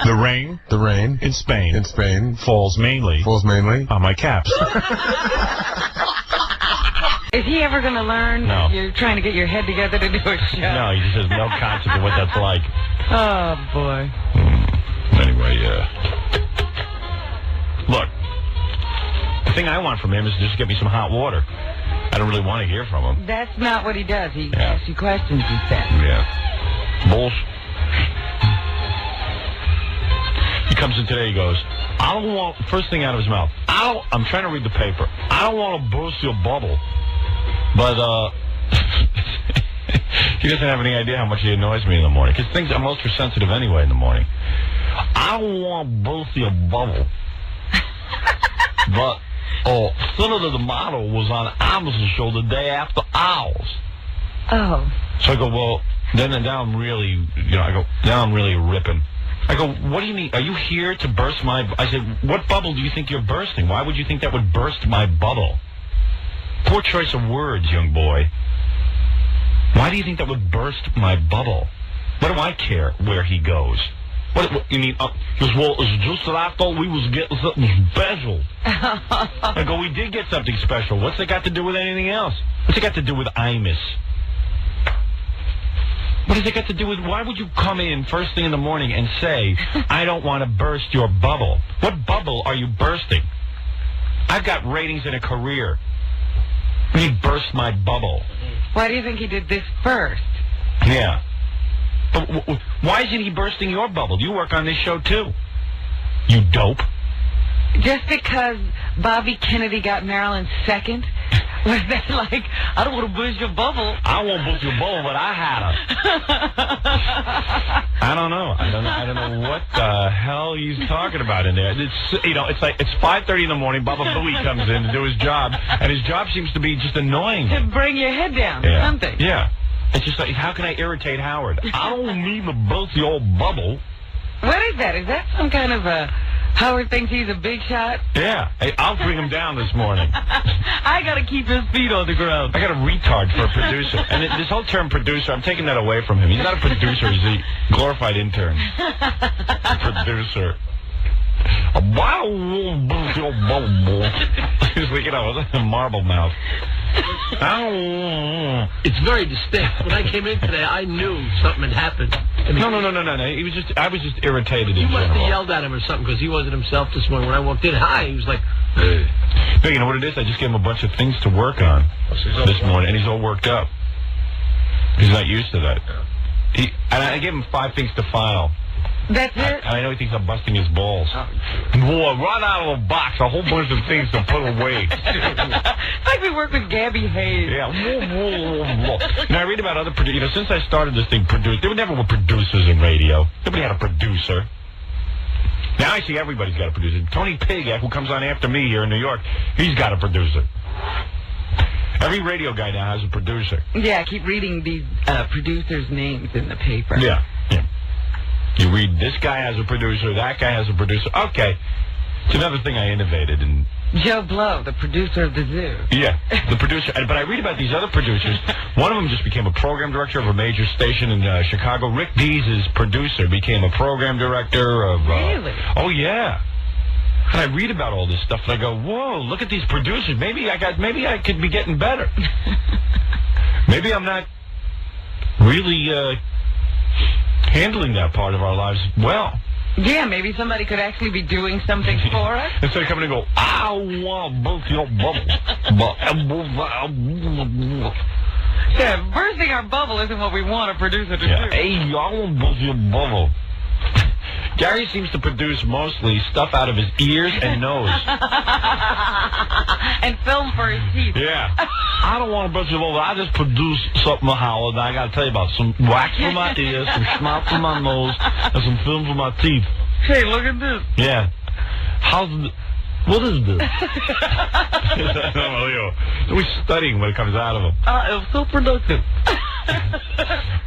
The rain. The rain. In Spain. In Spain. Falls mainly. Falls mainly. On my caps. Is he ever going to learn? No. You're trying to get your head together to do a show. No, he just has no concept of what that's like. Oh, boy. Anyway, look, the thing I want from him is just get me some hot water. I don't really want to hear from him. That's not what he does. He asks you questions, he said. Yeah. Bullshit. He comes in today, he goes, I don't want, first thing out of his mouth, I'm trying to read the paper. I don't want to burst your bubble. But, he doesn't have any idea how much he annoys me in the morning. Because things, I'm ultra sensitive anyway in the morning. I don't want to burst your bubble. But, Senator D'Amato was on Amazon show the day after ours. Oh. So I go, well, now I'm really, now I'm really ripping. I go, what do you mean? Are you here to burst my... I said, what bubble do you think you're bursting? Why would you think that would burst my bubble? Poor choice of words, young boy. Why do you think that would burst my bubble? What do I care where he goes? What you mean? He goes, well, it's just that I thought we was getting something special. I go, we did get something special. What's it got to do with anything else? What's it got to do with Imus? What does it got to do with... Why would you come in first thing in the morning and say, I don't want to burst your bubble? What bubble are you bursting? I've got ratings and a career. He burst my bubble. Why do you think he did this first? Yeah. But why isn't he bursting your bubble? You work on this show, too. You dope. Just because Bobby Kennedy got Maryland second? Was that like, I don't want to burst your bubble? I won't burst your bubble, but I had her. I don't know. I don't know what the hell he's talking about in there. It's like, it's 5:30 in the morning, Baba Booey comes in to do his job, and his job seems to be just annoying him. To bring your head down or something. Yeah. It's just like, how can I irritate Howard? I don't need to burst the old bubble. What is that? Is that some kind of a... Howard thinks he's a big shot? Yeah. Hey, I'll bring him down this morning. I got to keep his feet on the ground. I got a retard for a producer. And this whole term producer, I'm taking that away from him. He's not a producer. He's a glorified intern. Producer. He's like, marble mouth. It's very distinct. When I came in today, I knew something had happened. I mean, No. I was just irritated. You must have yelled at him or something because he wasn't himself this morning. When I walked in, hi, he was like, hey. No, you know what it is? I just gave him a bunch of things to work on this morning, and he's all worked up. He's not used to that. I gave him 5 things to file. That's it? I know he thinks I'm busting his balls. Boy, right out of the box, a whole bunch of things to put away. It's like we work with Gabby Hayes. Yeah. Now, I read about other producers. Since I started this thing, there never were producers in radio. Nobody had a producer. Now I see everybody's got a producer. Tony Pigg, who comes on after me here in New York, he's got a producer. Every radio guy now has a producer. Yeah, I keep reading these producers' names in the paper. Yeah. You read, this guy has a producer, that guy has a producer. Okay. It's another thing I innovated. Joe Blow, the producer of the zoo. Yeah, the producer. But I read about these other producers. One of them just became a program director of a major station in Chicago. Rick Dees' producer became a program director of... Really? Oh, yeah. And I read about all this stuff, and I go, whoa, look at these producers. Maybe I could be getting better. Maybe I'm not really... handling that part of our lives well. Yeah, maybe somebody could actually be doing something for us. Instead of coming and go, I want to burst your bubble. Yeah, bursting our bubble isn't what we want a producer to do. Hey, I want to burst your bubble. Gary seems to produce mostly stuff out of his ears and nose. And film for his teeth. Yeah. I don't want to burst your bubble. I just produce something, Howard, and I got to tell you about some wax for my ears, some snot for my nose, and some film for my teeth. Hey, look at this. Yeah. What is this? We're studying what comes out of him. It was so productive.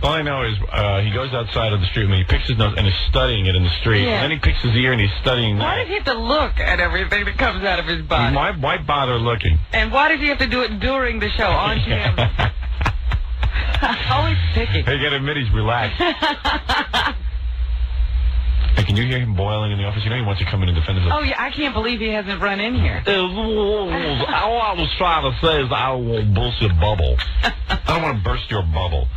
All I know is he goes outside of the street and he picks his nose and is studying it in the street. Yeah. And then he picks his ear and he's studying Why does he have to look at everything that comes out of his body? Why bother looking? And why does he have to do it during the show on camera? Always picking. Hey, you gotta admit he's relaxed. Hey, can you hear him boiling in the office? You know he wants to come in and defend himself. Oh, yeah, I can't believe he hasn't run in here. All I was trying to say is I won't burst your bubble. I don't want to burst your bubble.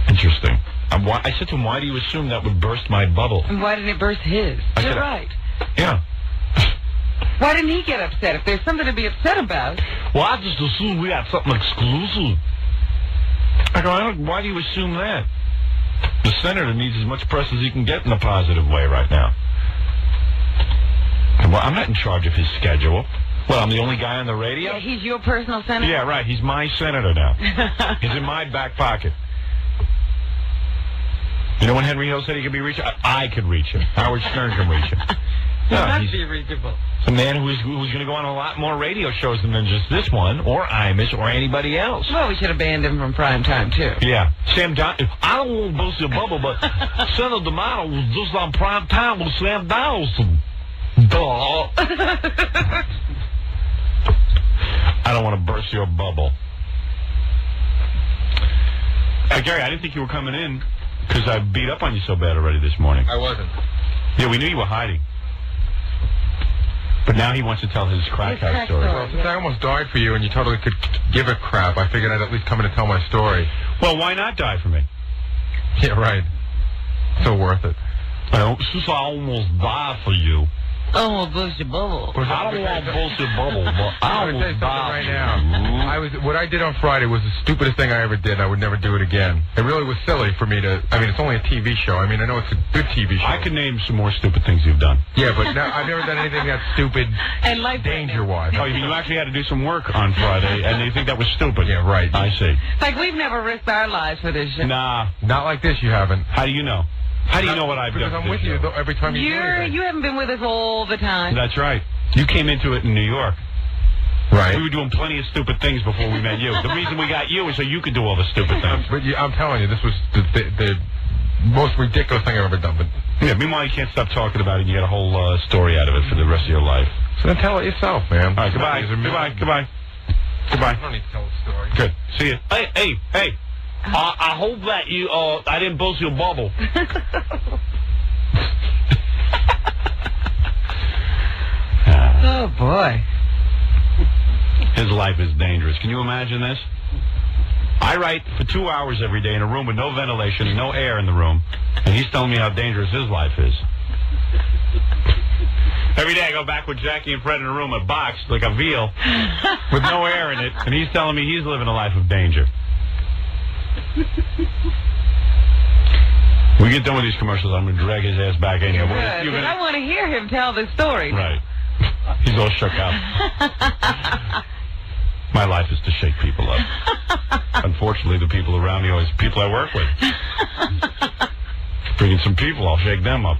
Interesting. I said to him, why do you assume that would burst my bubble? And why didn't it burst his? You're right. Yeah. Why didn't he get upset? If there's something to be upset about. Well, I just assumed we had something exclusive. I go, why do you assume that? The senator needs as much press as he can get in a positive way right now. Well, I'm not in charge of his schedule. Well, I'm the only guy on the radio? Yeah, he's your personal senator? Yeah, right. He's my senator now. He's in my back pocket. You know when Henry Hill said he could be reached? I could reach him. Howard Stern can reach him. No, he's reachable. It's a man who's going to go on a lot more radio shows than just this one, or Imus, or anybody else. Well, we should have banned him from prime time, too. Yeah. Sam Johnson. I don't want to burst your bubble, but Senator D'Amato was just on prime time with Sam Donaldson. Duh. I don't want to burst your bubble. Gary, I didn't think you were coming in because I beat up on you so bad already this morning. I wasn't. Yeah, we knew you were hiding. But now he wants to tell his crack house story. Well, since I almost died for you and you totally could give a crap, I figured I'd at least come in and tell my story. Well, why not die for me? Yeah, right. So worth it. Since I almost died for you. Oh, burst your bubble. I don't want to burst your bubble, but I I'm going to tell you almost something died right now. What I did on Friday was the stupidest thing I ever did, and I would never do it again. It really was silly for me to... I mean, it's only a TV show. I mean, I know it's a good TV show. I could name some more stupid things you've done. Yeah, but now, I've never done anything that stupid And danger-wise. Oh, you actually had to do some work on Friday, and you think that was stupid. Yeah, right. I see. Like, we've never risked our lives for this show. Nah. Not like this, you haven't. How do you know? How do you know what I've done? Because I'm with you every time you do anything. You haven't been with us all the time. That's right. You came into it in New York. Right. We were doing plenty of stupid things before we met you. The reason we got you is so you could do all the stupid things. But I'm telling you, this was the most ridiculous thing I've ever done. But yeah, meanwhile, you can't stop talking about it, and you get a whole story out of it for the rest of your life. So then tell it yourself, man. All right, goodbye. Goodbye. I don't need to tell the story. Good. See you. Hey. I hope that you, I didn't burst your bubble. Oh, boy. His life is dangerous. Can you imagine this? I write for 2 hours every day in a room with no ventilation and no air in the room, and he's telling me how dangerous his life is. Every day I go back with Jackie and Fred in a room, a box, like a veal, with no air in it, and he's telling me he's living a life of danger. We get done with these commercials, I'm going to drag his ass back in here. I want to hear him tell the story. Right. He's all shook up. My life is to shake people up. Unfortunately, the people around me are always people I work with. Bring in some people, I'll shake them up.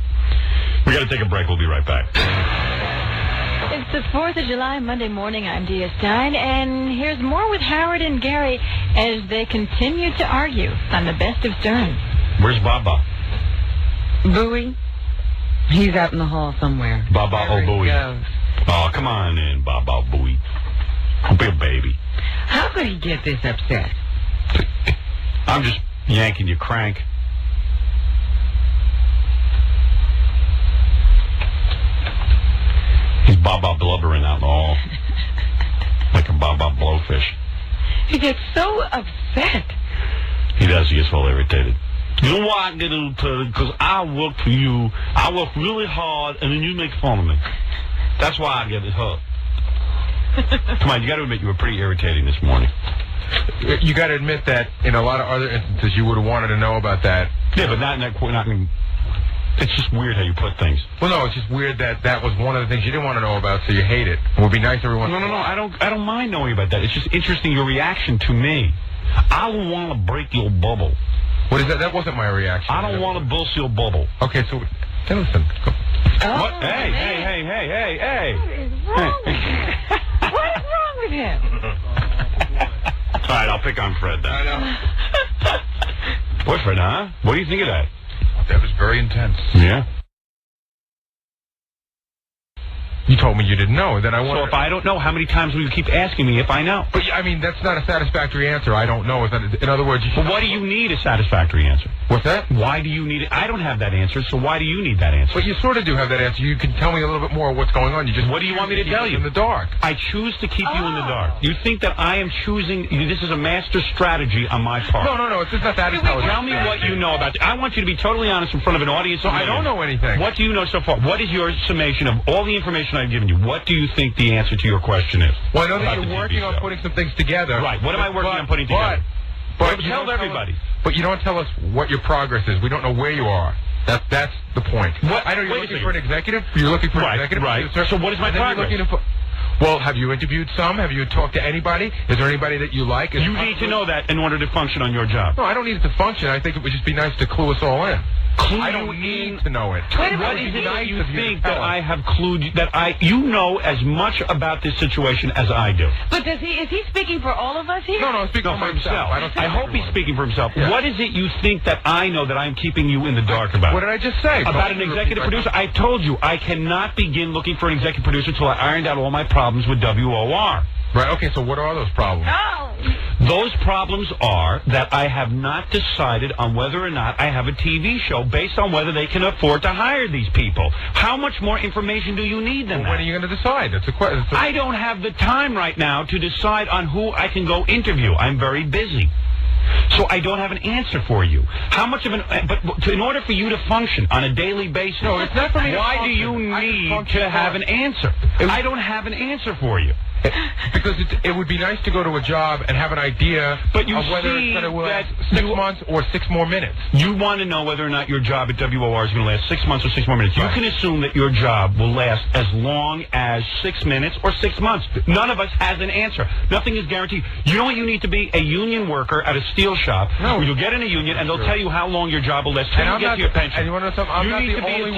We got to take a break. We'll be right back. It's the 4th of July, Monday morning. I'm Dia Stein, and here's more with Howard and Gary as they continue to argue on the best of Stern. Where's Baba? Bowie? He's out in the hall somewhere. Baba Bowie. Oh, come on in, Baba Bowie. Don't be a baby. How could he get this upset? I'm just yanking your crank. He's Baba blubbering out in the hall. Like a Baba blowfish. He gets so upset. He does. He gets all irritated. You know why I get irritated? Because I work for you. I work really hard, and then you make fun of me. That's why I get hurt. Come on, you got to admit you were pretty irritating this morning. You got to admit that in a lot of other instances you would have wanted to know about that. Yeah, but not in that. It's just weird how you put things. Well, no, it's just weird that was one of the things you didn't want to know about, so you hate it. It would be nice every once in a while. No, I don't mind knowing about that. It's just interesting your reaction to me. I don't want to break your bubble. What is that? That wasn't my reaction. I don't want to burst your bubble. Okay, so then listen. Go. What? Hey. What is wrong with him? What is wrong with him? All right, I'll pick on Fred then. I know. What, Fred, huh? What do you think of that? That was very intense. Yeah. You told me you didn't know. Then I So if I don't know, how many times will you keep asking me if I know? But I mean, that's not a satisfactory answer. I don't know. In other words, you should... But what do you need a satisfactory answer? What's that? Why do you need it? I don't have that answer, so why do you need that answer? But you sort of do have that answer. You can tell me a little bit more of what's going on. You just... What do you want me to tell you? In the dark. I choose to keep you in the dark. You think that I am choosing... This is a master strategy on my part. No. It's just not that intelligent. Tell me what you know about it. I want you to be totally honest in front of an audience. So I don't know anything. What do you know so far? What is your summation of all the information I've given you? What do you think the answer to your question is? Well, I know that you're working on putting some things together. Right. What am I working on putting together? But tell everybody. But you don't tell us what your progress is. We don't know where you are. That's the point. I know you're looking for an executive. You're looking for an executive producer. So what is my progress? Well, have you interviewed some? Have you talked to anybody? Is there anybody that you like? You need to know that in order to function on your job. No, I don't need it to function. I think it would just be nice to clue us all in. I don't need to know it. What is it that you think that I have clued you know as much about this situation as I do? But is he speaking for all of us here? No, I'm speaking for himself. I hope he's speaking for himself. Yeah. What is it you think that I know that I'm keeping you in the dark about? What did I just say? About an executive producer? I told you I cannot begin looking for an executive producer until I ironed out all my problems with WOR. Right, okay, so what are those problems? Oh. Those problems are that I have not decided on whether or not I have a TV show based on whether they can afford to hire these people. How much more information do you need than that? When are you going to decide? That's a question. I don't have the time right now to decide on who I can go interview. I'm very busy. So I don't have an answer for you. How much of in order for you to function on a daily basis, no, it's not for me. Why do you need to have an answer? I don't have an answer for you. Because it would be nice to go to a job and have an idea of whether it's going to last 6 months or 6 more minutes. You want to know whether or not your job at WOR is going to last 6 months or 6 more minutes. Right. You can assume that your job will last as long as 6 minutes or 6 months. None of us has an answer. Nothing is guaranteed. You know what you need to be? A union worker at a steel shop. No. Where you'll get in a union and they'll tell you how long your job will last. Till you get to your pension. And you want to know something? I'm not the only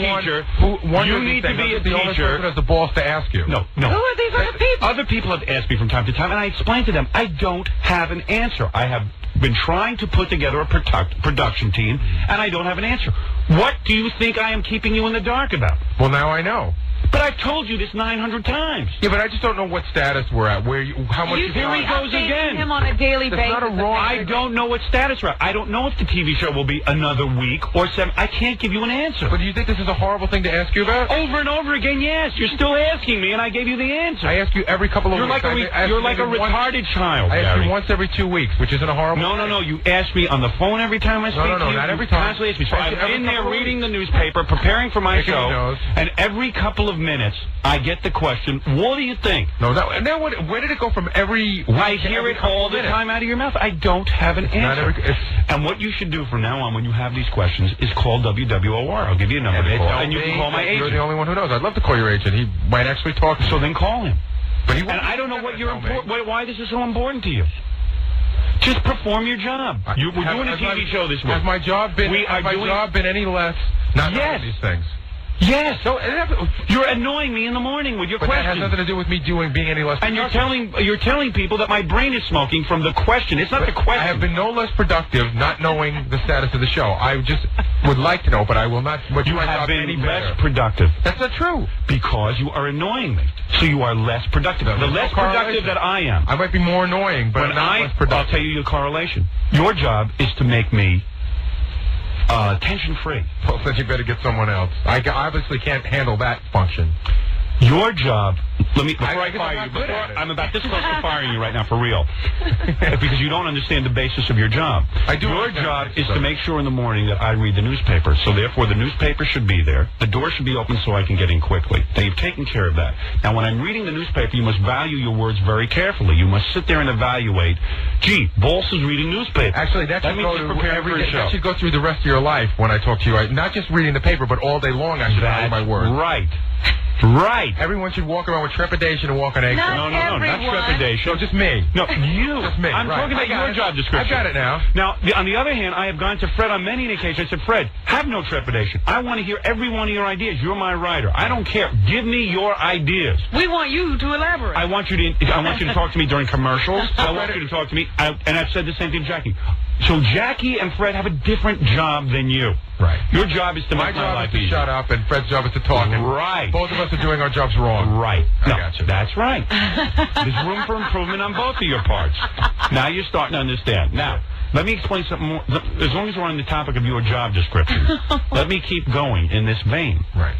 one who you need to be a teacher. The only person who has the balls to ask you. No. Who are these other people? Other people have asked me from time to time, and I explained to them, I don't have an answer. I have been trying to put together a production team, and I don't have an answer. What do you think I am keeping you in the dark about? Well, now I know. But I've told you this 900 times. Yeah, but I just don't know what status we're at. How much? Here he goes again. Him on a daily basis. Not a wrong. I don't know what status we're at. I don't know if the TV show will be another week or 7. I can't give you an answer. But do you think this is a horrible thing to ask you about? Over and over again, yes. You're still asking me, and I gave you the answer. I ask you every couple of weeks. You're like a retarded child. I ask you once every 2 weeks, which isn't a horrible thing. No. You ask me on the phone every time I speak to you. No, not every time. Constantly ask me. So I'm in there reading the newspaper, preparing for my show, and every couple of minutes, I get the question, what do you think? No, where did it go from every... I hear it all the time out of your mouth. I don't have an answer. And what you should do from now on when you have these questions is call WWOR. I'll give you a number to call, and you can call my agent. You're the only one who knows. I'd love to call your agent. He might actually talk to you. So then call him. But and I don't know why this is so important to you. Just perform your job. We're doing a TV show this week. Has my job been any less? Not knowing these things. Yes. So you're annoying me in the morning with your questions. That has nothing to do with me being any less. And you're telling people that my brain is smoking from the question. It's not the question. I have been no less productive not knowing the status of the show. I just would like to know, but I will not. But you have been less productive. That's not true. Because you are annoying me. So you are less productive. The less productive that I am. I might be more annoying, but not less productive. I'll tell you your correlation. Your job is to make me tension-free. Well, then you better get someone else. I obviously can't handle that function. Your job, before I fire you, I'm about this close to firing you right now for real. Because you don't understand the basis of your job. Your job is to make sure in the morning that I read the newspaper. So therefore the newspaper should be there. The door should be open so I can get in quickly. Now you've taken care of that. Now when I'm reading the newspaper, you must value your words very carefully. You must sit there and evaluate, gee, Bols is reading newspaper. Actually, that should go through the rest of your life when I talk to you. Not just reading the paper, but all day long I should value my words. Right. Right. Everyone should walk around with trepidation and walk on eggshells. No, not trepidation. No, just me. No, you. Just me. I'm talking about your job description. I've got it now. Now, on the other hand, I have gone to Fred on many occasions. I said, Fred, have no trepidation. I want to hear every one of your ideas. You're my writer. I don't care. Give me your ideas. We want you to elaborate. I want you to talk to me during commercials. I want you to talk to me. And I've said the same thing to Jackie. So Jackie and Fred have a different job than you. Right. Your job is to My make my job life is to easier. shut up, and Fred's job is to talk. And Right. both of us are doing our jobs wrong. Right. I No, got you. that's right. There's room for improvement on both of your parts. Now you're starting to understand. Now, let me explain something more. As long as we're on the topic of your job description, let me keep going in this vein. Right.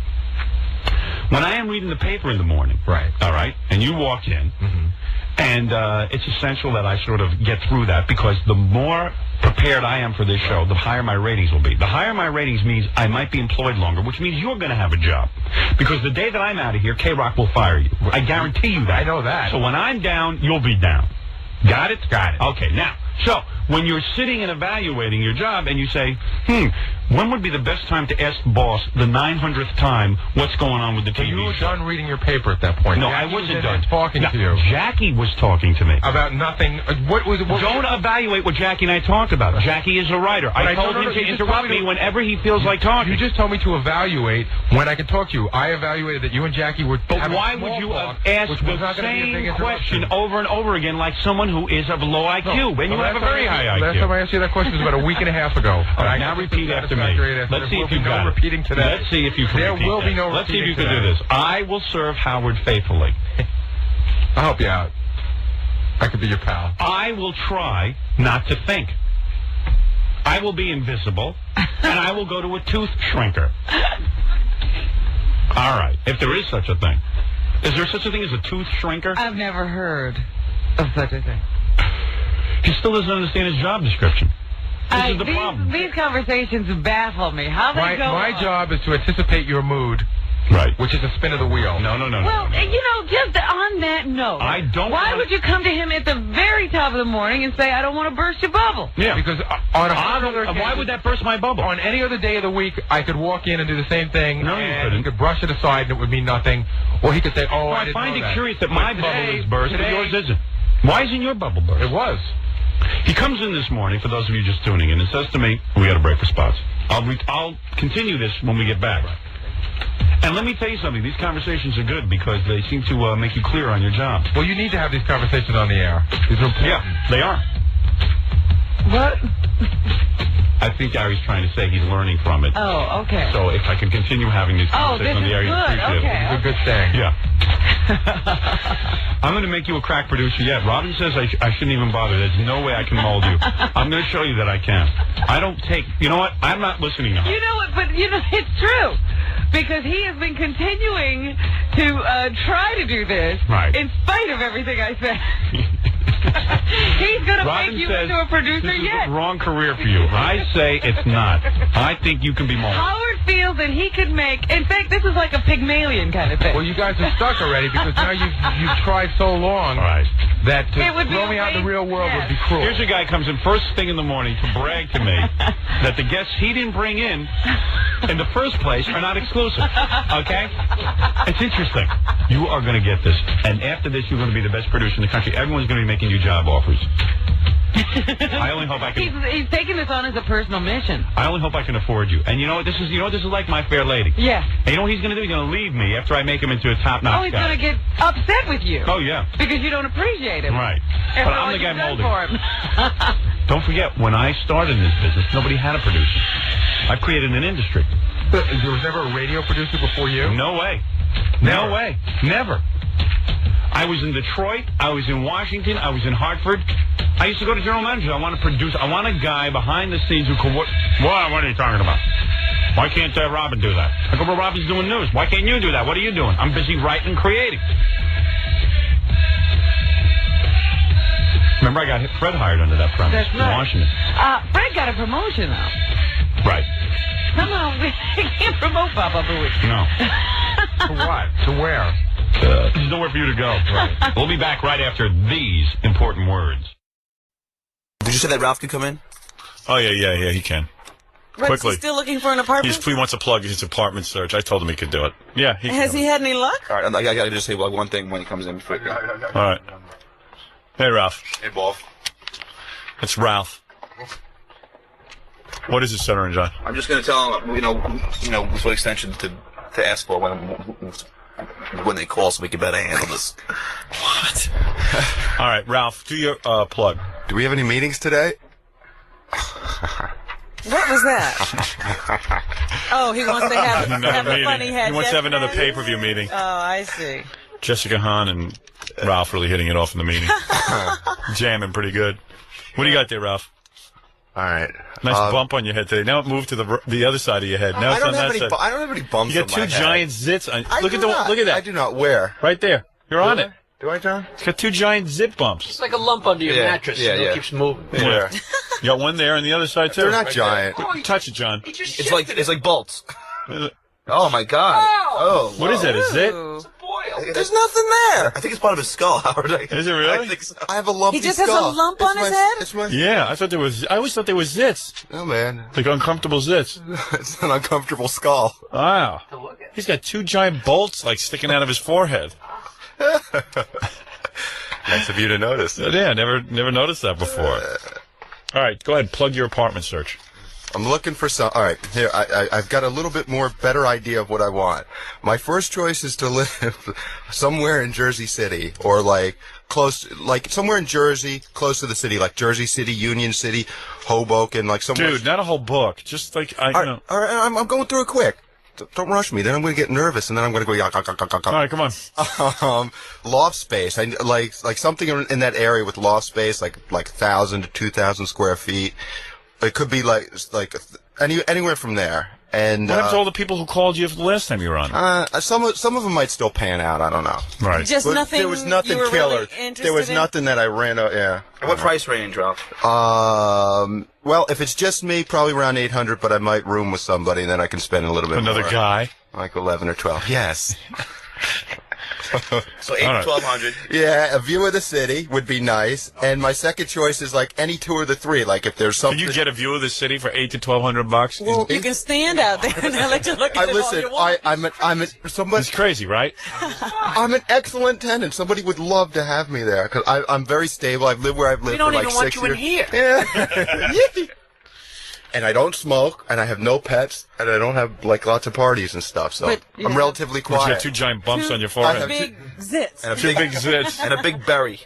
When I am reading the paper in the morning, Right. all right, and you walk in, and it's essential that I sort of get through that because the more prepared I am for this show, the higher my ratings will be. The higher my ratings means I might be employed longer, which means you're going to have a job. Because the day that I'm out of here, K-Rock will fire you. I guarantee you that. I know that. So when I'm down, you'll be down. Got it? Got it. Okay, now, so when you're sitting and evaluating your job and you say, when would be the best time to ask the boss the 900th time what's going on with the TV You were show? done reading your paper at that point. No, Jackie I wasn't was done. talking to you. Jackie was talking to me. About nothing. What was it? Don't evaluate what Jackie and I talked about. Jackie is a writer. I told him to interrupt me whenever he feels like talking. You just told me to evaluate when I can talk to you. I evaluated that you and Jackie were But having why small would you talk, have asked which was not the gonna be a big same interruption. question over and over again like someone who is of low IQ? And you have a very high IQ. Last time I asked you that question was about a week and a half ago. All right, now repeat after me. Let's see if you got it. Repeating today. Let's see if you can There repeat will be that. no Let's see if you repeating can do today. this. I will serve Howard faithfully. I'll help you out. I could be your pal. I will try not to think. I will be invisible, and I will go to a tooth shrinker. All right, if there is such a thing. Is there such a thing as a tooth shrinker? I've never heard of such a thing. He still doesn't understand his job description. This is the these, problem. These conversations baffle me. How they go My on. job is to anticipate your mood, Right. which is a spin of the wheel. No. Well, just on that note, I don't why wanna- would you come to him at the very top of the morning and say, I don't want to burst your bubble? Yeah. Because on a other Why would that burst my bubble? On any other day of the week, I could walk in and do the same thing. No, you and couldn't. he could brush it aside and it would mean nothing. Or he could say, oh, Well, I I didn't find know it that. curious that But my today- bubble is burst, but today- yours isn't. Why isn't your bubble burst? It was. He comes in this morning, for those of you just tuning in, and says to me, we got to break for spots. I'll continue this when we get back. And let me tell you something. These conversations are good because they seem to make you clear on your job. Well, you need to have these conversations on the air. These are important. Yeah, they are. What? I think Gary's trying to say he's learning from it. Oh, okay. So if I can continue having these Oh, conversations on this the air, is you'd good. appreciate Okay. it. It's a good thing. Yeah. I'm going to make you a crack producer yet. Robin says I shouldn't even bother. There's no way I can mold you. I'm going to show you that I can. I don't take... You know what? I'm not listening now. You know what? But, it's true. Because he has been continuing to try to do this Right. in spite of everything I said. He's going to Robin make you says, into a producer this is yet. the wrong career for you. I say it's not. I think you can be molded. Howard feels that he could make... In fact, this is like a Pygmalion kind of thing. Well, you guys are stuck already because now you've tried so long All right. that It to would be throw me out in the real world yes. would be cruel. Here's a guy comes in first thing in the morning to brag to me that the guests he didn't bring in the first place are not exclusive. Okay? It's interesting. You are going to get this. And after this, you're going to be the best producer in the country. Everyone's going to be making you job offers. I only hope I can... He's taking this on as a personal mission. I only hope I can afford you. And you know what? This is like My Fair Lady. Yeah. And you know what he's going to do? He's going to leave me after I make him into a top-notch Oh, he's guy. going to get upset with you. Oh, yeah. Because you don't appreciate him. Right. After But all I'm the guy you've done molding. for him. Don't forget, when I started in this business, nobody had a producer. I created an industry. There was never a radio producer before you? No way. Never. No way. Never. I was in Detroit. I was in Washington. I was in Hartford. I used to go to general managers. I want to produce. I want a guy behind the scenes who can... What are you talking about? Why can't Robin do that? I go, well, Robin's doing news. Why can't you do that? What are you doing? I'm busy writing and creating. Remember, I got Fred hired under that premise That's in right. Washington. Fred got a promotion, though. Right. Somehow, he can't promote Baba Booey. No. To what? To where? There's nowhere for you to go. Right. We'll be back right after these important words. Did you say that Ralph could come in? Oh, yeah, he can. Quickly. He's still looking for an apartment? He wants to plug his apartment search. I told him he could do it. Yeah, he can. Has he had any luck? All right, I got to just say one thing when he comes in. Before All right. Hey, Ralph. Hey, Wolf. It's Ralph. What is it, Senator and John? I'm just going to tell him, you know, what extension to ask for when they call so we can better handle this. What? All right, Ralph, do your plug. Do we have any meetings today? What was that? Oh, he wants to have a funny head. He wants to have another pay-per-view meeting. Oh, I see. Jessica Hahn and Ralph really hitting it off in the meeting. Jamming pretty good. What do you got there, Ralph? All right. Nice bump on your head today. Now it moved to the other side of your head. Now it's on that side. I don't have any bumps You on got my two head. giant zits. Look at that. I do not. Where? Right there. You're on it. Do I, John? It's got two giant zit bumps. It's like a lump under your mattress. It keeps moving. Where? You got one there on the other side too. They're not giant. Touch it, John. It's like bolts. Oh my God. Oh. What is that? A zit? There's nothing there. I think it's part of his skull, Howard. Is it really? I think so. I have a lumpy He just skull. has a lump on his head? It's my, Yeah, I always thought there was zits. oh, man. Like uncomfortable zits. It's an uncomfortable skull. Wow. He's got two giant bolts like sticking out of his forehead. Nice of you to notice. Yeah, never noticed that before. All right, go ahead. Plug your apartment search. I'm looking for some. All right, here. I've got a little bit more better idea of what I want. My first choice is to live somewhere in Jersey City, or like somewhere in Jersey, close to the city, like Jersey City, Union City, Hoboken, like somewhere. Dude, not a whole book. Just like All right, I'm going through it quick. Don't rush me. Then I'm going to get nervous, and then I'm going to go. All right, come on. Loft space. I like something in that area with loft space, like 1,000 to 2,000 square feet. It could be like anywhere from there. And What happened to all the people who called you the last time you were on? some of them might still pan out. I don't know. Right. Just But nothing. There was nothing you were killer. Really interested There was in? nothing that I ran out. Yeah. What price range, Ralph? Well, if it's just me, probably around 800. But I might room with somebody, and then I can spend a little bit Another more. guy. Like 11 or 12. Yes. So 8 to 1,200. Yeah, a view of the city would be nice. And my second choice is like any two of the three. Like if there's something. Can you get a view of the city for $800 to $1,200? Well, you can stand out there and they'll let you look at it all you want. Somebody. It's crazy, right? I'm an excellent tenant. Somebody would love to have me there because I'm very stable. I've lived where I've lived We don't for like even want 6 you in years. here. Yeah. And I don't smoke, and I have no pets, and I don't have like lots of parties and stuff. So But, I'm relatively But you quiet. got two giant bumps on your I forehead. have Big zits. And a Two big zits. and a big berry.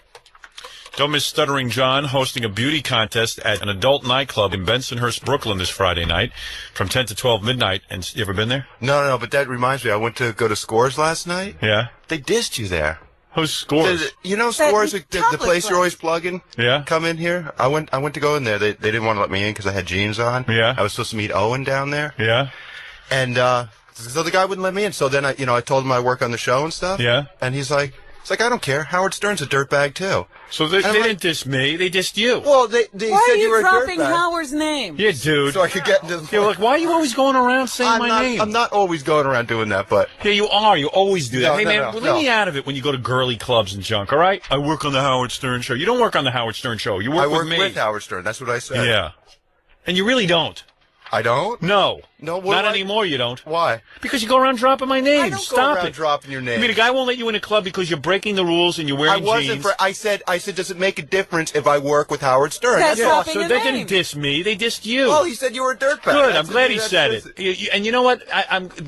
Don't miss Stuttering John hosting a beauty contest at an adult nightclub in Bensonhurst, Brooklyn this Friday night from 10 to 12 midnight. And you ever been there? No, but that reminds me. I went to go to Scores last night. Yeah. They dissed you there. Who scores? You know That Scores, the chocolate place you're place. always plugging? Yeah. Come in here. I went to go in there. They didn't want to let me in because I had jeans on. Yeah. I was supposed to meet Owen down there. Yeah. And so the guy wouldn't let me in. So then I told him I work on the show and stuff. Yeah. And he's like, I don't care. Howard Stern's a dirtbag too. So they And I'm like- didn't diss me. They dissed you. Well, they Why said are you were you a dropping dirtbag. Howard's name? Yeah, dude. So I could get into the. Yeah, look, why are you always going around saying my name? I'm not always going around doing that, but Yeah, you are. You always do that. No, Hey, no, man, no, leave no. me out of it when you go to girly clubs and junk, all right? I work on the Howard Stern show. You don't work on the Howard Stern show. You work I work with me. with Howard Stern. That's what I said. Yeah. And you really don't. I don't. No. No, what Not do I- anymore, you don't. Why? Because you go around dropping my name. I don't Stop go around it. dropping your name. I mean, a guy won't let you in a club because you're breaking the rules and you're I wearing wasn't. jeans. I said, does it make a difference if I work with Howard Stern? That's Yeah, dropping so a they name. didn't diss me. They dissed you. Oh, he said you were a dirtbag. Good. That's I'm glad he that's- said that's- it. And you know what?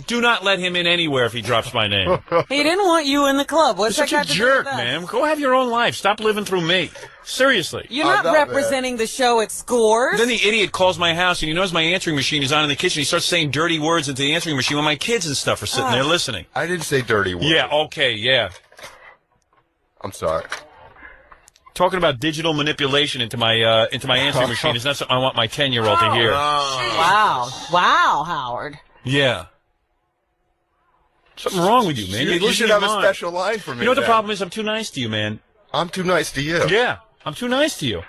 Do not let him in anywhere if he drops my name. He didn't want you in the club. What's You're that such a got to do jerk, with us? man. Go have your own life. Stop living through me. Seriously. You're I'm not not, representing the show at Scores. Then the idiot calls my house and he knows my answering machine is on in the kitchen. He starts saying dirty words into the answering machine when my kids and stuff are sitting there listening. I didn't say dirty words. Yeah, okay, yeah. I'm sorry. Talking about digital manipulation into my answering machine is not something I want my 10-year-old to hear. Wow, Howard. Yeah. Something wrong with you, man. You're You losing should your have a mind. special line for me. You know what the then. problem is? I'm too nice to you, man. I'm too nice to you. Yeah, I'm too nice to you.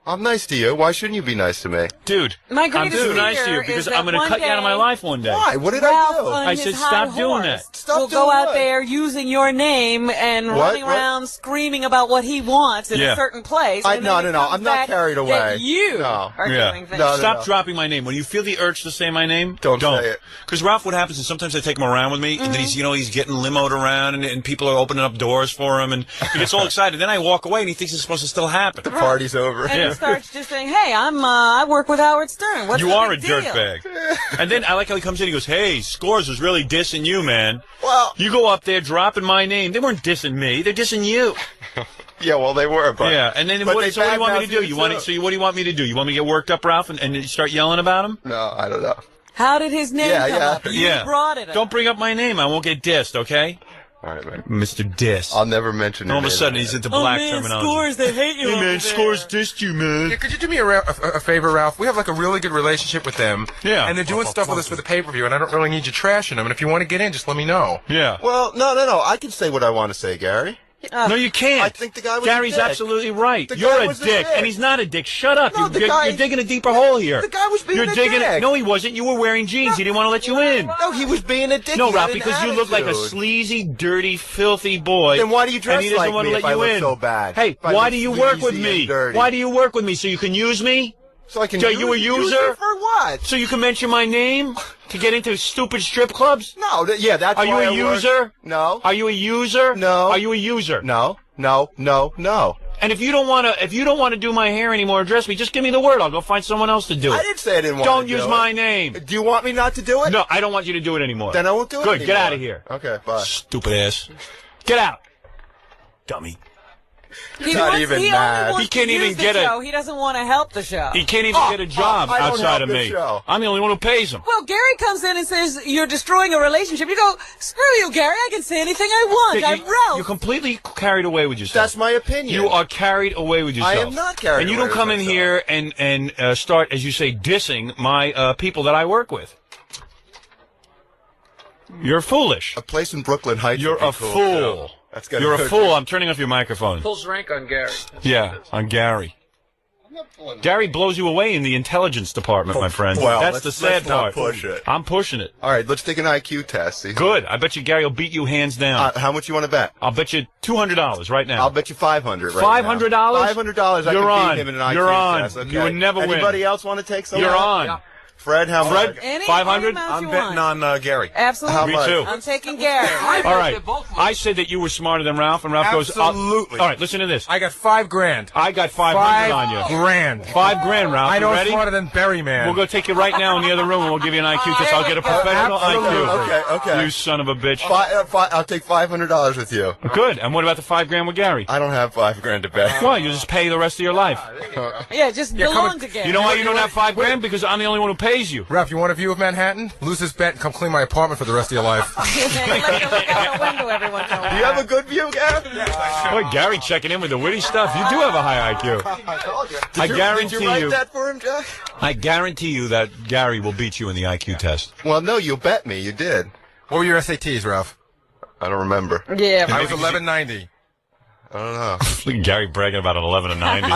I'm nice to you. Why shouldn't you be nice to me? Dude, My I'm greatest too nice to fear you is because that I'm going to one cut you out of my day life one day. Why? What did Ralph I do? on I his said high stop doing horse that. Stop will doing go out what? there using your name and running What? around screaming about what he wants in Yeah. a certain place. I- and no, then it no, no, comes I'm not back carried away. that you No. are Yeah. doing things. No, Stop dropping my name. When you feel the urge to say my name, Don't say it. Because Ralph, what happens is sometimes I take him around with me, and then he's getting limoed around, and people are opening up doors for him, and he gets all excited. Then I walk away, and he thinks it's supposed to still happen. The party's over. And he starts just saying, "Hey, I work with Howard Stern. What's You the are a big deal?" dirtbag. And then I like how he comes in. He goes, "Hey, Scores was really dissing you, man. Well, You go up there dropping my name. They weren't dissing me. They're dissing you." Yeah, well, they were, but yeah. And then but what do you want me to do? you What do you want me to do? You want me to get worked up, Ralph, and start yelling about him? No, I don't know. How did his name come up? You brought it up. Don't bring up my name. I won't get dissed, okay? All right, man. Mr. Diss. I'll never mention All of a name sudden, he's into black terminology. Scores, they hate you. Hey, man, Scores dissed you, man. Yeah, could you do me a favor, Ralph? We have like a really good relationship with them. Yeah. And they're doing stuff with us for the pay-per-view, and I don't really need you trashing them. And if you want to get in, just let me know. Yeah. Well, no. I can say what I want to say, Gary. No, you can't. I think the guy was Gary's a dick. absolutely right. The You're guy a was a dick, dick. and he's not a dick. Shut up. No, You're digging a deeper hole here. The guy was being You're a digging dick. No, he wasn't. You were wearing jeans. He didn't want to let you in. No, he was being a dick. No, He had Ralph, an because you look like a attitude. sleazy, dirty, filthy boy. Then why do you dress and he doesn't like want me to if let I you look in. so bad? Hey, If I why look do you work with sleazy me? and dirty? Why do you work with me? So you can use me? So I can So use you a use user? it for what? So you can mention my name to get into stupid strip clubs? No, that's Are you why a I work- user? No. Are you a user? No. Are you a user? No. And if you don't want to do my hair anymore, or dress me, just give me the word. I'll go find someone else to do it. I didn't say I didn't want Don't to do use it. my name. Do you want me not to do it? No, I don't want you to do it anymore. Then I won't do it Good, get anymore. out of here. Okay, bye. Stupid ass. Get out. Dummy. Not even mad. He can't even get a. He doesn't want to help the show. He can't even get a job I don't outside help of the me. show. I'm the only one who pays him. Well, Gary comes in and says, you're destroying a relationship. You go, screw you, Gary. I can say anything I want. I'm Ralph. You're completely carried away with yourself. That's my opinion. You are carried away with yourself. I am not carried And you away don't come with in myself. here and start, as you say, dissing my people that I work with. You're foolish. A place in Brooklyn Heights. You're would be a cool, fool. too. That's got You're a good- fool. I'm turning off your microphone. Pulls rank on Gary. Yeah, on Gary. Gary blows you away in the intelligence department, my friend. Well, That's the sad let's not part. push it. I'm pushing it. All right, let's take an IQ test. See? Good. I bet you Gary will beat you hands down. How much you want to bet? I'll bet you $200 right now. I'll bet you $500 right $500? now. $500 I You're can on. beat him in an IQ You're on. test. Okay. You would never win. Anybody else want to take some? You're on. Fred, how much? Any 500? amount I'm you betting want. on Gary. Absolutely. How Me much? too. I'm taking Gary. All right. I said that you were smarter than Ralph, and Ralph goes, Absolutely. all right, listen to this. I got $5,000. I got 500 on you. $5,000. $5,000, Ralph. I know you it's ready? smarter than Berry Man. We'll go take you right now in the other room, and we'll give you an IQ test. I'll get a professional Absolutely. IQ. Okay. You son of a bitch. I'll take $500 with you. Good. And what about the $5,000 with Gary? I don't have $5,000 to bet. Well, you just pay the rest of your life. Yeah, just belong to Gary. You know why you don't have $5,000? Because I'm the only one who pays you. Ralph, you want a view of Manhattan? Lose this bet and come clean my apartment for the rest of your life. Let you look out the window every once in a while. Do you have a good view, Gary? Boy, Gary checking in with the witty stuff. You do have a high IQ. I told you. I guarantee Did you write you- that for him, Jack? I guarantee you that Gary will beat you in the IQ test. Well, no, you bet me. You did. What were your SATs, Ralph? I don't remember. Yeah. I was 1190. I don't know. Look at Gary bragging about an 11 and 90.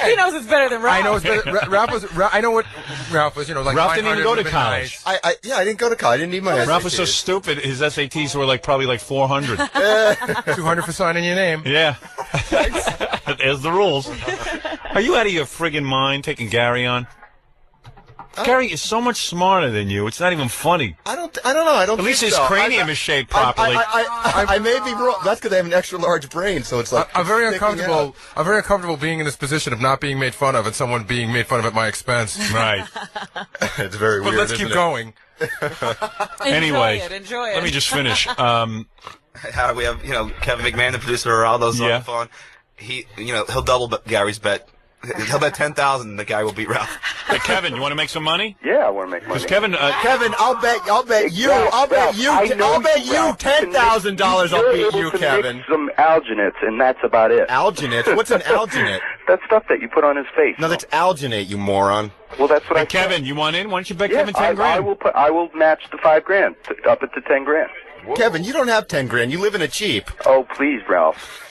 He knows it's better than Ralph. I know it's better. Ralph was. I know what Ralph was. You know, like Ralph didn't even 900 go to would've been college. nice. I didn't go to college. I didn't need my Ralph was so SATs. stupid, his SATs were probably like 400. 200 for signing your name. Yeah. There's the rules. Are you out of your friggin' mind taking Gary on? Gary is so much smarter than you. It's not even funny. I don't know. I don't. At least think his so. cranium is shaped properly. I may be wrong. That's because I have an extra large brain, so it's like I'm very sticking uncomfortable. out. I'm very uncomfortable being in this position of not being made fun of and someone being made fun of at my expense. Right. It's very But weird. let's isn't keep it? going. Anyway, Enjoy it. let me just finish. We have, Kevin McMahon, the producer, Geraldo's on Yeah. the phone. He'll double Gary's bet. He'll bet 10,000 the guy will beat Ralph. Hey, Kevin, you want to make some money? Yeah, I want to make money. Because Kevin, Kevin, I'll bet you $10,000. I'll beat you, Kevin. Make some alginates, and that's about it. Alginate? What's an alginate? That stuff that you put on his face. No, that's alginate, you moron. Well, that's what Hey, I Kevin, you want in? Why don't you bet Yeah, Kevin 10 grand? I will match the $5,000 up at the $10,000. Kevin, you don't have 10 grand. You live in a Jeep. Oh, please, Ralph.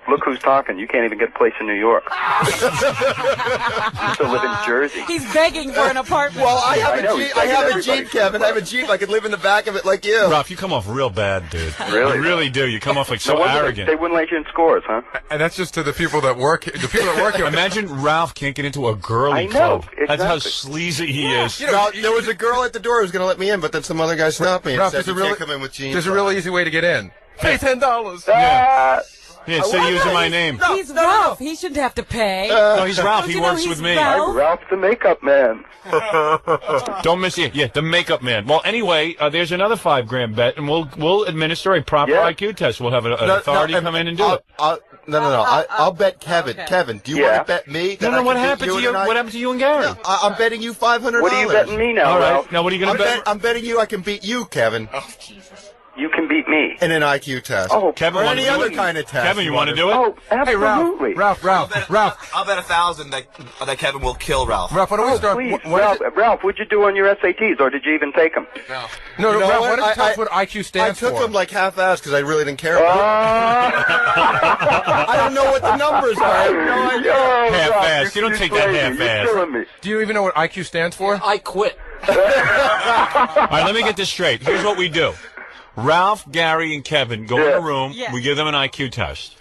Look who's talking. You can't even get a place in New York. You still live in Jersey. He's begging for an apartment. Well, I have I know, a he's Jeep. I begging have a everybody. Jeep, Kevin. I have a Jeep. I could live in the back of it like you. Ralph, you come off real bad, dude. Really? You really do. You come off like so No wonder arrogant. They wouldn't let you in scores, huh? And that's just to the people that work. The people that work here. Imagine Ralph can't get into a girly I know, club. That's how exactly. sleazy he is. Well, there was a girl at the door who was going to let me in, but then some other guy stopped me and Ralph, said, there's a you really, can't come in with jeans. there's a really easy way to get in. Pay $10. Yeah. Yeah, instead of using my name. He's Ralph. He shouldn't have to pay. No, he's Ralph. Don't He you know works he's with me. Ralph? I'm Ralph the Makeup Man. Don't miss it. Yeah, the makeup man. Well, anyway, there's another $5,000 bet, and we'll administer a proper Yeah. IQ test. We'll have an authority come in and do it. No. I'll bet Kevin. Okay. Kevin, do you want to bet me? No, what happened to you? What happened to you and Gary? No, I'm betting you $500. What are you betting me now, All right. Ralph? Now, what are you going to bet? I'm betting you I can beat you, Kevin, You can beat me. in an IQ test. Oh, Kevin, or wanna any do other it? kind of test. Kevin, you want to do it? Oh, Hey, absolutely. Ralph. I'll bet 1,000 that Kevin will kill Ralph. Ralph, why don't we start? Please, what is Ralph, what'd you do on your SATs, or did you even take them? No, You know Ralph, why what? don't you tell I- us what IQ I stands took for? them like half-assed because I really didn't care about I don't know what the numbers are. I have no idea. Half-assed. You don't take that half-assed. You're killing me. Do you even know what IQ stands for? I quit. All right, let me get this straight. Here's what we do. Ralph, Gary, and Kevin go in a room. Yeah. We give them an IQ test.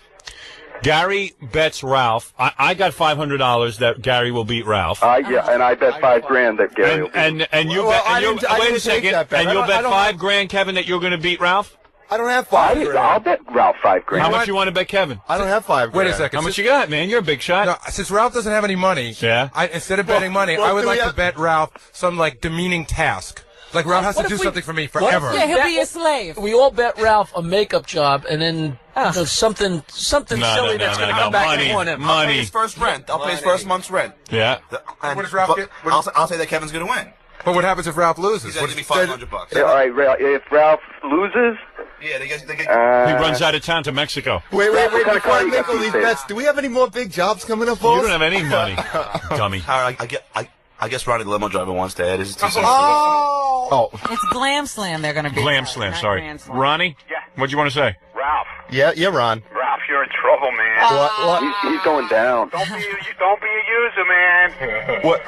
Gary bets Ralph. I got $500 that Gary will beat Ralph. Yeah, and I bet $5,000 that Gary will beat. And you Well, bet. I And you, didn't- I wait a didn't take second. that bet. And I you'll don't- bet I don't $5,000, Kevin, that you're going to beat Ralph. I don't have $5,000. I'll bet Ralph $5,000. How much you want to bet Kevin? I don't have $5,000. Wait a second. How much you got, man? You're a big shot. No, since Ralph doesn't have any money, Yeah. Instead of betting money, well, I would do we like to have- bet Ralph some like demeaning task. Like Ralph has to do something for me forever. Yeah, he'll be your slave. We all bet Ralph a makeup job, and then something No, silly that's going to come back and haunt him. I'll pay Money. his first rent. I'll pay his first month's rent. Yeah. And, What does Ralph but get? I'll say that Kevin's going to win. But what happens if Ralph loses? He's going to give me $500. All right, if Ralph loses, Yeah, they get He runs out of town to Mexico. Wait. What kind of Before car I you make got all these these days? bets, do we have any more big jobs coming up, You boss? don't have any money, dummy. Howard, I guess Ronnie the limo driver wants to add his 2 cents. Oh, It's Glam Slam they're going to be. Glam Slam, not sorry. Grand Slam. Ronnie? Yeah. What'd you want to say? Ralph, yeah, Ron. Ralph, you're in trouble, man. What? He's going down. Don't be a user, man. What?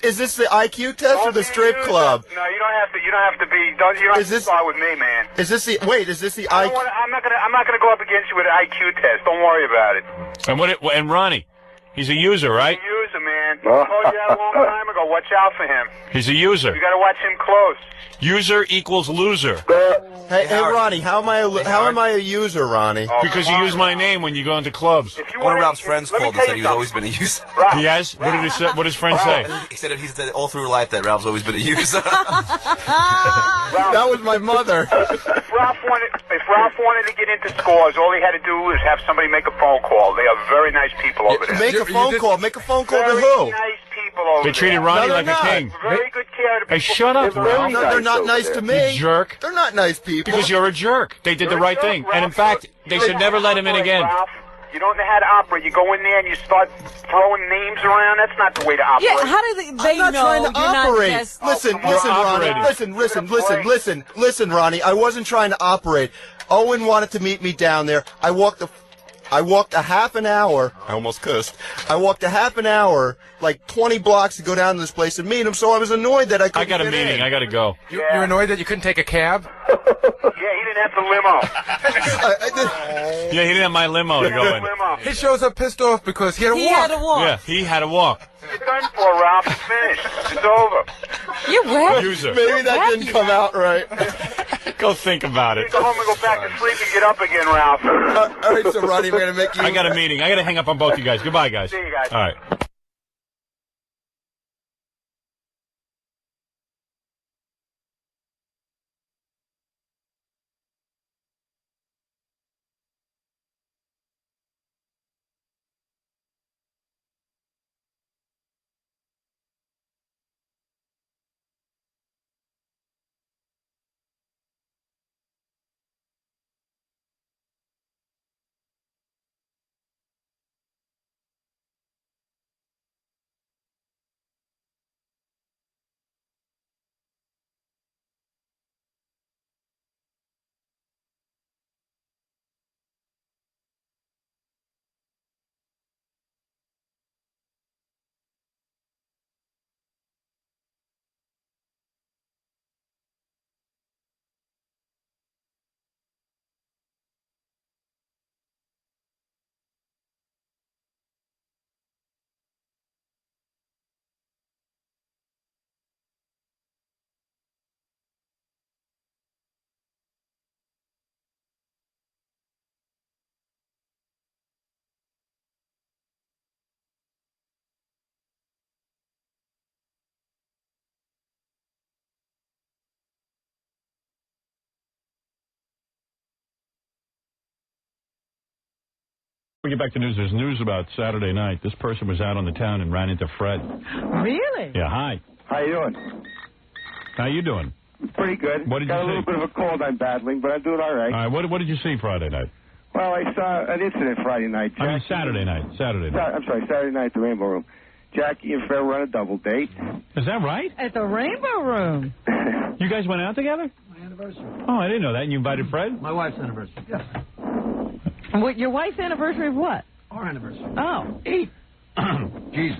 Is this the IQ test or the strip club? No, you don't have to. You don't have to be. You don't have to start with me, man. Is this the IQ? I'm not gonna go up against you with an IQ test. Don't worry about it. And Ronnie, he's a user, right? User, man. I told you that a long time ago. Watch out for him. He's a user. You gotta watch him close. User equals loser. Hey, Ronnie, how am I a user, Ronnie? Because you use my name when you go into clubs. If you One of wanna- Ralph's friends let me called and tell said you he's always been something. a user. Ralph, He has? What did he say? What did his friend say? He said all through life that Ralph's always been a user. That was my mother. If Ralph wanted to get into scores, all he had to do was have somebody make a phone call. They are very nice people over there. Make a phone call. Make a phone call to Very who? nice people over They treated there. Ronnie No, like they're a not. king. Very good care of the Hey, people. shut up, They're very Ralph. No, they're not over nice there. to me. You jerk. They're not nice people. Because you're a jerk. They did the right thing. And in fact, they should never let him in again. Ralph, you don't know how to operate. You go in there and you start throwing names around. That's not the way to operate. Yeah, how do they I'm not know trying to you're operate. not just... Listen, come on. Ronnie. Operating. Listen, Ronnie. I wasn't trying to operate. Owen wanted to meet me down there. I walked a half an hour. I almost cussed. I walked a half an hour, like 20 blocks to go down to this place and meet him. So I was annoyed that I couldn't I got a get meeting. in. I got to go. You're annoyed that you couldn't take a cab? Yeah, he didn't have the limo. Yeah, he didn't have my limo to go in. Limo. He shows up pissed off because he had to He walk. had to walk. Yeah, he had to walk. It's done for, Ralph. It's finished. It's over. You're right. User. Maybe that didn't come out right. Go think about it. Go home and go back to sleep and get up again, Ralph. All right, so Ronnie, we're gonna make you. I got a meeting. I got to hang up on both you guys. Goodbye, guys. See you guys. All right. We get back to news. There's news about Saturday night. This person was out on the town and ran into Fred. Really? Yeah, hi. How you doing? How you doing? Pretty good. What did Got you a little see? bit of a cold I'm battling, but I'm doing all right. All right, what did you see Friday night? Well, I saw an incident Friday night. I mean, Saturday night. I'm sorry, Saturday night at the Rainbow Room. Jackie and Fred were on a double date. Is that right? At the Rainbow Room. You guys went out together? My anniversary. Oh, I didn't know that. And you invited Fred? My wife's anniversary. Yes. What, your wife's anniversary of what? Our anniversary. Oh. 8. Jesus.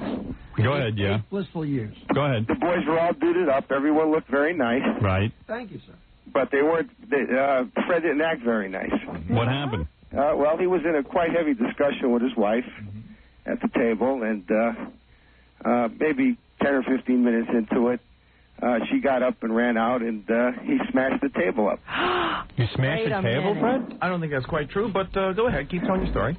Go ahead, yeah. 8 blissful years. Go ahead. The boys were all duded up. Everyone looked very nice. Right. Thank you, sir. But they weren't. Fred didn't act very nice. What happened? Well, he was in a quite heavy discussion with his wife at the table, and maybe 10 or 15 minutes into it, she got up and ran out, and he smashed the table up. You smashed the table, Fred? I don't think that's quite true, but go ahead. Keep telling your story.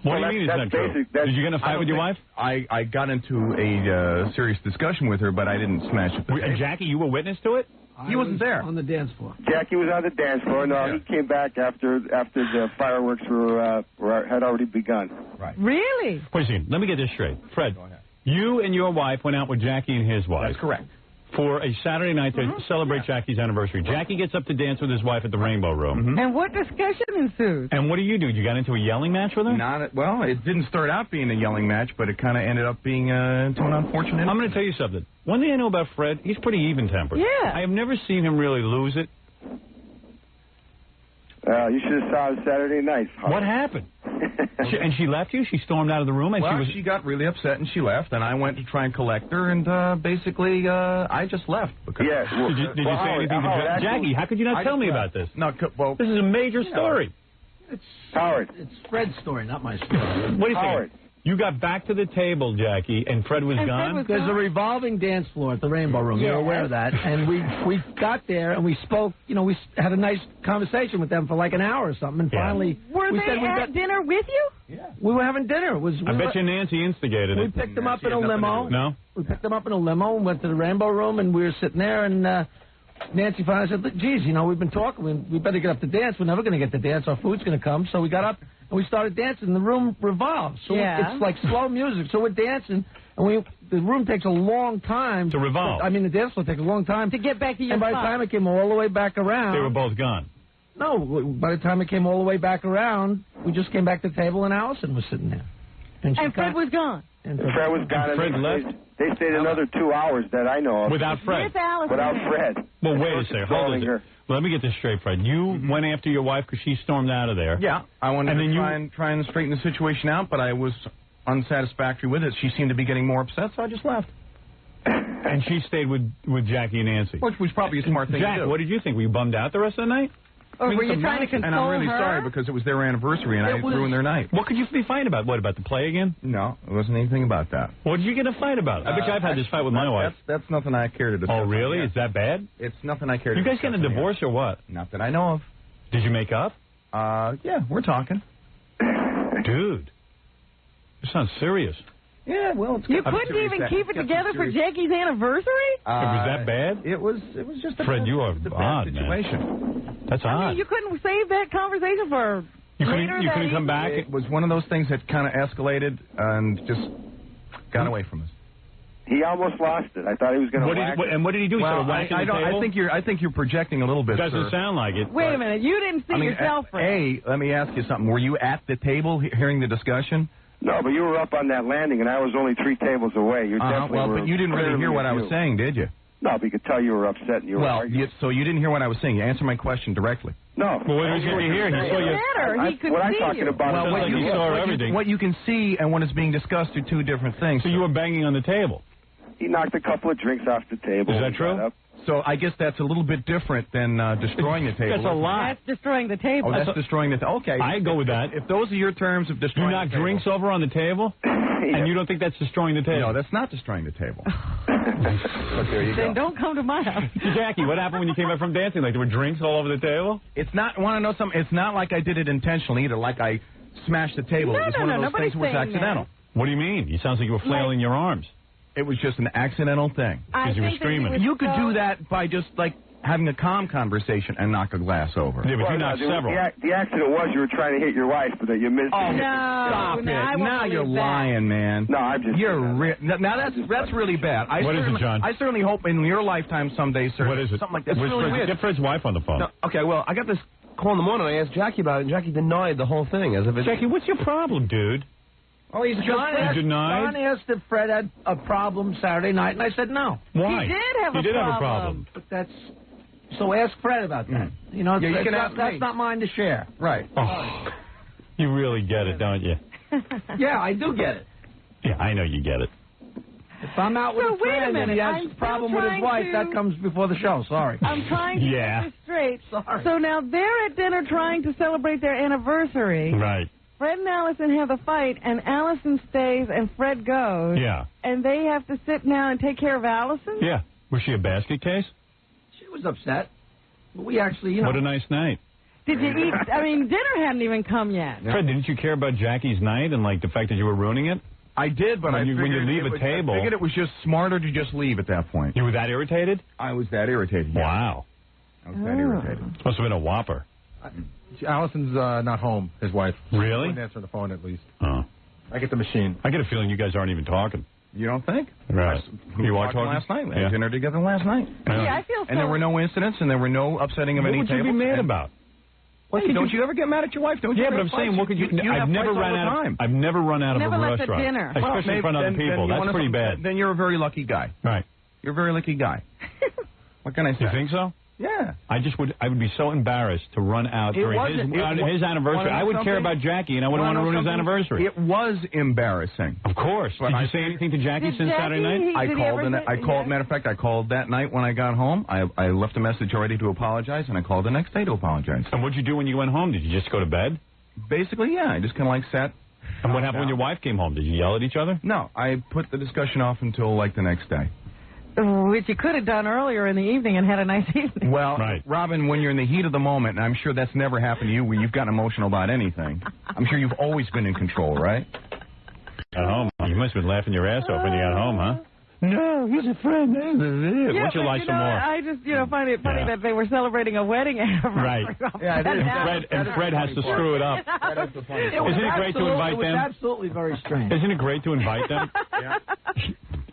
What do you mean it's not true? Did you get in a fight with your wife? I got into a serious discussion with her, but I didn't smash it. And Jackie, you were witness to it? He wasn't there. On the dance floor. Jackie was on the dance floor. No, he came back after the fireworks had already begun. Right. Really? Wait a second. Let me get this straight. Fred, you and your wife went out with Jackie and his wife. That's correct. For a Saturday night to celebrate Jackie's anniversary. Jackie gets up to dance with his wife at the Rainbow Room. And what discussion ensued? And what do? You got into a yelling match with her? Well, it didn't start out being a yelling match, but it kind of ended up being into an unfortunate. I'm going to tell you something. One thing I know about Fred, he's pretty even-tempered. Yeah. I have never seen him really lose it. You should have saw it Saturday night. What happened? And she left you? She stormed out of the room? And she got really upset and she left, and I went to try and collect her, and basically I just left. Because Did you say anything to Jackie? How could you not tell me about this? No, well, this is a major story. Howard. It's Fred's story, not my story. What do you think? You got back to the table, Jackie, and Fred was gone? There's a revolving dance floor at the Rainbow Room. You're aware of that. And we got there, and we spoke, we had a nice conversation with them for like an hour or something, and finally... Were they at dinner with you? Yeah. We were having dinner. I bet you Nancy instigated it. We picked them up in a limo. No? We picked them up in a limo and went to the Rainbow Room, and we were sitting there, and Nancy finally said, geez, we've been talking. We better get up to dance. We're never going to get to dance. Our food's going to come. So we got up, and we started dancing. The room revolves. So it's like slow music. So we're dancing, and the room takes a long time. To revolve. I mean, the dance floor takes a long time. To get back to your And by the time it came all the way back around... They were both gone. No, by the time it came all the way back around, we just came back to the table, and Allison was sitting there. And Fred was gone. And Fred was gone. Fred left? They stayed another 2 hours that I know of. Without Fred? Without Fred. Well, wait a second. Hold on. Well, let me get this straight, Fred. You went after your wife because she stormed out of there. Yeah. I wanted to try and straighten the situation out, but I was unsatisfactory with it. She seemed to be getting more upset, so I just left. And she stayed with Jackie and Nancy. Which was probably a smart thing to do. Jack, what did you think? Were you bummed out the rest of the night? Or were you trying to console her? And I'm really sorry because it was their anniversary and I ruined their night. What could you be fighting about? What, about the play again? No, it wasn't anything about that. What did you get a fight about? I bet you I've had this fight with my wife. That's nothing I care to discuss. Oh, really? Is that bad? It's nothing I care to discuss. You guys getting a divorce or what? Not that I know of. Did you make up? Yeah, we're talking. Dude, this sounds serious. Yeah, well, you couldn't even keep it together for Jackie's anniversary? Was that bad? It was just a Fred, you are odd, situation. Man. That's odd. I mean, you couldn't save that conversation for later. You couldn't come back? It was one of those things that kind of escalated and just got away from us. He almost lost it. I thought he was going to whack it. And what did he do? Well, I think you're projecting a little bit. Doesn't sound like it. Wait a minute. You didn't see yourself, Fred. Let me ask you something. Were you at the table hearing the discussion? No, but you were up on that landing, and I was only 3 tables away. You definitely were. But you didn't really hear what I was saying, did you? No, but you could tell you were upset and you were arguing. So you didn't hear what I was saying. You answer my question directly. No. Well, what was he hear? He saw you. He could what see I'm talking about he saw everything. What you can see and what is being discussed are two different things. So you were banging on the table. He knocked a couple of drinks off the table. Is that true? So I guess that's a little bit different than destroying the table. That's a lot. That's destroying the table. Oh, that's destroying the table. Okay. I go with that. If those are your terms of destroying the table. You knock drinks over on the table? And you don't think that's destroying the table? No, that's not destroying the table. But there you go. Then don't come to my house. Jackie, what happened when you came back from dancing? Like there were drinks all over the table? It's not, want to know something? It's not like I did it intentionally either, like I smashed the table. It was one of those things that was accidental. What do you mean? You sounds like you were flailing your arms. It was just an accidental thing. Because you were screaming. You could do that by just, like, having a calm conversation and knock a glass over. Yeah, but you knocked several. The accident was you were trying to hit your wife, but you missed it. Stop it. Now you're lying, man. No, I'm just... Now that's really bad. What is it, John? I certainly hope in your lifetime someday, sir. What is it? Something like that. It's really weird. Get Fred's wife on the phone. No, okay, well, I got this call in the morning. I asked Jackie about it, and Jackie denied the whole thing. As if it's... Jackie, what's your problem, dude? Oh, John asked if Fred had a problem Saturday night, and I said no. Why? He did have a problem. But that's... So ask Fred about that. You know, you can ask that's me. not mine to share. Right. Oh, you really get it, don't you? Yeah, I do get it. Yeah, I know you get it. If I'm out with a friend and he has a problem with his wife, that comes before the show. Sorry. I'm trying to get this straight. Sorry. So now they're at dinner trying to celebrate their anniversary. Right. Fred and Allison have a fight, and Allison stays and Fred goes. Yeah. And they have to sit now and take care of Allison? Yeah. Was she a basket case? She was upset. But we actually, you know. What a nice night. Did you eat? I mean, dinner hadn't even come yet. Fred, didn't you care about Jackie's night and, like, the fact that you were ruining it? I did, but when you leave a table... I figured it was just smarter to just leave at that point. You were that irritated? I was that irritated, yeah. Wow. I was that irritated. Must have been a whopper. Allison's not home, his wife. Really? She wouldn't answer the phone, at least. Oh. I get the machine. I get a feeling you guys aren't even talking. You don't think? Right. We were talking last night. We had dinner together last night. Yeah, I feel so. And there were no incidents, and there were no upsetting of any tables. What would you be mad about? Hey, don't you ever get mad at your wife? Don't you? Yeah, but I'm saying, what could you? I've never run out of a restaurant, especially in front of other people. That's pretty bad. Then you're a very lucky guy. Right. You're a very lucky guy. What can I say? You think so? Yeah. I would be so embarrassed to run out during his anniversary. I would care about Jackie, and I wouldn't want to ruin his anniversary. It was embarrassing. Of course. Did you say anything to Jackie since Saturday night? I called. Matter of fact, I called that night when I got home. I left a message already to apologize, and I called the next day to apologize. And what did you do when you went home? Did you just go to bed? Basically, yeah. I just kind of like sat. And what happened when your wife came home? Did you yell at each other? No, I put the discussion off until like the next day. Which you could have done earlier in the evening and had a nice evening. Well, Robin, when you're in the heat of the moment, and I'm sure that's never happened to you where you've gotten emotional about anything, I'm sure you've always been in control, right? At home. You must have been laughing your ass off when you got home, huh? No, he's a friend. Yeah, Why don't you lie some more? I just, find it funny that they were celebrating a wedding anniversary. Right. Yeah, and Fred has to screw it up. Isn't it great to invite them? It was absolutely very strange. Isn't it great to invite them? Yeah.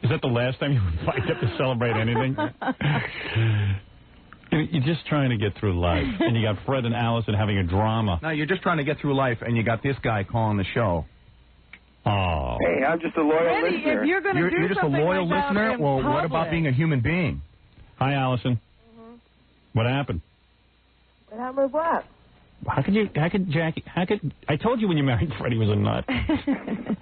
Is that the last time you invite them to celebrate anything? You're just trying to get through life, and you got Fred and Allison having a drama. No, you're just trying to get through life, and you got this guy calling the show. Oh. Hey, I'm just a loyal listener. If you're just a loyal listener? Well, what about being a human being? Hi, Allison. Mm-hmm. What happened? What happened with what? How could Jackie, I told you when you married Freddie was a nut.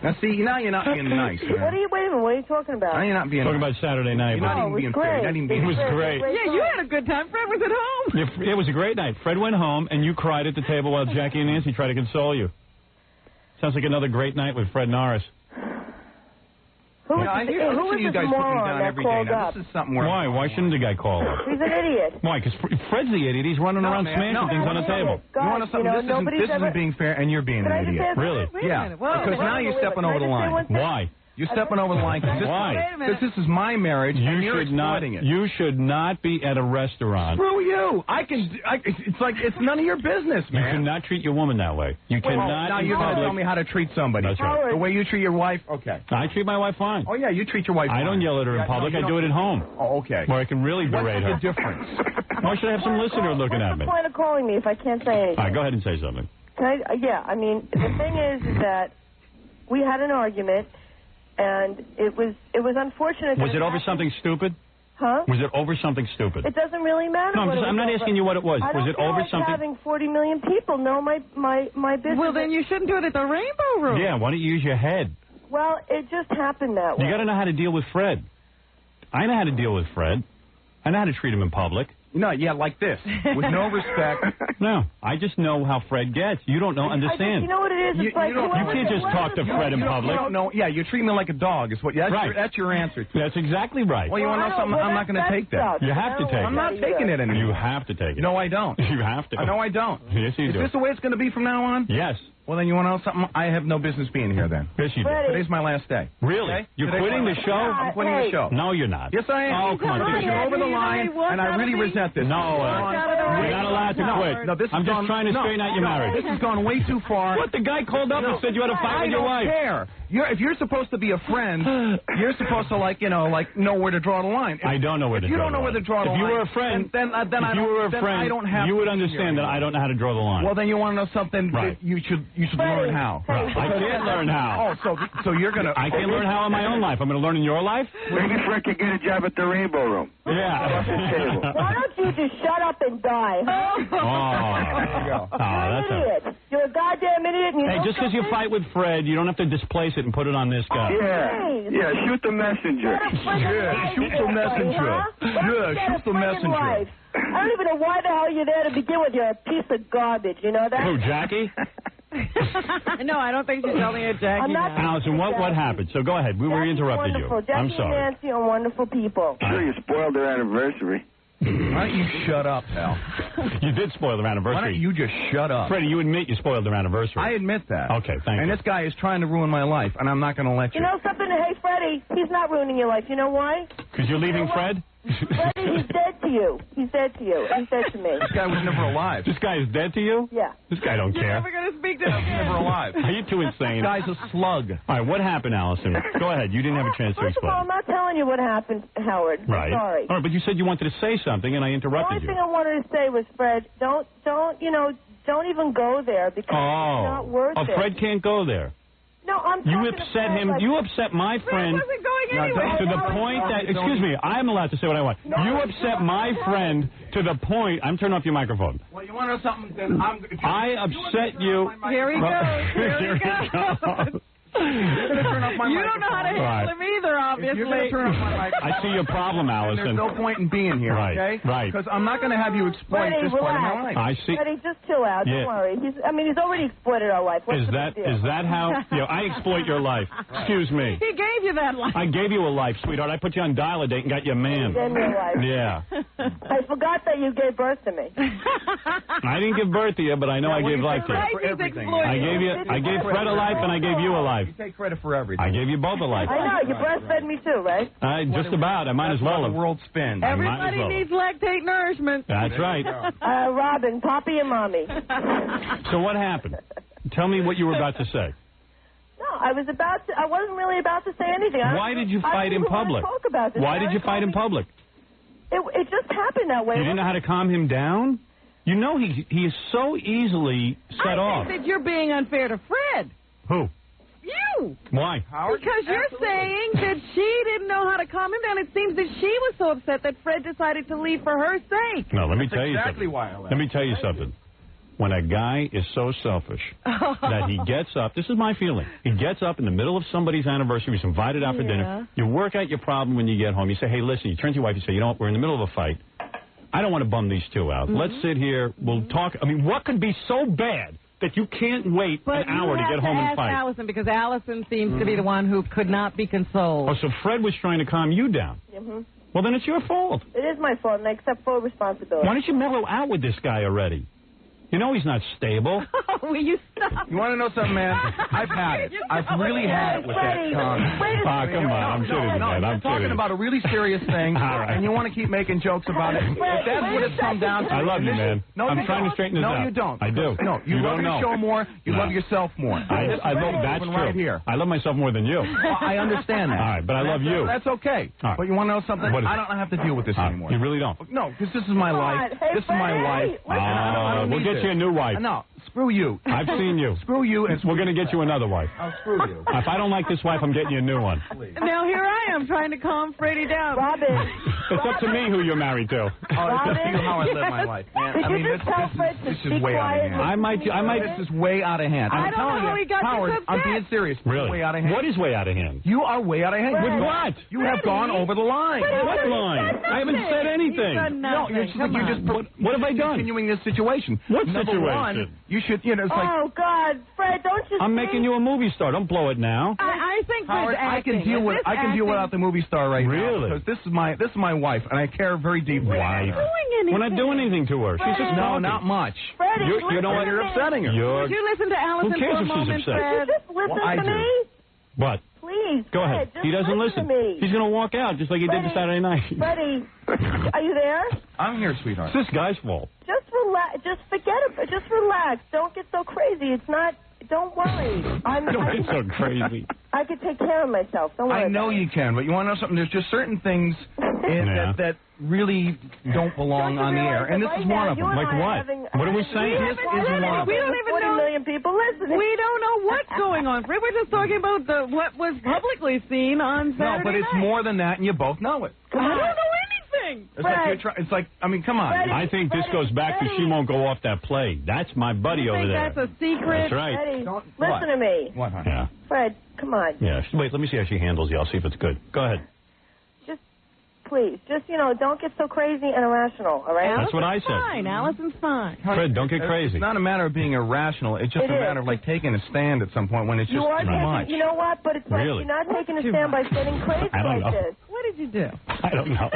Now, see, now you're not being nice. Wait a minute, what are you talking about? Now you're not being talking about Saturday night. You're not even being fair. You're not even being It was great. Yeah, you had a good time. Fred was at home. Yeah, it was a great night. Fred went home, and you cried at the table while Jackie and Nancy tried to console you. Sounds like another great night with Fred Norris. I hear you guys putting me down every day now. This is something where... Why shouldn't the guy call up? He's an idiot. Why? Because Fred's the idiot. He's running around smashing things on the table. You want something? This isn't being fair, and you're being an idiot. Really? Yeah. Because now you're stepping over the line. Why? You're stepping over the line. Why? Because this is my marriage, and you're exploiting it. You should not be at a restaurant. Screw you! It's like it's none of your business, man. You cannot treat your woman that way. You cannot. Now you're going to tell me how to treat somebody. That's right. The way you treat your wife. Okay. I treat my wife fine. Oh yeah, you treat your wife fine. I don't yell at her in public. I do it at home. Oh, okay. Where I can really berate her. What's the difference? Why should I have some listener looking at me? What's the point of calling me if I can't say anything? All right, go ahead and say something. I mean, the thing is that we had an argument. And it was unfortunate. Was it over something stupid? Huh? Was it over something stupid? It doesn't really matter. No, I'm not asking you what it was. Was it over something? Having 40 million people know my business. Well, then you shouldn't do it at the Rainbow Room. Yeah, why don't you use your head? Well, it just happened that way. You got to know how to deal with Fred. I know how to deal with Fred. I know how to treat him in public. No, yeah, like this, with no respect. No, I just know how Fred gets. You don't understand. You know what it is? You can't just talk to Fred in public. No, yeah, you treat me like a dog. Is what? That's your answer. That's exactly right. Well, you want to know something? I'm not going to take that. You have to take it. I'm not taking it anymore. You have to take it. No, I don't. You have to. No, I don't. Yes, you do. Is this the way it's going to be from now on? Yes. Well, then you want to know something? I have no business being here then. Yes, you do. Today's my last day. Really? Okay? You're quitting the show? I'm quitting the show. No, you're not. Yes, I am. Oh, come on. You're over the line, and I really resent this. No, you're not allowed to quit. No, I'm just trying to straighten out your marriage. This has gone way too far. What? The guy called up and said you had a fight with your wife. I don't care. If you're supposed to be a friend, you're supposed to know where to draw the line. I don't know where to draw the line. If you don't know where to draw the line. If you were a friend, then I don't have. You would understand that I don't know how to draw the line. Well, then you want to know something? Right. You should learn how. I can't learn how. Oh, so you're gonna? I can't learn how in my own life. I'm going to learn in your life. Maybe Fred could get a job at the Rainbow Room. Yeah. Why don't you just shut up and die? Oh, there you go. That's You're an idiot. You're a goddamn idiot. And you Hey, just because you fight with Fred, you don't have to displace it and put it on this guy. Yeah, shoot the messenger. Yeah, shoot the messenger. Yeah, shoot the messenger. I don't even know why the hell you're there to begin with. You're a piece of garbage. You know that? Who, Jackie? No, I don't think she's telling it, Jackie. I'm not Allison, what happened? So go ahead. We interrupted you. Jackie I'm sorry. and Nancy are wonderful people. Sure, you spoiled their anniversary. Why don't you shut up, pal? You did spoil their anniversary. Why don't you just shut up? Freddie, you admit you spoiled their anniversary. I admit that. Okay, thank you. And this guy is trying to ruin my life, and I'm not going to let you. You know something? Hey, Freddie, he's not ruining your life. You know why? Because you're leaving Fred? Freddie, he's dead to you. He's dead to you. He's dead to me. This guy was never alive. This guy is dead to you? Yeah. This guy don't care. You're never going to speak to him. Never alive. Are you too insane? This guy's a slug. All right, what happened, Allison? Go ahead. You didn't have a chance to First of explain. all, I'm not telling you what happened, Howard. Right. Sorry. All right, but you said you wanted to say something, and I The interrupted only you. thing I wanted to say was, Fred, don't even go there because it's not worth it. Fred can't go there. No, I'm You talking upset to Fred, him. like, You upset my friend wasn't going anywhere. to the point that, excuse me, I'm allowed to say what I want. You upset my friend to the point, I'm turning off your microphone. Well, you want to know something? Then I upset you. Here he goes. Here he goes. You're going to turn off my You don't know how to handle him either, obviously. You're going to turn off my microphone. I see your problem, Allison. There's no point in being here, Right, okay? right. Because I'm not going to have you exploit Freddie, this part of my relax. life. I see. Freddie, just chill out. Yeah. Don't worry. He's already exploited our life. What's Is the that big deal? how I exploit your life? Excuse me. He gave you that life. I gave you a life, sweetheart. I put you on dial-a-date and got you a man. He gave me a life. Yeah. I forgot that you gave birth to me. I didn't give birth to you, but I know I gave life to you. For everything. I gave Fred a life and I gave you a life. You take credit for everything. I gave you both a life. I know. You breastfed me too, right? Just about. I might as well The have. world spins. Everybody needs lactate nourishment. That's right. Robin, Poppy and Mommy. So what happened? Tell me what you were about to say. No, I wasn't really about to say anything. Why did you fight in public? Talk about this. Why did you fight in public? It just happened that way. You didn't know how to calm him down? You know he is so easily set off. I think that you're being unfair to Fred. Who? You. Why? Because you're saying that she didn't know how to calm him down. It seems that she was so upset that Fred decided to leave for her sake. No, let me tell you exactly something. why I left. Let me tell you something. When a guy is so selfish that he gets up, this is my feeling, he gets up in the middle of somebody's anniversary, he's invited out for dinner, you work out your problem when you get home, you say, hey, listen, you turn to your wife, you say, you know what, we're in the middle of a fight. I don't want to bum these two out. Let's sit here, we'll talk. I mean, what could be so bad that you can't wait an hour to get home and fight? Allison, because Allison seems to be the one who could not be consoled. Oh, so Fred was trying to calm you down. Mm-hmm. Well, then it's your fault. It is my fault, and I accept full responsibility. Why don't you mellow out with this guy already? You know he's not stable. Will you stop? You want to know something, man? I've had it. I've really had it with that comment. Come on, I'm kidding, man. I'm talking kidding. about a really serious thing, All right. and you want to keep making jokes about it. If that's what it's come down to. I love you, man. No, I'm you trying don't. to straighten this out. No, you don't. I do. No, you love don't your know. show more. You No. love yourself more. I love that's true. Right here. I love myself more than you. Well, I understand that. All right, but I love you. That's okay. All right. But you want to know something? What is I it? don't have to deal with this anymore. You really don't? No, because this is my life. Hey, This is my Freddie, wife. I don't We'll need get this. you a new wife. No, screw you. I've seen you. Screw you. And We're going to get you another wife. I'll screw you. If I don't like this wife, I'm getting you a new one. Now here I am trying to calm Freddie down. Robin. It's up to me who you're married to. Oh, it's up to you how I live my life, man. Did I mean, you just tell Fred to this is be way out of quiet? hand. I might. This is way out of hand. I I'm don't know telling how you, he got Howard, this I'm upset. being serious. Really? Way out of hand. What is way out of hand? You are way out of hand. With what? You have gone over the line. What line? I haven't said anything. No, you're just What have I done? continuing this situation. What Number situation? one, you should, it's like, Oh, God. God, Fred, don't you I'm see? making you a movie star. Don't blow it now. I think Howard, I can deal without the movie star right now. Really? Because this is my wife, and I care very deeply. Wife? We're not doing anything to her. She's just no, talking. not much. Freddie, You know what? You're upsetting her. Would you listen to Allison Who cares for a if she's moment, upset? Fred? Would you just listen Well, I to do. me? What? Please, Go Fred, ahead. just He doesn't listen. to me. He's going to walk out just like he did Saturday night. Freddie, are you there? I'm here, sweetheart. It's this guy's fault. Just relax. Just forget it. Just relax. Don't get so crazy. It's not. Don't worry. Don't get so crazy. I could take care of myself. Don't worry. I know about you can, but you want to know something? There's just certain things that really don't belong on the air, and this is one of them. Like what? What are we saying? This is one of We them. don't even 40 know. million people listening. We don't know what's going on, Fred. We're just talking about what was publicly seen on Saturday No, but it's night. more than that, and you both know it. I don't know anything. It's like you're trying. It's like, I mean, come on. I think this goes back to she won't go off that plane. That's my buddy over there. That's a secret. That's right. Freddie, Don't- listen to me. What, honey? Yeah. Fred, come on. Yeah. Wait, let me see how she handles you. I'll see if it's good. Go ahead. Please, just, don't get so crazy and irrational, all right? That's what I said. Fine. Allison's fine. Fred, don't get crazy. It's not a matter of being irrational. It's just It a is. matter of like taking a stand at some point when it's just You are too taking, much. you know what? But it's like Really? you're not taking a stand by getting crazy I don't like know. this. What did you do? I don't know.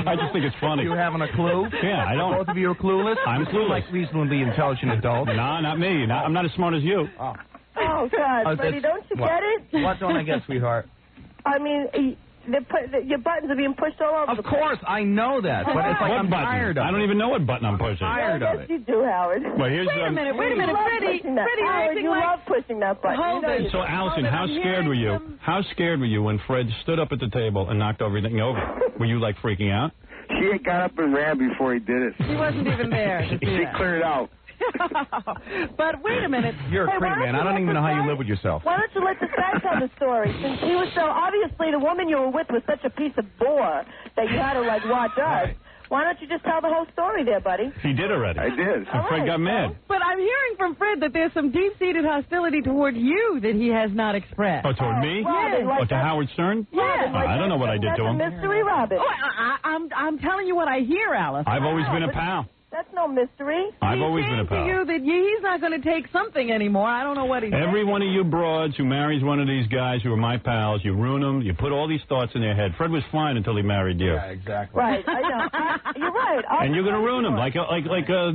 I just think it's funny. You having a clue? Yeah, I don't. Both of you are clueless? I'm clueless. Like reasonably intelligent adults. No, not me. I'm not as smart as you. Oh, God, Freddie, don't you get it? What don't I get, sweetheart? I mean, your buttons are being pushed all over Of the course, I know that, but it's like What I'm button? tired of it. I don't even know what button I'm pushing. Tired of Yes, it. you do, Howard. Well, here's Wait a minute, You love Freddie. pushing that. Freddie, you're Howard, acting you like... love pushing that button. Hold You know it. you So, do. Allison, how I'm scared were you? hearing How scared were you when Fred stood up at the table and knocked everything over? Were you, like, freaking out? She had got up and ran before he did it. She wasn't even there. to see She that. cleared out. But wait a minute. You're a Hey, creep, why man. don't I don't you even know let how the you live with yourself. Why don't you let this guy tell the story? Since he was so obviously the woman you were with was such a piece of bore that you had to like watch us. Why don't you just tell the whole story there, buddy? He did already. I did. And Fred got mad. But I'm hearing from Fred that there's some deep-seated hostility towards you that he has not expressed. Oh, toward me? Robin, What, to Howard Stern? Yeah. I don't know what I did to him. That's a mystery, Robin. Oh, I'm telling you what I hear, Alice. I've always been a pal. That's no mystery. I've always been a to pal. you that he's not going to take something anymore. I don't know what he's Every one of you broads who marries one of these guys who are my pals, you ruin them. You put all these thoughts in their head. Fred was fine until he married you. Yeah, exactly. Right, I know. You're right. And you're going to ruin him, like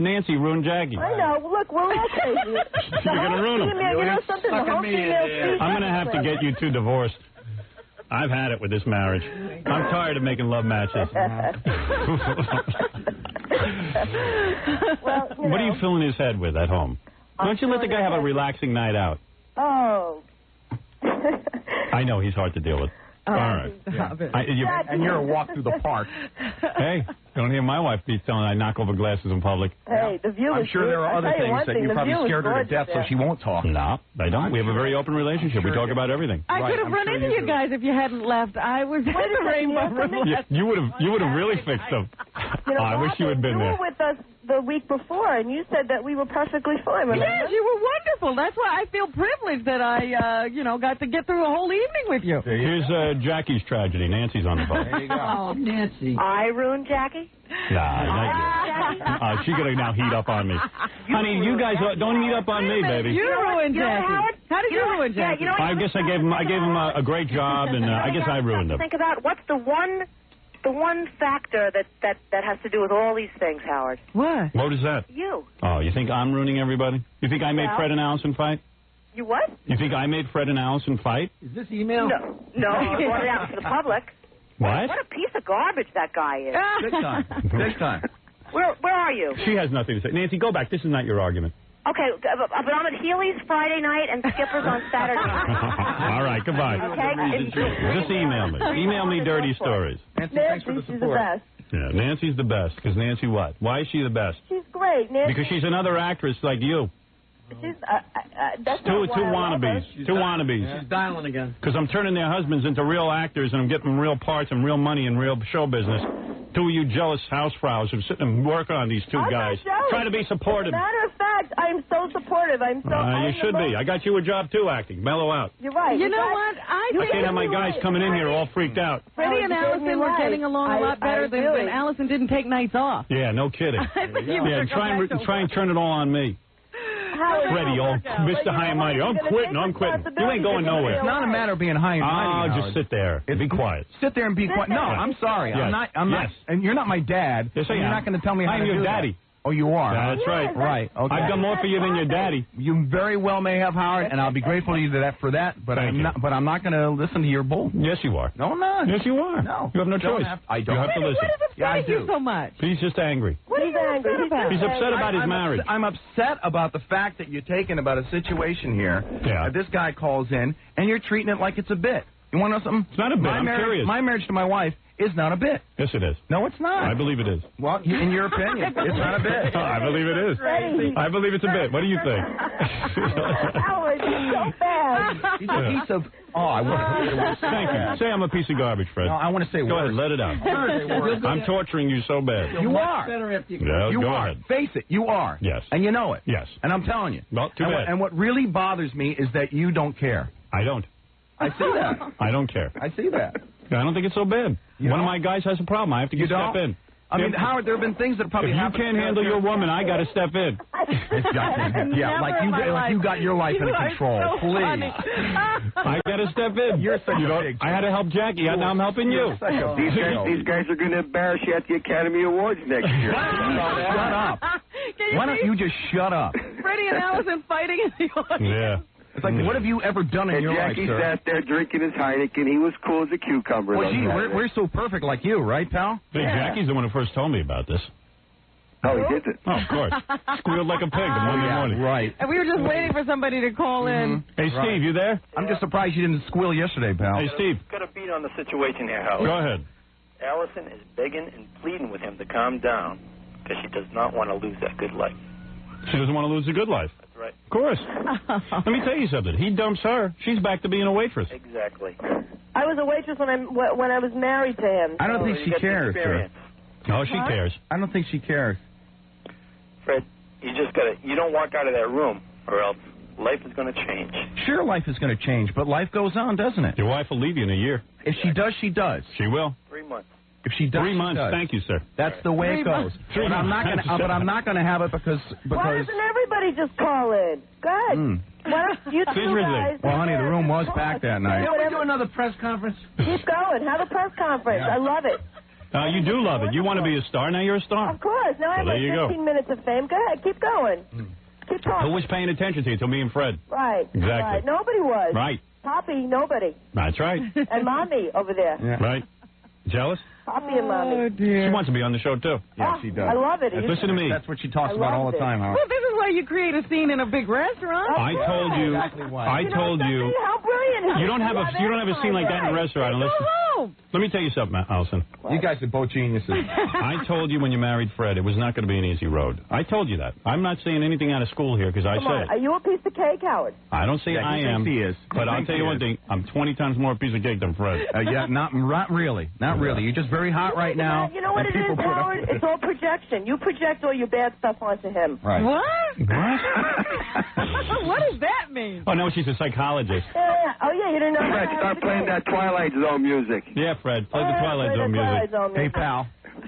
Nancy ruined Jackie. I know. Look, we're all crazy. You're going to ruin him. You know something? The whole female I'm going to have to get you two divorced. I've had it with this marriage. I'm tired of making love matches. Well, What are you filling his head with at home? Why don't you let the guy have a relaxing night out? Oh. I know he's hard to deal with. All right. And you're a walk through the park. Hey, don't hear my wife be telling I knock over glasses in public. Hey, the view I'm is sure there are other things that you probably scared her to death, so she won't talk. No, I don't. We have a very open relationship. We talk about everything. I could have run into you guys if you hadn't left. I was at the Rainbow Room. You would have really fixed them. I wish you had been You there. were with us the week before, and you said that we were perfectly fine. Remember? Yes, you were wonderful. That's why I feel privileged that I, got to get through a whole evening with you. Here's Jackie's tragedy. Nancy's on the phone. There you go. Oh, Nancy. I ruined Jackie? Nah, not you. She's going to now heat up on me. Honey, you guys don't heat up on me, baby. You ruined Jackie. How did you ruin Jackie? I guess I gave him a great job, and I guess I ruined him. Think about what's the one factor that has to do with all these things, Howard. What? What is that? You. Oh, you think I'm ruining everybody? You think I made Well- Fred and Allison fight? You what? You think I made Fred and Allison fight? Is this email? No, I brought it out to the public. What? What a piece of garbage that guy is. Big time. Big time. Where are you? She has nothing to say. Nancy, go back. This is not your argument. Okay, but I'm at Healy's Friday night and Skipper's on Saturday night. All right, goodbye. Okay? Just email me. Email me dirty stories. Nancy, thanks for the She's the support. best. Yeah, Nancy's the best. Because Nancy what? Why is she the best? She's great. Nancy, Because she's another actress like you. she's that's Two not why I love her. wannabes. Two wannabes. She's dialing again. Because I'm turning their husbands into real actors and I'm getting them real parts and real money and real show business. Two of you jealous housefrows who sit and work on these two I'm guys. not jealous. Try to be supportive. As a matter of fact, I'm so supportive. I'm so. You should be. I got you a job too, acting. Mellow out. You're right. You know what? I I can't have my guys coming in here all freaked out. Freddie and Allison were getting along a lot better than when Allison didn't take nights off. Yeah, no kidding. I think you Yeah, better go back to try and turn it all on me. Freddie, oh, Mr. High and Mighty, I'm quitting. You ain't going nowhere. It's not a matter of being high and mighty. Oh, just sit there. Be quiet. Sit there and be quiet. No, I'm sorry. Yes. I'm not. And you're not my dad. Yes, I am. You're not going to tell me how to do I'm your daddy. that. Oh, you are. That's right. Right. Okay. I've done more for you than your daddy. You very well may have, Howard, and I'll be grateful to you for that. But I'm not going to listen to your bull. Yes, you are. No, I'm not. Yes, you are. No, you have no choice. I don't. You have to listen. What is upsetting you so much? He's just angry. What are you angry about? He's upset about his marriage. I'm upset about the fact that you're taking about a situation here. Yeah. This guy calls in, and you're treating it like it's a bit. You want to know something? It's not a bit. I'm curious. My marriage to my wife is not a bit. Yes, it is. No, it's not. I believe it is. Well, in your opinion, it's not a bit. I believe it is. I believe it's a bit. What do you think? Howard, you're so bad. He's a piece of... Oh, I want to Thank you. Say I'm a piece of garbage, Fred. No, I want to say Go words. ahead, let it out. I'm torturing you so bad. You are. Yeah, You go are. ahead. Face it, you are. Yes. And you know it. Yes. And I'm telling you. Well, too bad. And what really bothers me is that you don't care. I don't. I see that. I don't care. I see that. I don't think it's so bad. One of my guys has a problem. I have to step in. I mean, Howard, there have been things that probably if you happened. can't handle your woman, I got to step in. Yeah, like you got your life in control. So please. I got to step in. You're such a big. I had to help Jackie. Now I'm helping you. These guys are going to embarrass you at the Academy Awards next year. Shut up. Why don't you just shut up? Freddie and Allison fighting in the audience. Yeah. It's like, what have you ever done in your life, Jackie sir? sat there drinking his Heineken. He was cool as a cucumber. Well, gee, we're so perfect like you, right, pal? Hey, Jackie's the one who first told me about this. Oh, he did it? Oh, of course. Squealed like a pig on Monday morning. Right. And we were just waiting for somebody to call in. Hey, Steve, you there? I'm just surprised you didn't squeal yesterday, pal. Hey, Steve. Got a beat on the situation here, Howard. Go ahead. Allison is begging and pleading with him to calm down because she does not want to lose that good life. She doesn't want to lose a good life. That's right. Of course. Let me tell you something. He dumps her. She's back to being a waitress. Exactly. I was a waitress when I was married to him. I don't think she cares, sir. No, she cares. I don't think she cares. Fred, you don't walk out of that room or else life is going to change. Sure, life is going to change, but life goes on, doesn't it? Your wife will leave you in a year. If she does, she does. She will. 3 months. If she does, 3 months. She does. Thank you, sir. That's the way it goes. But I'm not going to have it because. Why doesn't everybody just call in? Good. Why don't you two guys? Well, honey, the room was packed that night. Can we do another press conference? Keep going. Have a press conference. I love it. You do love it. You want to be a star. Now you're a star. Of course. Now I have there you like 15 minutes of fame. Go ahead. Keep going. Keep talking. Who was paying attention to you? To me and Fred. Right. Exactly. Right. Nobody was. Right. Poppy, nobody. That's right. And Mommy over there. Yeah. Right. Jealous? Poppy and Mommy. Oh, dear. She wants to be on the show, too. Yeah, she does. I love it. Listen to me. That's what she talks I about all love the time, Howard. Well, this is why you create a scene in a big restaurant. I told you. Exactly why. I told you. How brilliant is You don't have a scene like that in a restaurant unless. Go home. Let me tell you something, Allison. You guys are both geniuses. I told you when you married Fred, it was not going to be an easy road. I told you that. I'm not saying anything out of school here because I Come on. said Are you a piece of cake, Howard? I don't say Yeah, I he am. thinks he is. But I'll tell you one thing. I'm 20 times more a piece of cake than Fred. Yeah, not really. Not really. You're just very hot right now. You know what it is, Howard? It's all projection. You project all your bad stuff onto him. Right. What? What? What does that mean? Oh, no, she's a psychologist. Yeah. Oh, yeah, you didn't know Fred, that. start playing that Twilight Zone music. Yeah, Fred. Play the Twilight Zone music. Hey, pal.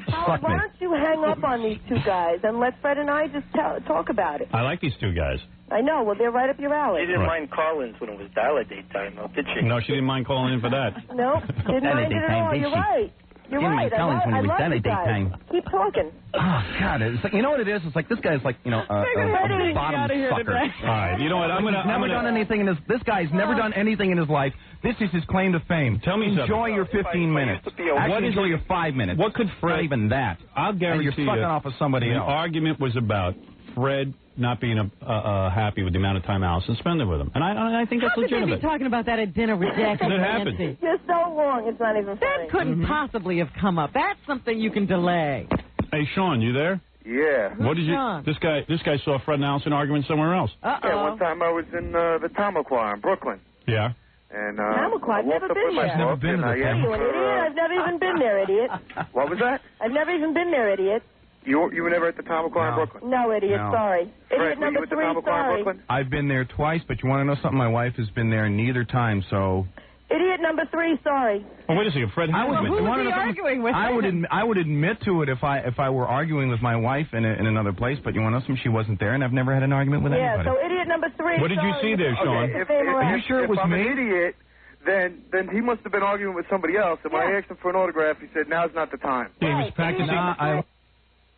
Howard, why don't you hang up on these two guys and let Fred and I just talk about it? I like these two guys. I know. Well, they're right up your alley. She didn't mind call-ins when it was dial-a-date time, though, did she? No, she didn't mind calling in for that. No, didn't mind it at all. You're right. You're right. I love you guys. Keep talking. Oh, God. It's like, you know what it is? It's like this guy's like, a bottom sucker. All right. You know what? I'm gonna done anything in his. This guy's never done anything in his life. This is his claim to fame. Tell me something. Enjoy your 15 minutes. Actually, enjoy your 5 minutes. What could Fred? Not even that. I'll guarantee you're sucking off of somebody else. The argument was about Fred not being happy with the amount of time Allison spent with him, and I think that's How could they legitimate. be talking about that at dinner with Jackie and It happened. Nancy? You're so wrong. It's not even funny. That couldn't possibly have come up. That's something you can delay. Hey, Sean, you there? Yeah. What did you? Sean? This guy saw Fred and Allison arguing somewhere else. Yeah, one time I was in the Tamaqua in Brooklyn. Yeah. And Tamaqua? I've never been there. I've never been to the You an idiot? I've never even been there, idiot. What was that? I've never even been there, idiot. You were never at the Tamaqua in Brooklyn? No, idiot. No. Sorry. Fred, Idiot were you number at the 3, Tamaqua in sorry. Brooklyn? I've been there twice, but you want to know something? My wife has been there neither time, so... Idiot number 3, sorry. Oh, wait a second, Fred. Who was he arguing with? I would admit to it if I were arguing with my wife in another place. But you want to know something? She wasn't there, and I've never had an argument with anybody. Yeah, so idiot number 3. What did you see there, Sean? Are you sure it was I'm me? an idiot, then he must have been arguing with somebody else. And when I asked him for an autograph, he said, "Now's not the time." Yeah, he was practicing.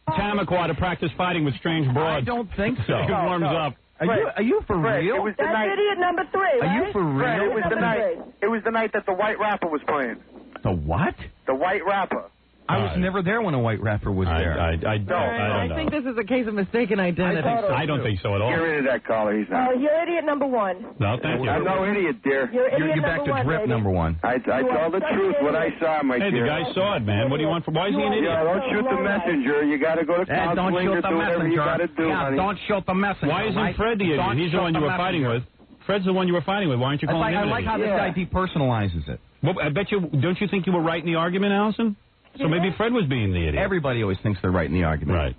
Tamaqua to practice fighting with strange broads. I don't think so. He warms up. Are you for real? It was the That's night. idiot number 3, right? Are you for real? Fred, it was the night. It was the night that the White Rapper was playing. The what? The White Rapper. I was never there when a white rapper was there. I don't know. I think this is a case of mistaken identity. I don't think so at all. Get rid of that caller. He's not. Oh, you're idiot number 1. No, thank you. I'm no idiot, dear. You're idiot You're back number to 1, drip baby. number 1. I tell the truth. What I saw, my Hey, the dear. guy saw it, man. What do you want from? Why is he an idiot? Yeah, don't shoot the messenger. You got to go to Don't counseling shoot or the do whatever you got to do, honey. don't shoot the messenger. Why isn't Fred the idiot? He's the one you were fighting with. Fred's the one you were fighting with. Why aren't you calling him I like how this guy depersonalizes it. Well, I bet you. Don't you think you were right in the argument, Allison? So maybe Fred was being the idiot. Everybody always thinks they're right in the argument. Right.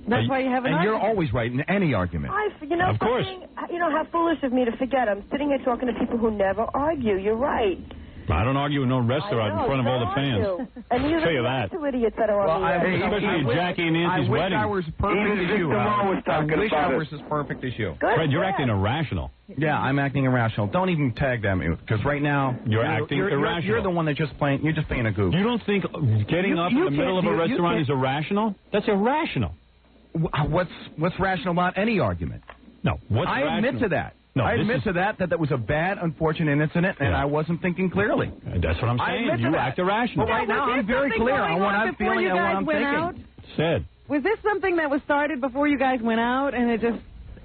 That's why you have an And you're argument. always right in any argument. Of course. You know, how foolish of me to forget. I'm sitting here talking to people who never argue. You're right. I don't argue with no restaurant in front of all the fans. And you're Tell you the that. two idiots that are on the air. Especially at Jackie and Nancy's I wish wedding. I was as perfect as you. I wish I was as perfect as you. Fred, you're acting irrational. Yeah, I'm acting irrational. Don't even tag that me, because right now You're acting irrational. You're the one that just playing. You're just being a goof. You don't think getting up in the middle of a restaurant is irrational? That's irrational. What's rational about any argument? No. What's I rational? admit to that. No, I this admit is- to that was a bad, unfortunate incident, and I wasn't thinking clearly. That's what I'm I saying. admit to You that. act irrational. But right now, I'm very clear on what I'm feeling and what I'm thinking. Said. Was this something that was started before you guys went out, and it just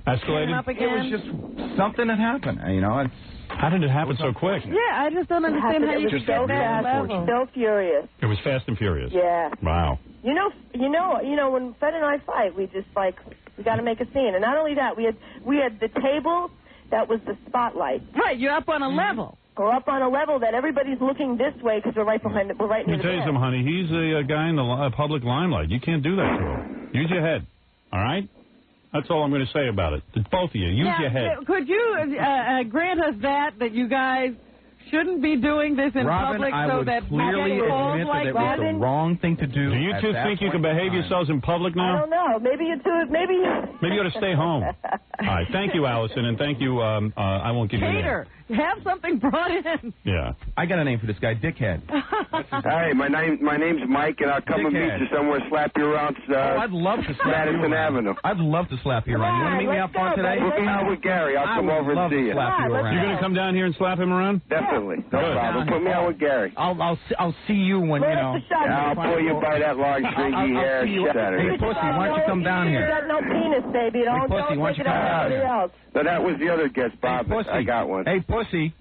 Escalated? came up It again? was just something that happened. You know, how did it happen so quick? Yeah, I just don't understand how you could get that level. So furious. It was Fast and Furious. Yeah. Wow. You know, when Fred and I fight, we just we got to make a scene. And not only that, we had the table that was the spotlight. Right, you're up on a level. We're up on a level that everybody's looking this way because we're right behind. We're right near Let me the tell you bed. something, honey. He's a guy in the public limelight. You can't do that to him. Use your head. All right? That's all I'm going to say about it. To both of you. Use your head. Could you grant us that you guys shouldn't be doing this in Robin, public I so would that clearly calls admit like that it was the wrong thing to do. Do you two think you can behave yourselves in public I now? don't know. Maybe you two. Maybe Maybe you ought to stay home. All right. Thank you, Allison, and thank you. I won't give you a name. Cater. Have something brought in. Yeah. I got a name for this guy, Dickhead. Hey, my name's Mike, and I'll come and meet you somewhere. Slap you around. I'd love to slap you Madison around. Avenue. I'd love to slap you around. You want to meet me out front today? Put me out with Gary. I'll come over and see you. Slap you around. You're going to come down here and slap him around? Definitely. No Good. problem. Put me out with Gary. I'll see you when you know. I'll pull you by that long stringy hair. Hey, pussy, why don't you come down You here? got no penis, baby. Don't pussy, why don't take you it come out down on here? somebody else. No, that was the other guest, Bob. Hey, pussy. I got one. Hey, pussy.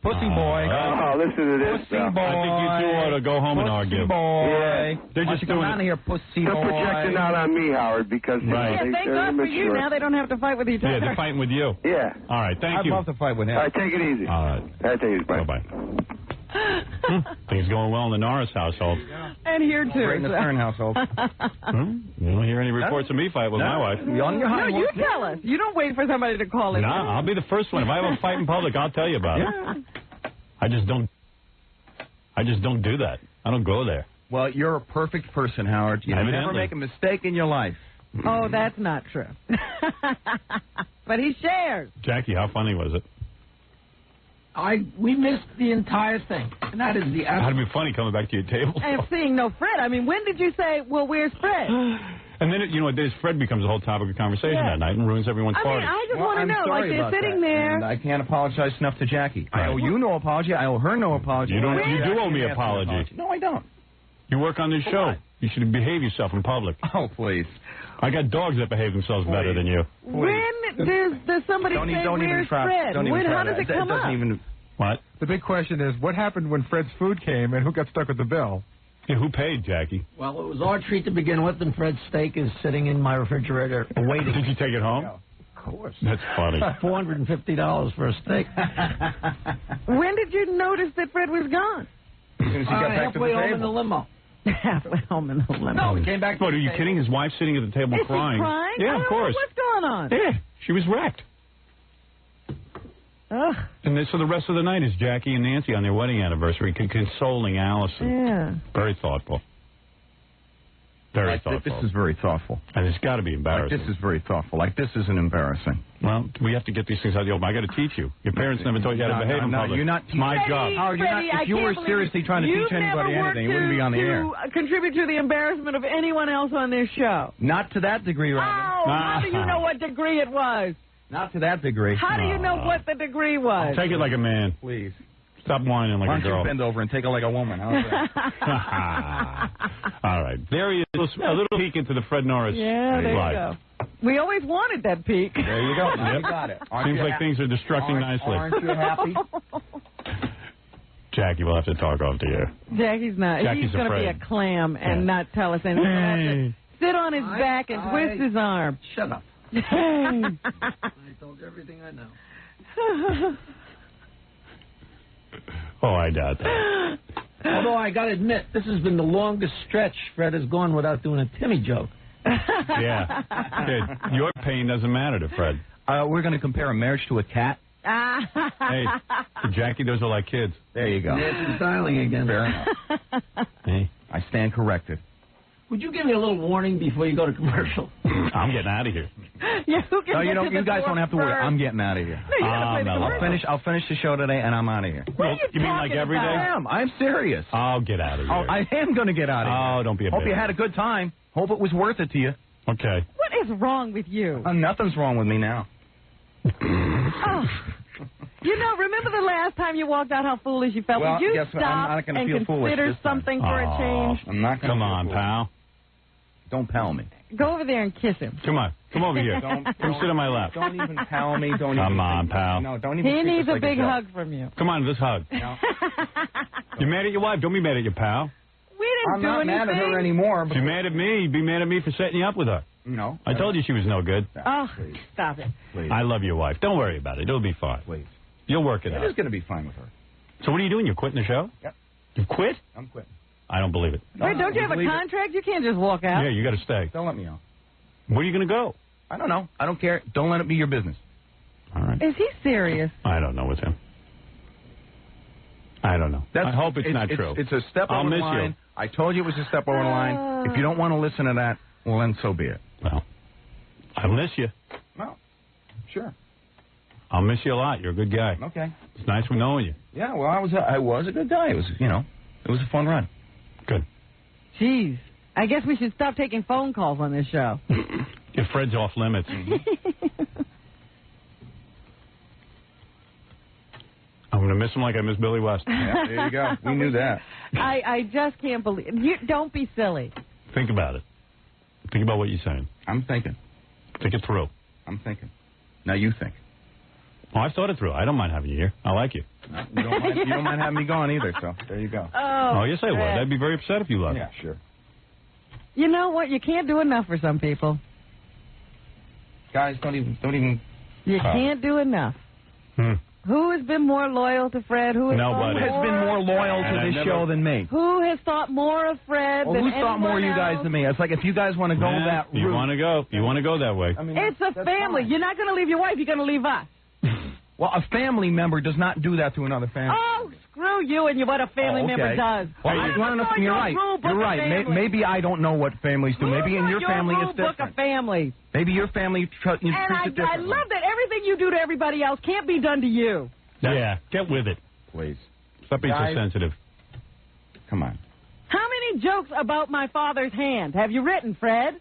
Pussy boy. Oh, listen to this. Pussy boy. I think you two ought to go home and argue. Pussy boy. Yeah. They're Why just don't you come doing down here, pussy They're boy. projecting out on me, Howard, because Right. Yeah, thank they're God for you. immature. Now they don't have to fight with each Yeah, other. they're fighting with you. Yeah. All right. Thank I'd you. love to fight with him. All right, take it easy. All right. All right, take it easy. Bye. Bye-bye. Things going well in the Norris household. And here, too. Great in the Stern household. You don't hear any reports of me fight with my wife. You on your No, high you tell us. You don't wait for somebody to call in. No, I'll be the first one. If I have a fight in public, I'll tell you about it. I just don't do that. I don't go there. Well, you're a perfect person, Howard. You never Evidently. make a mistake in your life. Oh, that's not true. But he shares. Jackie, how funny was it? We missed the entire thing, and that is the That'd be funny coming back to your table. And seeing no Fred. I mean, when did you say, well, where's Fred? And then, Fred becomes the whole topic of conversation that night and ruins everyone's I mean, party. I just want to I'm know, like, sorry they're about sitting that. there. And I can't apologize enough to Jackie. I Right. owe you no apology. I owe her no apology. You do Jackie owe me asked for an apology. No, I don't. You work on this show. what? You should behave yourself in public. Oh, please. I got dogs that behave themselves better than you. When does somebody Don't say, even where's try. Fred? Don't even When, try how that. does it come doesn't up? even. What? The big question is, what happened when Fred's food came, and who got stuck with the bill? Yeah, who paid, Jackie? Well, it was our treat to begin with, and Fred's steak is sitting in my refrigerator waiting. Did you take it home? Of course. That's funny. $450 for a steak. When did you notice that Fred was gone? As soon as he got back to the halfway home in the table. limo. Halfway home in the limo. No, we came back. What, are you kidding? His wife's sitting at the table Is crying. she crying? Yeah, I of don't course. know what's going on? Yeah, she was wrecked. Ugh. And then, so the rest of the night is Jackie and Nancy on their wedding anniversary consoling Allison. Yeah. Very thoughtful. Very thoughtful. This is very thoughtful. And it's got to be embarrassing. Like, this is very thoughtful. Like, this isn't embarrassing. Well, we have to get these things out of the open. I got to teach you. Your parents never taught you how to behave in public. You're not it's my job. Howard, if you were seriously trying to teach anybody anything, you wouldn't be on the air. Contribute to the embarrassment of anyone else on this show. Not to that degree, Robin. Oh, how do you know what degree it was? Not to that degree. How do you know what the degree was? Take it like a man. Please. Stop whining like Why a don't girl. you bend over and take it like a woman? How's that? All right. There he is. A little peek into the Fred Norris there you life. go. We always wanted that peek. There you go. Yep. You got it. Seems like things are destructing nicely. Aren't you happy? Jackie, we'll have to talk off the air. Jackie's not. Jackie's He's going to be afraid. a clam and not tell us anything. He'll have to sit on his back and twist his arm. Shut up. I told you everything I know. Oh, I doubt that. Although I got to admit, this has been the longest stretch Fred has gone without doing a Timmy joke. Yeah. Good. Your pain doesn't matter to Fred. We're going to compare a marriage to a cat. Hey, to Jackie, those are like kids. There you go. Nancy's dialing again. Fair enough. Hey. I stand corrected. Would you give me a little warning before you go to commercial? I'm getting out of here. No, you guys don't have to worry. I'm getting out of here. No, you gotta play the commercial. I'll finish the show today, and I'm out of here. What are you mean like every day? I am. I'm serious. I'll get out of here. Oh, I am going to get out of here. Oh, don't be a Hope bitch. you had a good time. Hope it was worth it to you. Okay. What is wrong with you? Nothing's wrong with me now. Oh. You know, remember the last time you walked out, how foolish you felt? Well, Would you guess what? I'm stop not gonna and feel foolish consider this time. something for a change? I'm not going to. Come on, pal. Don't pal me. Go over there and kiss him. Come on. Come over here. Don't sit on my lap. Don't even pal me. Don't Come even on, pal. No, don't even. He treat needs this a like big joke. hug from you. Come on, let's hug. No. You're mad at your wife. Don't be mad at your pal. We didn't I'm do not anything. mad at her anymore. If you're mad at me, be mad at me for setting you up with her. No. I told you she was no good. Oh, stop it. Please. I love your wife. Don't worry about it. It'll be fine. Please. You'll work it It out. is going to be fine with her. So what are you doing? You're quitting the show? Yep. You quit? I'm quitting. I don't believe it. Wait, don't you have a believe it. contract? You can't just walk out. Yeah, you got to stay. Don't let me out. Where are you going to go? I don't know. I don't care. Don't let it be your business. All right. Is he serious? I don't know with him. I don't know. I hope it's not true. It's a step I'll over the miss line. you. I told you it was a step over the line. If you don't want to listen to that, well, then so be it. Well, I'll miss you. No. Sure. I'll miss you a lot. You're a good guy. Okay. It's nice knowing you. Yeah, well, I was a good guy. It was, it was a fun run. Good. Jeez. I guess we should stop taking phone calls on this show. Your Fred's off limits. I'm going to miss him like I miss Billy West. Yeah, there you go. We knew that. I just can't believe you. Don't be silly. Think about it. Think about what you're saying. I'm thinking. Think it through. I'm thinking. Now you think. Well, I've thought it through. I don't mind having you here. I like you. No, you don't mind having me gone either, so there you go. Oh, yes, I would. Fred. I'd be very upset if you left. Yeah, sure. You know what? You can't do enough for some people. Guys, don't even. You can't do enough. Who has been more loyal to Fred? Who has Nobody. Who has been more loyal to this show than me? Who has thought more of Fred Well, than who's thought more of you guys than me? It's like if you guys want to go that route. You want to go. You want to go that way. I mean, It's a family. fine. You're not going to leave your wife. You're going to leave us. Well, a family member does not do that to another family. Oh, screw you and what a family member does. Well, you want to know? You're right. You're right. Maybe I don't know what families do. Maybe in your family it's book different. of families. Maybe your family treats it And differently. I love that everything you do to everybody else can't be done to you. Yeah, get with it. Please. Stop being Guys. so sensitive. Come on. How many jokes about my father's hand have you written, Fred?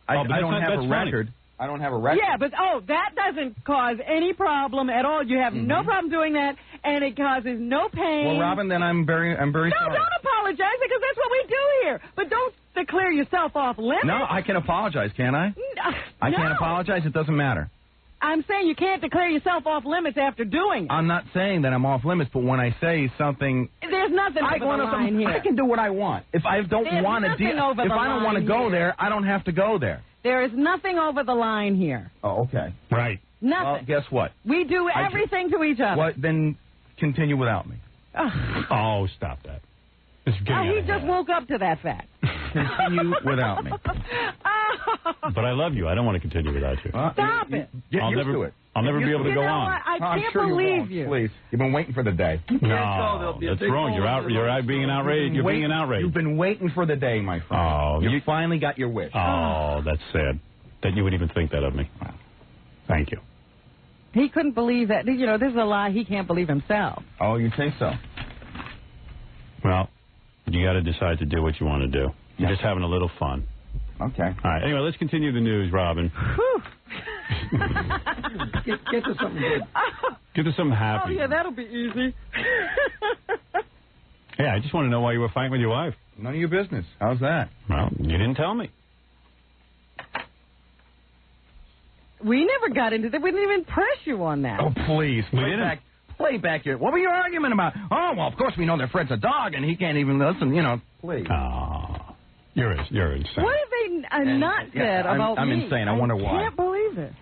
I but don't have a record. I don't have a record. Yeah, but that doesn't cause any problem at all. You have no problem doing that, and it causes no pain. Well, Robin, then I'm very No, sorry. don't apologize because that's what we do here. But don't declare yourself off limits. No, I can apologize, can't I? I can't apologize. It doesn't matter. I'm saying you can't declare yourself off limits after doing it. I'm not saying that I'm off limits, but when I say something, There's nothing over the line here. I can do what I want. If I don't There's want to nothing deal, over if the I don't want to line go here. there, I don't have to go there. There is nothing over the line here. Oh, okay. Right. Nothing. Well, guess what? We do I everything to each other. What? Then continue without me. Oh, stop that. This is getting out he of just hand. woke up to that fact. continue without me. But I love you. I don't want to continue without you. Stop it. Get used to it. I'll never be able to go on. I I'm can't sure believe you. you. Please. You've been waiting for the day. No, that's wrong. You're out being outraged. You're being outraged. You've been waiting for the day, my friend. Oh, you finally got your wish. Oh, that's sad. That you would even think that of me. Thank you. He couldn't believe that. You know, this is a lie he can't believe himself. Oh, you think so? Well, you got to decide to do what you want to do. You're just having a little fun. Okay. All right. Anyway, let's continue the news, Robin. Get to something good. Get to something Oh, happy. yeah, that'll be easy. Yeah, I just want to know why you were fighting with your wife. None of your business. How's that? Well, you didn't tell me. We never got into that. We didn't even press you on that. Oh, please. We didn't. Play back your... What were you arguing about? Oh, well, of course we know that Fred's a dog and he can't even listen, you know. Please. Oh, you're insane. What have they not said about I'm me? insane. I wonder why. I can't believe it.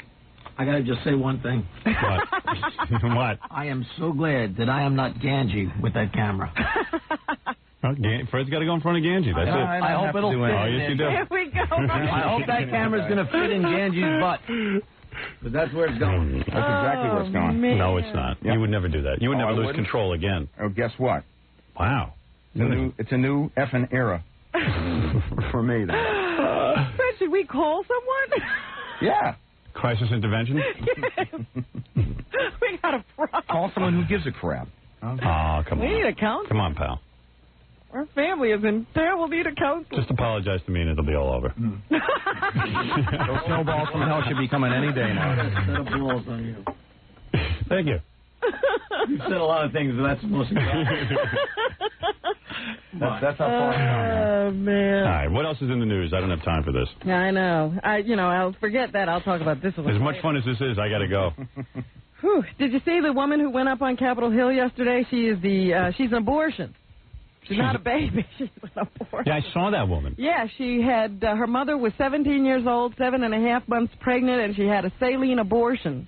I gotta just say one thing. What? What? I am so glad that I am not Ganji with that camera. Well, Fred's got to go in front of Ganji. That's it. I hope it'll fit. Oh, yes, you do. Here we go. I hope that camera's gonna fit in Ganji's butt. But that's where it's going. That's exactly where it's going. Man. No, it's not. You would never do that. You would never lose control again. Oh, guess what? Wow. It's a new effing era. For me, then. Fred, should we call someone? Yeah. Crisis intervention? We got a problem. Call someone who gives a crap. Oh, come We on. need a counselor. Come on, pal. Our family is in terrible need of counseling. Just apologize to me and it'll be all over. Those snowballs from hell should be coming any day now. Set of balls on you. Thank you. You've said a lot of things, but that's the most important. That's how far it's Oh, man. All right, what else is in the news? I don't have time for this. Yeah, I know. I'll forget that. I'll talk about this a little As much later. fun as this is, I got to go. Whew. Did you see the woman who went up on Capitol Hill yesterday? She is she's an abortion. She's not a baby. She's an abortion. Yeah, I saw that woman. Yeah, she had, her mother was 17 years old, 7.5 months pregnant, and she had a saline abortion.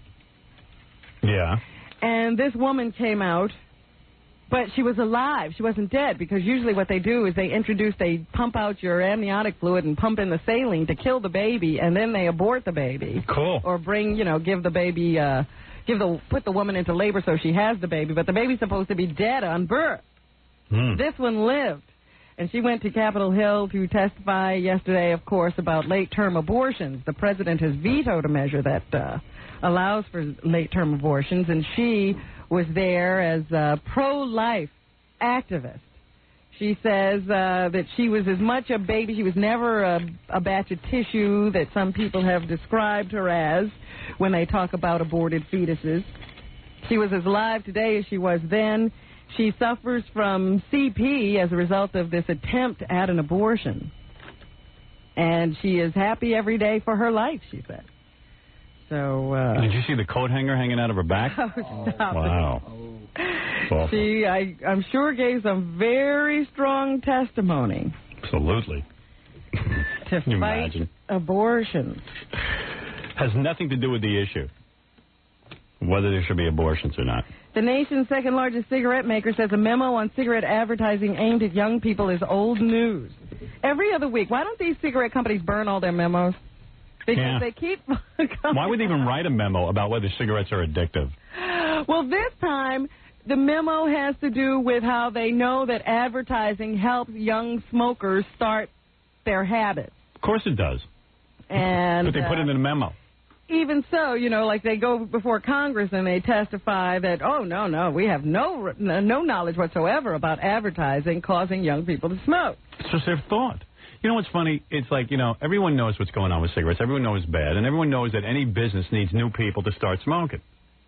Yeah. And this woman came out, but she was alive. She wasn't dead, because usually what they do is they pump out your amniotic fluid and pump in the saline to kill the baby, and then they abort the baby. Cool. Or give the baby, put the woman into labor so she has the baby, but the baby's supposed to be dead on birth. This one lived. And she went to Capitol Hill to testify yesterday, of course, about late-term abortions. The president has vetoed a measure that allows for late-term abortions, and she was there as a pro-life activist. She says that she was as much a baby. She was never a batch of tissue that some people have described her as when they talk about aborted fetuses. She was as alive today as she was then. She suffers from CP as a result of this attempt at an abortion. And she is happy every day for her life, she said. So, did you see the coat hanger hanging out of her back? Oh, stop wow. it. She, I'm sure, gave some very strong testimony. Absolutely. To Can you fight imagine? abortions. Has nothing to do with the issue, whether there should be abortions or not. The nation's second largest cigarette maker says a memo on cigarette advertising aimed at young people is old news. Every other week, why don't these cigarette companies burn all their memos? Because they keep... Why would they even write a memo about whether cigarettes are addictive? Well, this time, the memo has to do with how they know that advertising helps young smokers start their habits. Of course it does. And but they put it in a memo. Even so, like they go before Congress and they testify that, oh, no, we have no knowledge whatsoever about advertising causing young people to smoke. It's just their thought. You know what's funny? It's like, everyone knows what's going on with cigarettes. Everyone knows it's bad. And everyone knows that any business needs new people to start smoking.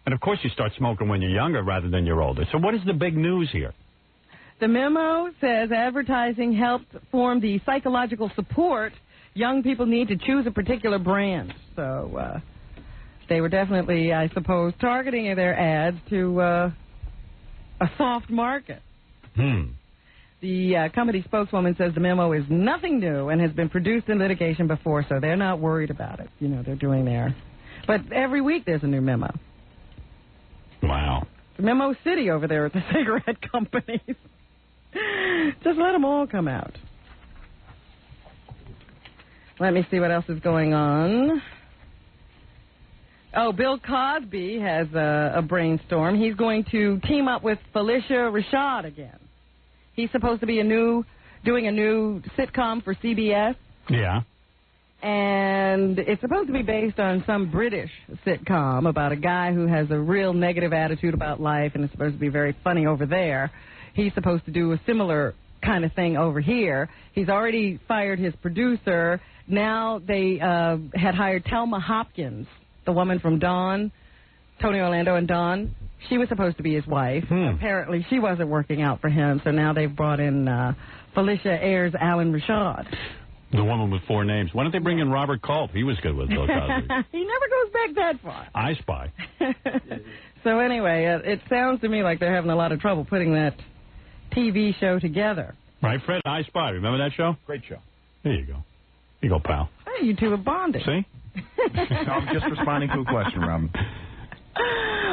And, of course, you start smoking when you're younger rather than you're older. So what is the big news here? The memo says advertising helps form the psychological support young people need to choose a particular brand. So they were definitely, I suppose, targeting their ads to a soft market. The company spokeswoman says the memo is nothing new and has been produced in litigation before, so they're not worried about it. They're doing their... But every week there's a new memo. Wow. Memo City over there at the cigarette companies. Just let them all come out. Let me see what else is going on. Oh, Bill Cosby has a brainstorm. He's going to team up with Felicia Rashad again. He's supposed to be doing a new sitcom for CBS. Yeah. And it's supposed to be based on some British sitcom about a guy who has a real negative attitude about life, and it's supposed to be very funny over there. He's supposed to do a similar kind of thing over here. He's already fired his producer. Now they had hired Thelma Hopkins, the woman from Dawn, Tony Orlando and Dawn. She was supposed to be his wife. Apparently she wasn't working out for him, so now they've brought in Felicia Ayres Alan Rashad. The woman with 4 names. Why don't they bring in Robert Culp? He was good with Bill Cosby. He never goes back that far. I Spy. So anyway, it sounds to me like they're having a lot of trouble putting that TV show together. Right, Fred? I Spy. Remember that show? Great show. There you go. Here you go, pal. Hey, you two are bonding. See? No, I'm just responding to a question, Robin.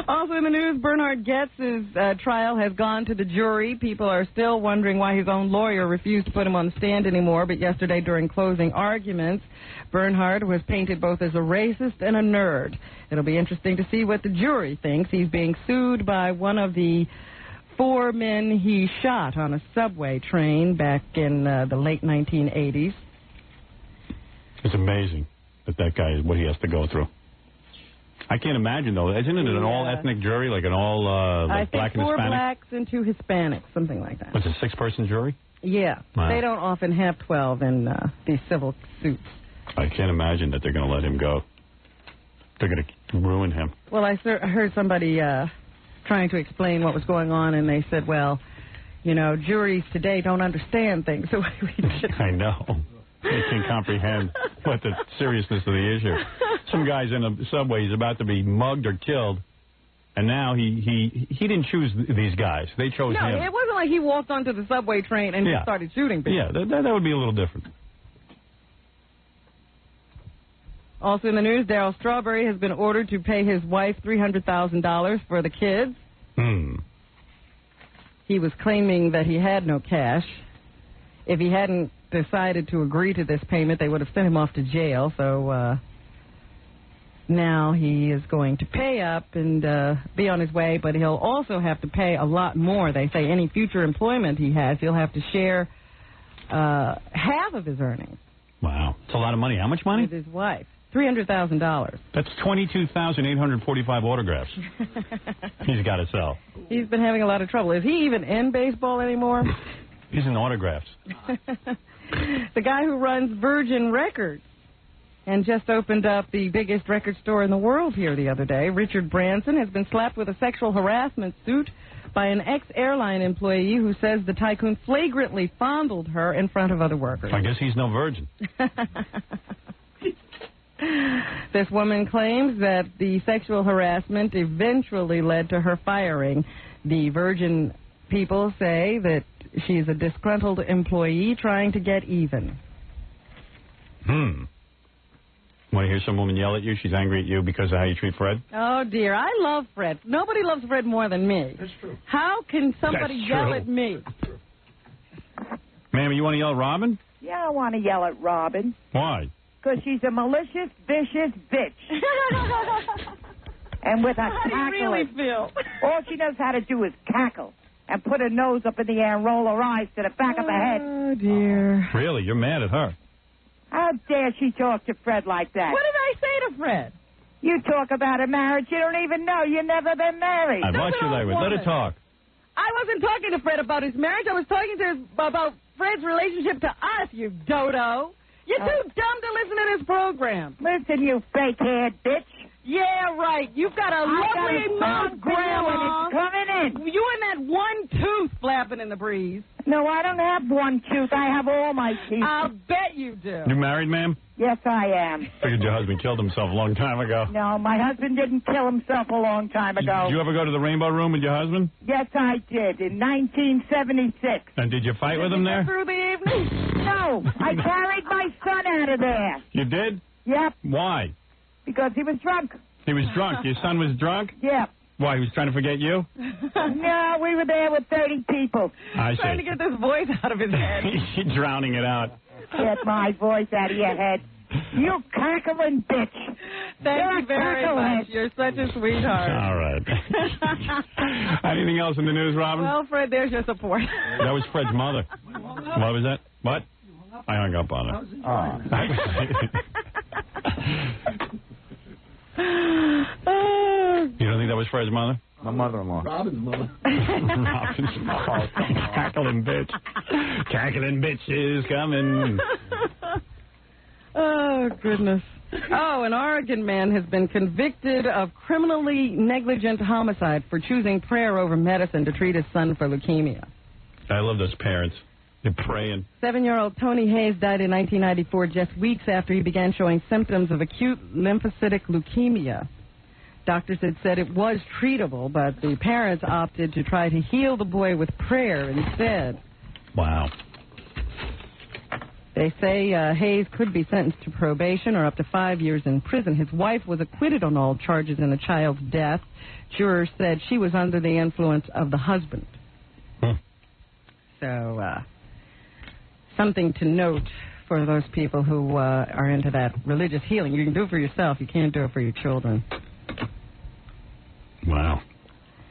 Also in the news, Bernhard Goetz's trial has gone to the jury. People are still wondering why his own lawyer refused to put him on the stand anymore. But yesterday, during closing arguments, Bernhard was painted both as a racist and a nerd. It'll be interesting to see what the jury thinks. He's being sued by one of the 4 men he shot on a subway train back in the late 1980s. It's amazing that guy, what he has to go through. I can't imagine, though. Isn't it an all-ethnic jury, like an all like black and Hispanic? 4 blacks and 2 Hispanics, something like that. What's a 6-person jury? Yeah. Wow. They don't often have 12 in these civil suits. I can't imagine that they're going to let him go. They're going to ruin him. Well, I heard somebody trying to explain what was going on, and they said, well, you know, juries today don't understand things the way we did. I know. They can't comprehend what the seriousness of the issue. Some guy's in a subway. He's about to be mugged or killed, and now he didn't choose these guys. They chose him. No, it wasn't like he walked onto the subway train and just started shooting people. Yeah, that would be a little different. Also in the news, Darryl Strawberry has been ordered to pay his wife $300,000 for the kids. He was claiming that he had no cash. If he hadn't decided to agree to this payment, they would have sent him off to jail. So now he is going to pay up and be on his way, but he'll also have to pay a lot more. They say any future employment he has, he'll have to share half of his earnings. Wow. It's a lot of money. How much money? With his wife. $300,000. That's 22,845 autographs he's got to sell. He's been having a lot of trouble. Is he even in baseball anymore? He's in autographs. The guy who runs Virgin Records and just opened up the biggest record store in the world here the other day, Richard Branson, has been slapped with a sexual harassment suit by an ex-airline employee who says the tycoon flagrantly fondled her in front of other workers. I guess he's no virgin. This woman claims that the sexual harassment eventually led to her firing. The Virgin people say that she's a disgruntled employee trying to get even. Want to hear some woman yell at you? She's angry at you because of how you treat Fred? Oh, dear. I love Fred. Nobody loves Fred more than me. That's true. How can somebody yell at me? Ma'am, you want to yell at Robin? Yeah, I want to yell at Robin. Why? Because she's a malicious, vicious bitch. And with a cackle. How do you really feel? All she knows how to do is cackle and put her nose up in the air and roll her eyes to the back of her head. Oh, dear. Really? You're mad at her? How dare she talk to Fred like that? What did I say to Fred? You talk about a marriage you don't even know. You've never been married. I'd watch you that way. Let her talk. I wasn't talking to Fred about his marriage. I was talking to about Fred's relationship to us, you dodo. You're too dumb to listen to this program. Listen, you fake-haired bitch. Yeah, right. You've got a lovely mouth, Grandma. It's coming in. You and that one tooth flapping in the breeze. No, I don't have one tooth. I have all my teeth. I'll bet you do. You married, ma'am? Yes, I am. Figured your husband killed himself a long time ago. No, my husband didn't kill himself a long time ago. Did you ever go to the Rainbow Room with your husband? Yes, I did, in 1976. And did you fight with him there? Through the evening? No, I carried my son out of there. You did? Yep. Why? Because he was drunk. He was drunk. Your son was drunk? Yep. Why, he was trying to forget you? No, we were there with 30 people. I see. Trying to get this voice out of his head. You're drowning it out. Get my voice out of your head. You cackling bitch. Thank you very much. You're such a sweetheart. All right. Anything else in the news, Robin? Well, Fred, there's your support. That was Fred's mother. What was that? What? I hung up on her. You don't think that was Fred's mother? My mother-in-law. Robin's mother. Robin's mother. Cackling bitch. Cackling bitch is coming. Oh, goodness. Oh, an Oregon man has been convicted of criminally negligent homicide for choosing prayer over medicine to treat his son for leukemia. I love those parents. They're praying. 7-year-old Tony Hayes died in 1994, just weeks after he began showing symptoms of acute lymphocytic leukemia. Doctors had said it was treatable, but the parents opted to try to heal the boy with prayer instead. Wow. They say Hayes could be sentenced to probation or up to 5 years in prison. His wife was acquitted on all charges in the child's death. Jurors said she was under the influence of the husband. So, something to note for those people who are into that religious healing. You can do it for yourself. You can't do it for your children. Wow.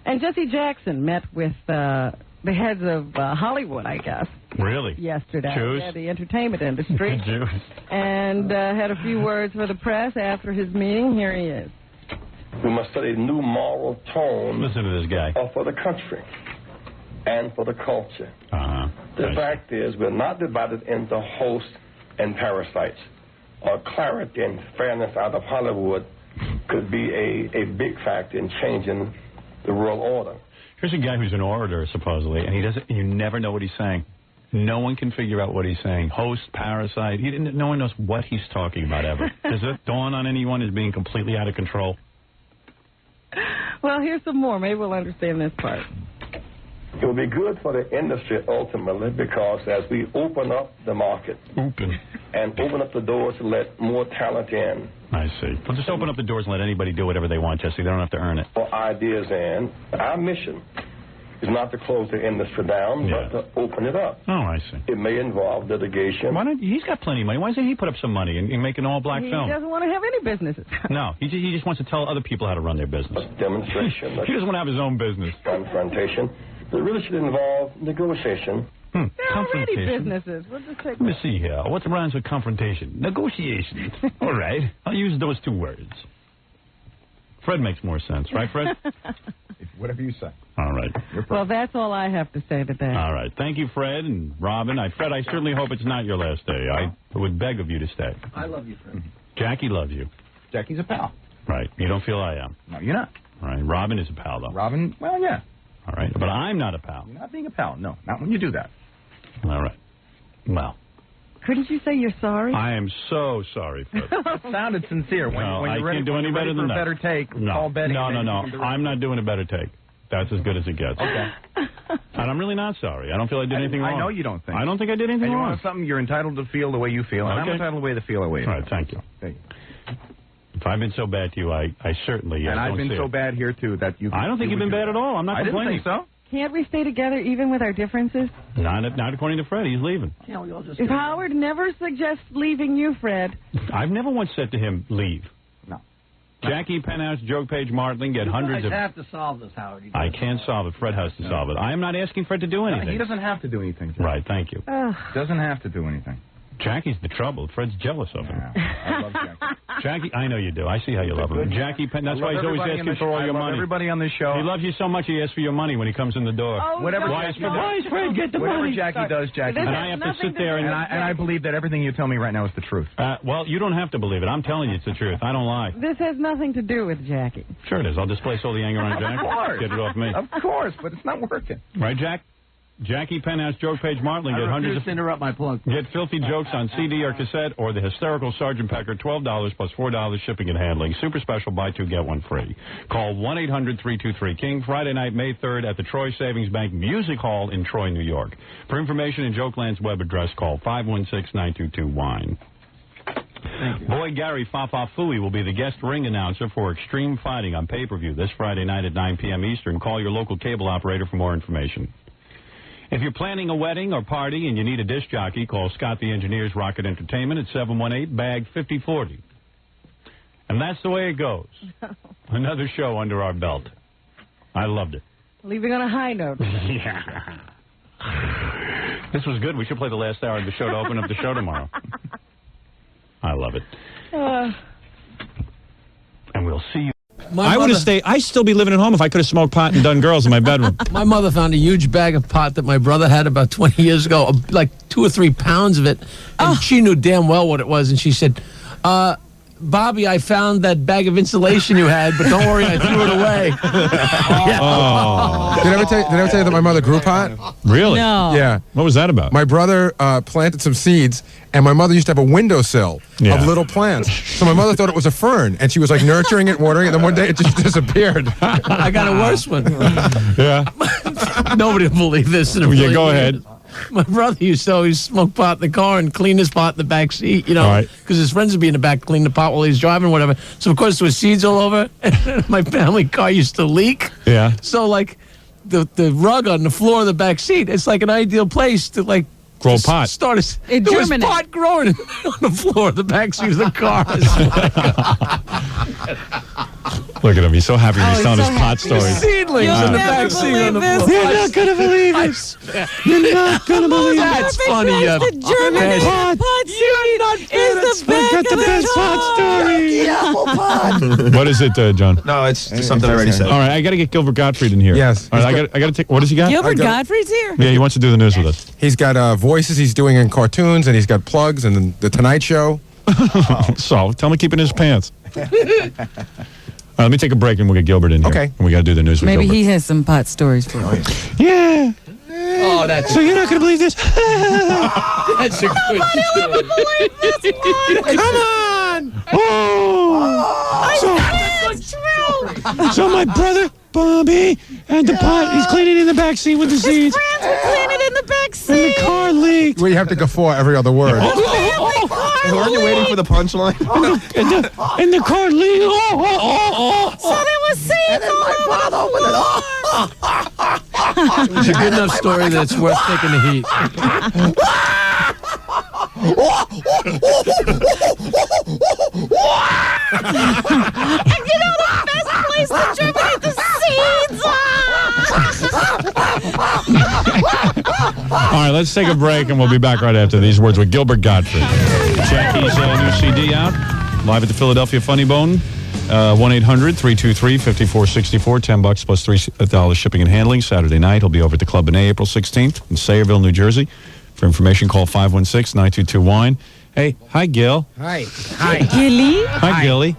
And Jesse Jackson met with the heads of Hollywood, I guess. Really? Yesterday. Jews? Yeah, the entertainment industry. Jews. And had a few words for the press after his meeting. Here he is. We must set a new moral tone. Listen to this guy. For the country and for the culture. The fact is, we're not divided into hosts and parasites. Clarity and fairness out of Hollywood could be a big factor in changing the world order. Here's a guy who's an orator, supposedly, and he doesn't. You never know what he's saying. No one can figure out what he's saying. Host, parasite. No one knows what he's talking about ever. Does it dawn on anyone as being completely out of control? Well, here's some more. Maybe we'll understand this part. It will be good for the industry ultimately because as we open up the market and open up the doors to let more talent in. I see. Well, just open up the doors and let anybody do whatever they want, Jesse. They don't have to earn it. For ideas in. Our mission is not to close the industry down, but to open it up. Oh, I see. It may involve litigation. Why don't he's got plenty of money. Why doesn't he put up some money and make an all-black film? He doesn't want to have any businesses. No, he just wants to tell other people how to run their business. Demonstration. He doesn't want to have his own business. Confrontation. It really should involve negotiation. They're already businesses. We'll just take Let me see here. What rhymes with confrontation? Negotiation. All right. I'll use those two words. Fred makes more sense, right, Fred? Whatever you say. All right. Well, that's all I have to say today. All right. Thank you, Fred and Robin. Fred, I certainly hope it's not your last day. I would beg of you to stay. I love you, Fred. Jackie loves you. Jackie's a pal. Right. You don't feel I am. No, you're not. All right. Robin is a pal, though. Robin, well, yeah. All right. But I'm not a pal. You're not being a pal. No, not when you do that. All right. Well. Couldn't you say you're sorry? I am so sorry, Fred. That sounded sincere. When No, you're I ready, can't do any better than that. Better take. No, Call Betty. no. And I'm not doing a better take. That's as good as it gets. Okay. And I'm really not sorry. I don't feel I did anything wrong. I know you don't think. I don't think I did anything and you wrong. want something, you're entitled to feel the way you feel, and I'm entitled to feel the way I feel. All right, thank you. Thank you. If I've been so bad to you, I certainly And I've don't been see so it. bad here, too, that you... I don't think you've been bad at all. I'm not complaining. I didn't think so. Can't we stay together even with our differences? Not according to Fred. He's leaving. Can't we all just... If Howard never suggests leaving you, Fred. I've never once said to him, leave. No. Jackie, Penthouse, Joe Page, Martling get hundreds of... You have to solve this, Howard. I can't solve it. Fred has to solve it. I am not asking Fred to do anything. He doesn't have to do anything. Jack. Right, thank you. Doesn't have to do anything. Jackie's the trouble. Fred's jealous of him. I love Jackie. Jackie, I know you do. I see how you love him. Jackie, that's why he's always asking for all your money. Everybody on this show. He loves you so much he asks for your money when he comes in the door. Oh, Why is Fred get the money? Whatever Jackie does, Jackie. And I have to sit there and I believe that everything you tell me right now is the truth. Well, you don't have to believe it. I'm telling you it's the truth. I don't lie. This has nothing to do with Jackie. Sure it is. I'll displace all the anger on Jack. Of course. Get it off me. Of course, but it's not working. Right, Jack? Jackie, Penthouse, Joe Page, Martling get hundreds of... interrupt my plug. Get filthy jokes on CD or cassette or the hysterical Sergeant Pecker, $12 plus $4 shipping and handling. Super special, buy two, get one free. Call 1-800-323-KING, Friday night, May 3rd at the Troy Savings Bank Music Hall in Troy, New York. For information and Jokeland's web address, call 516-922-WINE. Boy Gary Fafafui will be the guest ring announcer for Extreme Fighting on pay-per-view this Friday night at 9 p.m. Eastern. Call your local cable operator for more information. If you're planning a wedding or party and you need a disc jockey, call Scott the Engineer's Rocket Entertainment at 718-BAG-5040. And that's the way it goes. Another show under our belt. I loved it. Leaving on a high note. Yeah. This was good. We should play the last hour of the show to open up the show tomorrow. I love it. And we'll see you. I would have stayed. I'd still be living at home if I could have smoked pot and done girls in my bedroom. My mother found a huge bag of pot that my brother had about 20 years ago, like 2 or 3 pounds of it. And she knew damn well what it was. And she said, Bobby, I found that bag of insulation you had, but don't worry, I threw it away. Did I ever tell you that my mother grew pot? Really? No. Yeah. What was that about? My brother planted some seeds, and my mother used to have a windowsill of little plants. So my mother thought it was a fern, and she was like nurturing it, watering it, and then one day it just disappeared. I got a worse one. Yeah. Nobody will believe this. Yeah, go ahead. My brother used to always smoke pot in the car and clean his pot in the back seat, you know, because his friends would be in the back cleaning the pot while he's driving or whatever. So, of course, there was seeds all over, and my family car used to leak. Yeah. So, like, the rug on the floor of the back seat, it's like an ideal place to, like, grow pot. There was pot growing on the floor of the back seat of the car. Look at him. He's so happy when he's telling his pot stories. Seedlings in the back seat on the floor. You're not going to believe it. You're not going to believe it. That's funny. The German pot seed is the back got the best pot story. What is it, John? No, it's just something I already said. All right, I got to get Gilbert Gottfried in here. Yes. All right, I got to take. What does he got? Gilbert Gottfried's here. Yeah, he wants to do the news with us. He's got voices he's doing in cartoons, and he's got plugs and the Tonight Show. So, tell him to keep it in his pants. Let me take a break and we'll get Gilbert in here. Okay. And we got to do the news with Maybe Gilbert. he has some pot stories for us. Yeah. Oh, that's So you're not going to believe this? That's a good story. Come on. So my brother, Bobby, had the pot. He's cleaning in the back seat with the seeds. Friends were cleaning in the back seat. And the car leaked. Well, you have to guffaw every other word. Aren't you waiting for the punchline? And the car leaked. So there was seeds all over the floor. It's a good enough story that it's worth taking the heat. And you know the best place to germinate the seeds? All right, let's take a break, and we'll be back right after these words with Gilbert Gottfried. Jackie's new CD out, live at the Philadelphia Funny Bone. 1-800-323-5464, $10 plus $3 shipping and handling. Saturday night, he'll be over at the Club in April 16th in Sayreville, New Jersey. For information, call 516-922-WINE. Hey, hi, Gil. Hi. Gilly? Hi, Gilly.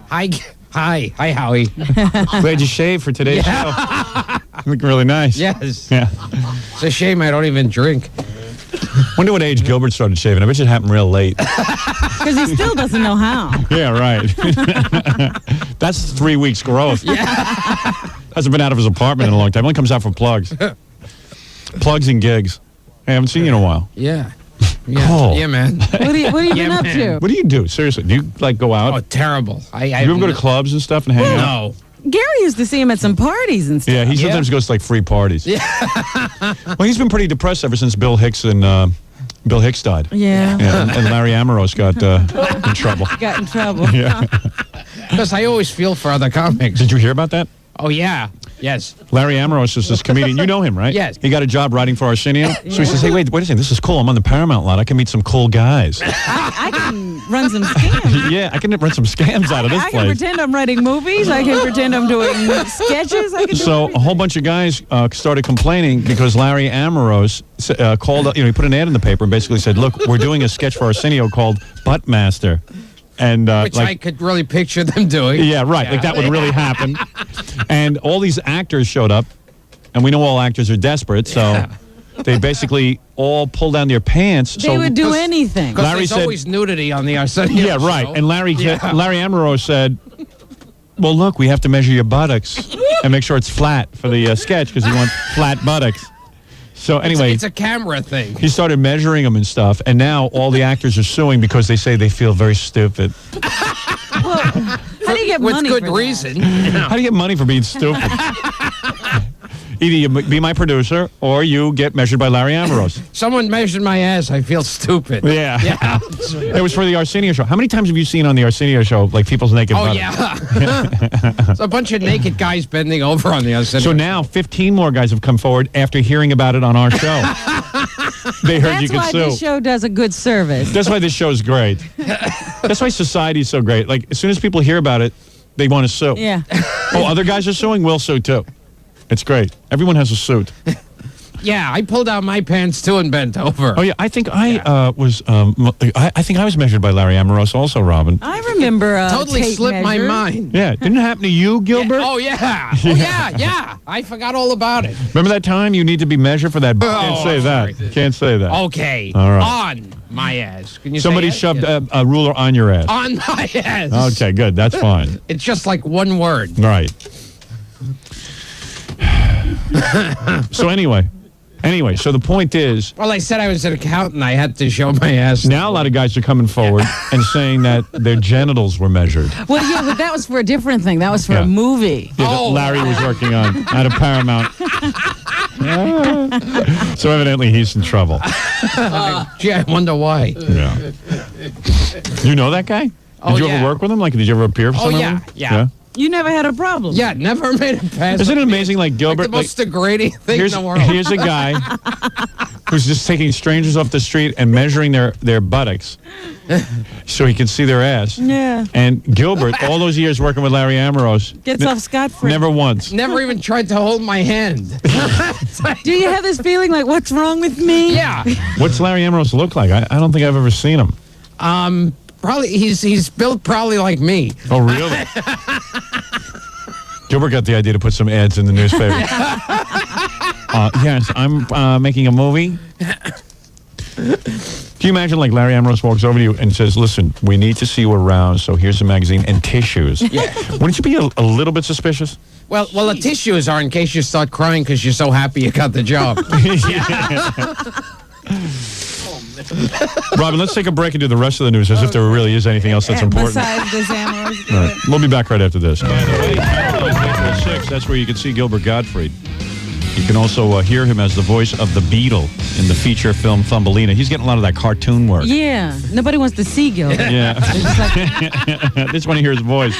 Hi, Howie. Glad you shaved for today's show. Looking really nice. Yes. Yeah. It's a shame I don't even drink. Wonder what age Gilbert started shaving. I bet it happened real late. Because he still doesn't know how. Yeah, right. That's 3 weeks growth. Yeah. Hasn't been out of his apartment in a long time. Only comes out for plugs. Plugs and gigs. I haven't seen you in a while. Yeah. Cool. Yeah, man. What have you been up to? What do you do? Seriously, do you like go out? Oh, terrible. Do you ever go to clubs and stuff and hang out? No. Gary used to see him at some parties and stuff. Yeah, he sometimes goes to like free parties. Yeah. Well, he's been pretty depressed ever since Bill Hicks died. Yeah. And Larry Ambrose got in trouble. Got in trouble. Yeah. Because I always feel for other comics. Did you hear about that? Oh, yeah. Yes. Larry Ambrose is this comedian. You know him, right? Yes. He got a job writing for Arsenio. So he says, hey, wait a second. This is cool. I'm on the Paramount lot. I can meet some cool guys. I can run some scams. Yeah, I can run some scams out of this I place. can pretend I'm writing movies. I can pretend I'm doing sketches. I can So a whole bunch of guys started complaining because Larry Ambrose called, he put an ad in the paper and basically said, look, we're doing a sketch for Arsenio called Buttmaster. And, Which I could really picture them doing. Yeah, right. Like that would really happen. And all these actors showed up, and we know all actors are desperate, so they basically all pull down their pants. They would do anything. Because there's always nudity on the Arsenio Yeah, right. show. And Larry Ambrose said, well, look, we have to measure your buttocks and make sure it's flat for the sketch because he wants flat buttocks. So anyway, it's a camera thing. He started measuring them and stuff, and now all the actors are suing because they say they feel very stupid. How do you get money With good for reason. How do you get money for being stupid? Either you be my producer or you get measured by Larry Ambrose. Someone measured my ass. I feel stupid. Yeah. Yeah. It was for the Arsenio show. How many times have you seen on the Arsenio show, like, people's naked buttocks? Yeah. It's a bunch of naked guys bending over on the Arsenio. So now 15 more guys have come forward after hearing about it on our show. They heard you could That's sue. why this show does a good service. That's why this show is great. That's why society's so great. Like, as soon as people hear about it, they want to sue. Yeah. Oh, other guys are suing? We'll sue, too. It's great. Everyone has a suit. Yeah, I pulled out my pants, too, and bent over. Oh, yeah. I think I was measured by Larry Ambrose also, Robin. I remember totally tape slipped my measure. mind. Yeah. Didn't it happen to you, Gilbert? Oh, yeah. Oh, yeah. I forgot all about it. Remember that time you need to be measured for that? Can't say that. Can't say that. Okay. All right. On my ass. Can you Somebody say shoved yes? a ruler on your ass. On my ass. Okay, good. That's fine. It's just like one word. Right. So anyway, so the point is... Well, I said I was an accountant. I had to show my ass. Now a lot of guys are coming forward and saying that their genitals were measured. Well, yeah, but that was for a different thing. That was for Yeah. a movie. Yeah, that Larry was working on out of Paramount. So evidently he's in trouble. Gee, I wonder why. Yeah. You know that guy? Did you ever work with him? Like, did you ever appear for Oh, something? yeah. You never had a problem. Yeah, never made it past. Isn't it amazing, like Gilbert? Like the most degrading thing in the world. Here's a guy who's just taking strangers off the street and measuring their buttocks so he can see their ass. Yeah. And Gilbert, all those years working with Larry Ambrose, Gets off scot-free. never once. Never even tried to hold my hand. Do you have this feeling like, what's wrong with me? Yeah. What's Larry Ambrose look like? I don't think I've ever seen him. Probably he's built probably like me. Oh, really? Gilbert got the idea to put some ads in the newspaper. Yes, I'm making a movie. Can you imagine, like, Larry Ambrose walks over to you and says, listen, we need to see you around, so here's a magazine and tissues. Yeah. Wouldn't you be a little bit suspicious? Well, the tissues are in case you start crying because you're so happy you got the job. Robin, let's take a break and do the rest of the news as if there really is anything else that's important. Besides the Zamros. All right. We'll be back right after this. By the way, April 6th, that's where you can see Gilbert Gottfried. You can also hear him as the voice of the Beetle in the feature film Thumbelina. He's getting a lot of that cartoon work. Yeah. Nobody wants to see Gilbert. Yeah. They just want to hear his voice.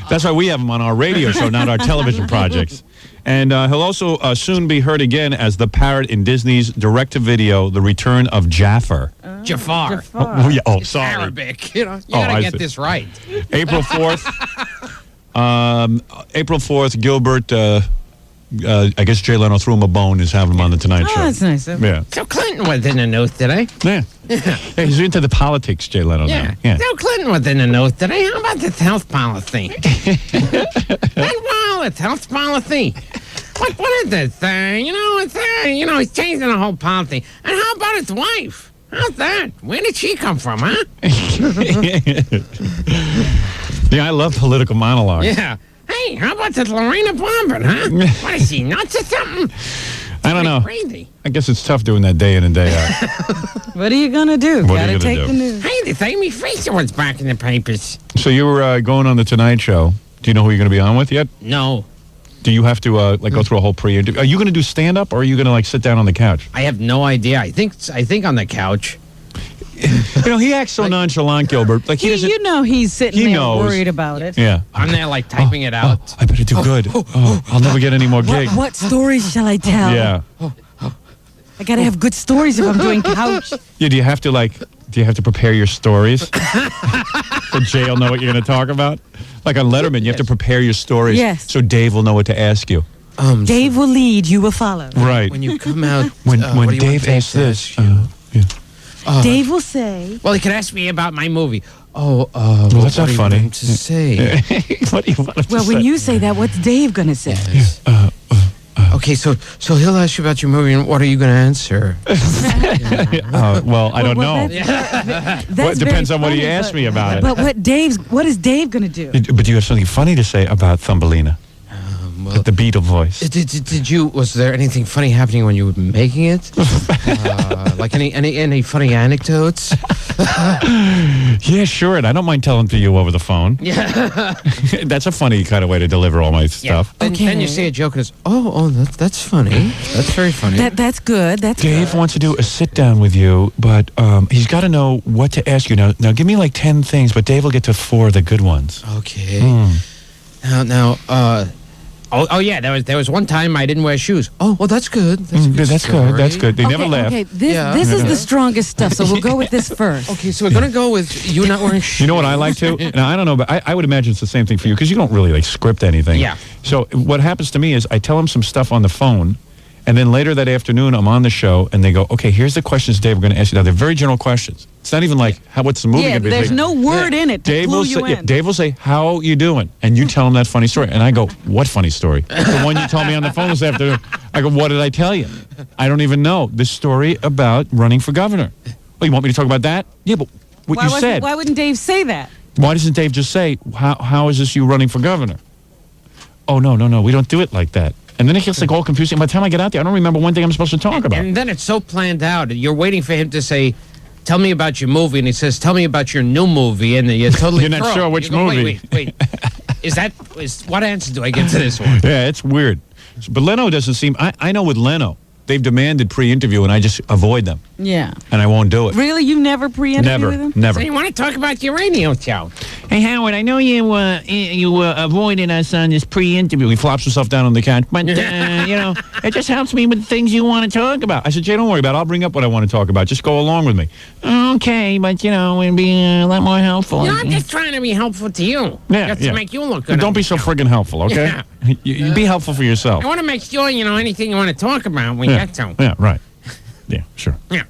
That's why we have him on our radio show, not our television projects. And he'll also soon be heard again as the parrot in Disney's direct-to-video, The Return of Jafar. Jafar. Oh, yeah. Oh, sorry. Arabic. You gotta get this right. April 4th. April 4th, Gilbert... I guess Jay Leno threw him a bone. Is having him on the Tonight Show. Oh, that's nice. Yeah. So Clinton was in the news today. Yeah. Hey, he's into the politics, Jay Leno. Yeah. Now. Yeah. So Clinton was in the news today. How about this health policy? Well, it's health policy. What is this? He's changing the whole policy. And how about his wife? How's that? Where did she come from, huh? Yeah, I love political monologues. Yeah. Hey, how about this Lorena Bobbitt, huh? What is she, nuts or something? I don't know. Crazy. I guess it's tough doing that day in and day out. What are you going to do? What are Gotta you gonna take do? the news. Hey, this Amy Fraser was back in the papers. So you were going on the Tonight Show. Do you know who you're going to be on with yet? No. Do you have to go through a whole pre-interview? Are you going to do stand-up or are you going to sit down on the couch? I have no idea. I think on the couch. He acts so nonchalant, Gilbert. Like he doesn't. He's sitting He there knows. worried about it. Yeah. I'm there like typing it out. I better do good. I'll never get any more gigs. What stories shall I tell? Yeah. I got to have good stories if I'm doing couch. Yeah. Do you have to prepare your stories? So Jay will know what you're going to talk about. Like on Letterman, you have to prepare your stories. Yes. So Dave will know what to ask you. Dave will lead, you will follow. Right. When you come out, when what do you Dave want Dave asks to this. Dave will say. Well, he can ask me about my movie. Well, that's not funny. What do you want him to say? What do you want him to Well, say? when you say that, what's Dave going to say? Okay, so he'll ask you about your movie, and what are you going to answer? Well, I don't know. Well, It depends on what he asked me about it. But what is Dave going to do? But do you have something funny to say about Thumbelina? the Beatle voice. Did you? Was there anything funny happening when you were making it? Like any funny anecdotes? Yeah, sure. And I don't mind telling to you over the phone. Yeah. That's a funny kind of way to deliver all my stuff. And then you say a joke and it's, that's funny. That's very funny. That's good. That's Dave good. wants to do a sit down with you, but he's got to know what to ask you. Now give me like 10 things, but Dave will get to 4 of the good ones. Okay. Now, yeah, there was one time I didn't wear shoes. Oh, well, that's good. That's good. That's good. They never laugh. Okay, this is the strongest stuff, so we'll go with this first. Okay, so we're going to go with you not wearing shoes. You know what I like to? Now, I don't know, but I would imagine it's the same thing for you because you don't really like script anything. Yeah. So what happens to me is I tell him some stuff on the phone, and then later that afternoon I'm on the show, and they go, okay, here's the questions, Dave, we're going to ask you. Now, they're very general questions. It's not even like, what's the movie going to be? There's no word in it to clue you in. Dave will say, how you doing? And you tell him that funny story. And I go, what funny story? The one you told me on the phone this afternoon. I go, what did I tell you? I don't even know. The story about running for governor. Oh, you want me to talk about that? Yeah, but what you said. Why wouldn't Dave say that? Why doesn't Dave just say, how is this you running for governor? Oh, no, we don't do it like that. And then it gets like all confusing. By the time I get out there, I don't remember one thing I'm supposed to talk about. And then it's so planned out. You're waiting for him to say, tell me about your movie. And he says, tell me about your new movie. And you're totally You're not sure which movie. Wait. What answer do I get to this one? Yeah, it's weird. But Leno doesn't seem... I know with Leno, they've demanded pre-interview, and I just avoid them. Yeah. And I won't do it. Really? You never pre-interview with him? Never. So you want to talk about your radio show? Hey, Howard, I know you avoided us on this pre-interview. He flops himself down on the couch. But, it just helps me with things you want to talk about. I said, Jay, don't worry about it. I'll bring up what I want to talk about. Just go along with me. Okay, but, it'd be a lot more helpful. I'm just trying to be helpful to you. Yeah, Just to make you look good. Don't be so friggin' helpful, okay? Yeah. You be helpful for yourself. I want to make sure, anything you want to talk about, we get to. Yeah, right. Yeah, sure. Yeah.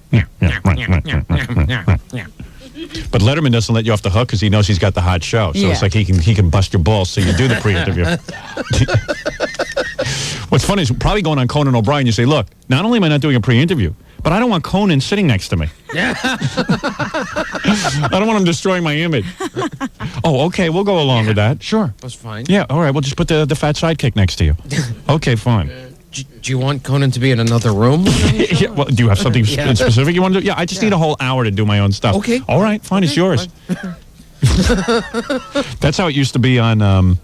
But Letterman doesn't let you off the hook because he knows he's got the hot show. So it's like he can bust your balls so you do the pre-interview. What's funny is probably going on Conan O'Brien, you say, look, not only am I not doing a pre-interview, but I don't want Conan sitting next to me. Yeah. I don't want him destroying my image. Oh, okay, we'll go along with that. Sure. That's fine. Yeah, all right, we'll just put the fat sidekick next to you. Okay, fine. Do you want Conan to be in another room? Yeah, well, do you have something specific you want to do? Yeah, I just need a whole hour to do my own stuff. Okay. All right, fine, it's yours. That's how it used to be on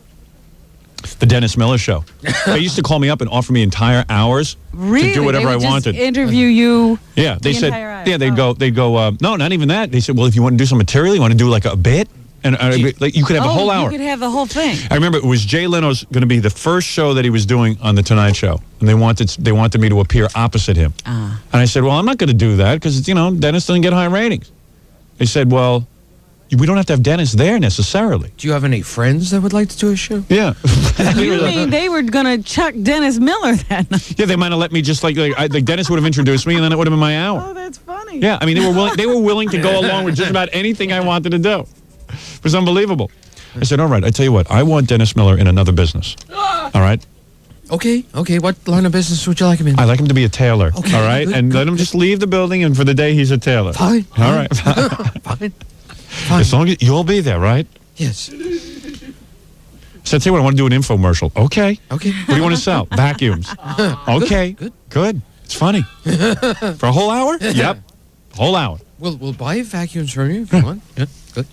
the Dennis Miller Show. They used to call me up and offer me entire hours to do whatever I wanted. Interview you. Yeah, they said. entire hour. Yeah, they'd go. No, not even that. They said, well, if you want to do some material, you want to do like a bit, and like you could have a whole hour. You could have the whole thing. I remember it was Jay Leno's going to be the first show that he was doing on the Tonight Show, and they wanted me to appear opposite him. And I said, well, I'm not going to do that because Dennis doesn't get high ratings. They said, well, we don't have to have Dennis there necessarily. Do you have any friends that would like to do a show? Yeah. You mean they were going to chuck Dennis Miller that night? Yeah, they might have let me just like Dennis would have introduced me, and then it would have been my hour. Oh, that's funny. Yeah, I mean they were willing to go along with just about anything I wanted to do. It was unbelievable. I said, all right, I tell you what, I want Dennis Miller in another business. All right? Okay. What line of business would you like him in? I like him to be a tailor. Okay, all right? good, let him just leave the building, and for the day, he's a tailor. Fine. All right. Fine. As long as you'll be there, right? Yes. So I tell you what, I want to do an infomercial. Okay. What do you want to sell? Vacuums. Okay. Good. It's funny. For a whole hour? Yep. Whole hour. We'll buy vacuums from you if you want. Yeah. Good.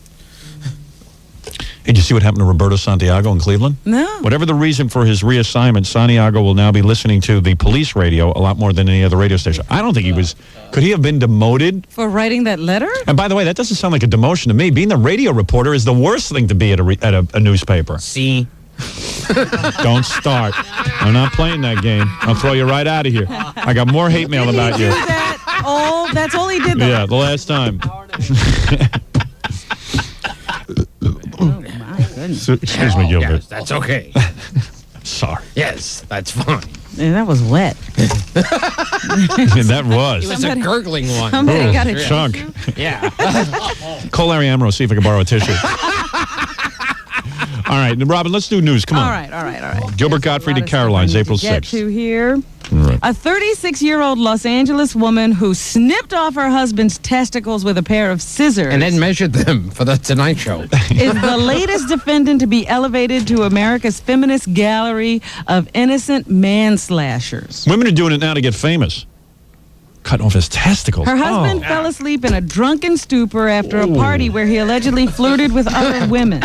Did you see what happened to Roberto Santiago in Cleveland? No. Whatever the reason for his reassignment, Santiago will now be listening to the police radio a lot more than any other radio station. I don't think he was... Could he have been demoted? For writing that letter? And by the way, that doesn't sound like a demotion to me. Being the radio reporter is the worst thing to be at a newspaper. See? Don't start. I'm not playing that game. I'll throw you right out of here. I got more hate mail about you. That's all he did, though. Yeah, the last time. Excuse me, Gilbert. Yes, that's okay. Sorry. Yes, that's fine. Yeah, that was wet. That was. It was a gurgling one. Somebody got a chunk. Yeah. Call Larry Ambrose, see if I can borrow a tissue. All right, Robin, let's do news. Come on. All right. Gilbert Gottfried to Caroline's, April Get 6th. to here. Right. A 36-year-old Los Angeles woman who snipped off her husband's testicles with a pair of scissors And then measured them for the Tonight Show. is the latest defendant to be elevated to America's feminist gallery of innocent manslashers. Women are doing it now to get famous. Cutting off his testicles. Her husband Oh. fell asleep in a drunken stupor after a party where he allegedly flirted with other women.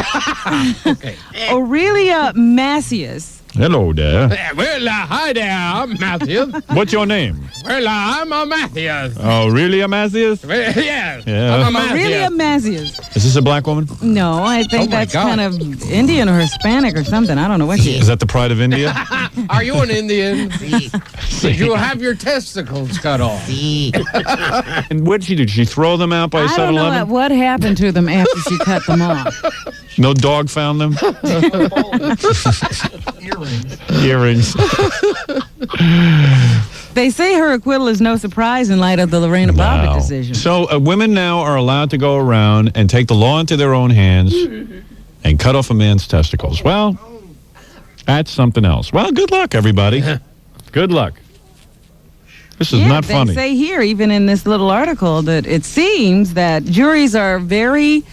Aurelia Macias. Hello there. Well, hi there, I'm Matthew. What's your name? Well, I'm Matthew. Oh, really, Amazias? Yes. Yeah. I'm Aurelia Macias. Is this a black woman? No, I think my that's God. kind of Indian or Hispanic or something. I don't know what she Is is. that the pride of India? Are you an Indian? Did you have your testicles cut off? And what did she do? Did she throw them out by a I don't know 7-Eleven? what happened to them after she cut them off. No dog found them? Earrings. They say her acquittal is no surprise in light of the Lorena Bobbitt decision. So women now are allowed to go around and take the law into their own hands and cut off a man's testicles. Well, that's something else. Well, good luck, everybody. Good luck. This is not funny. They say here, even in this little article, that it seems that juries are very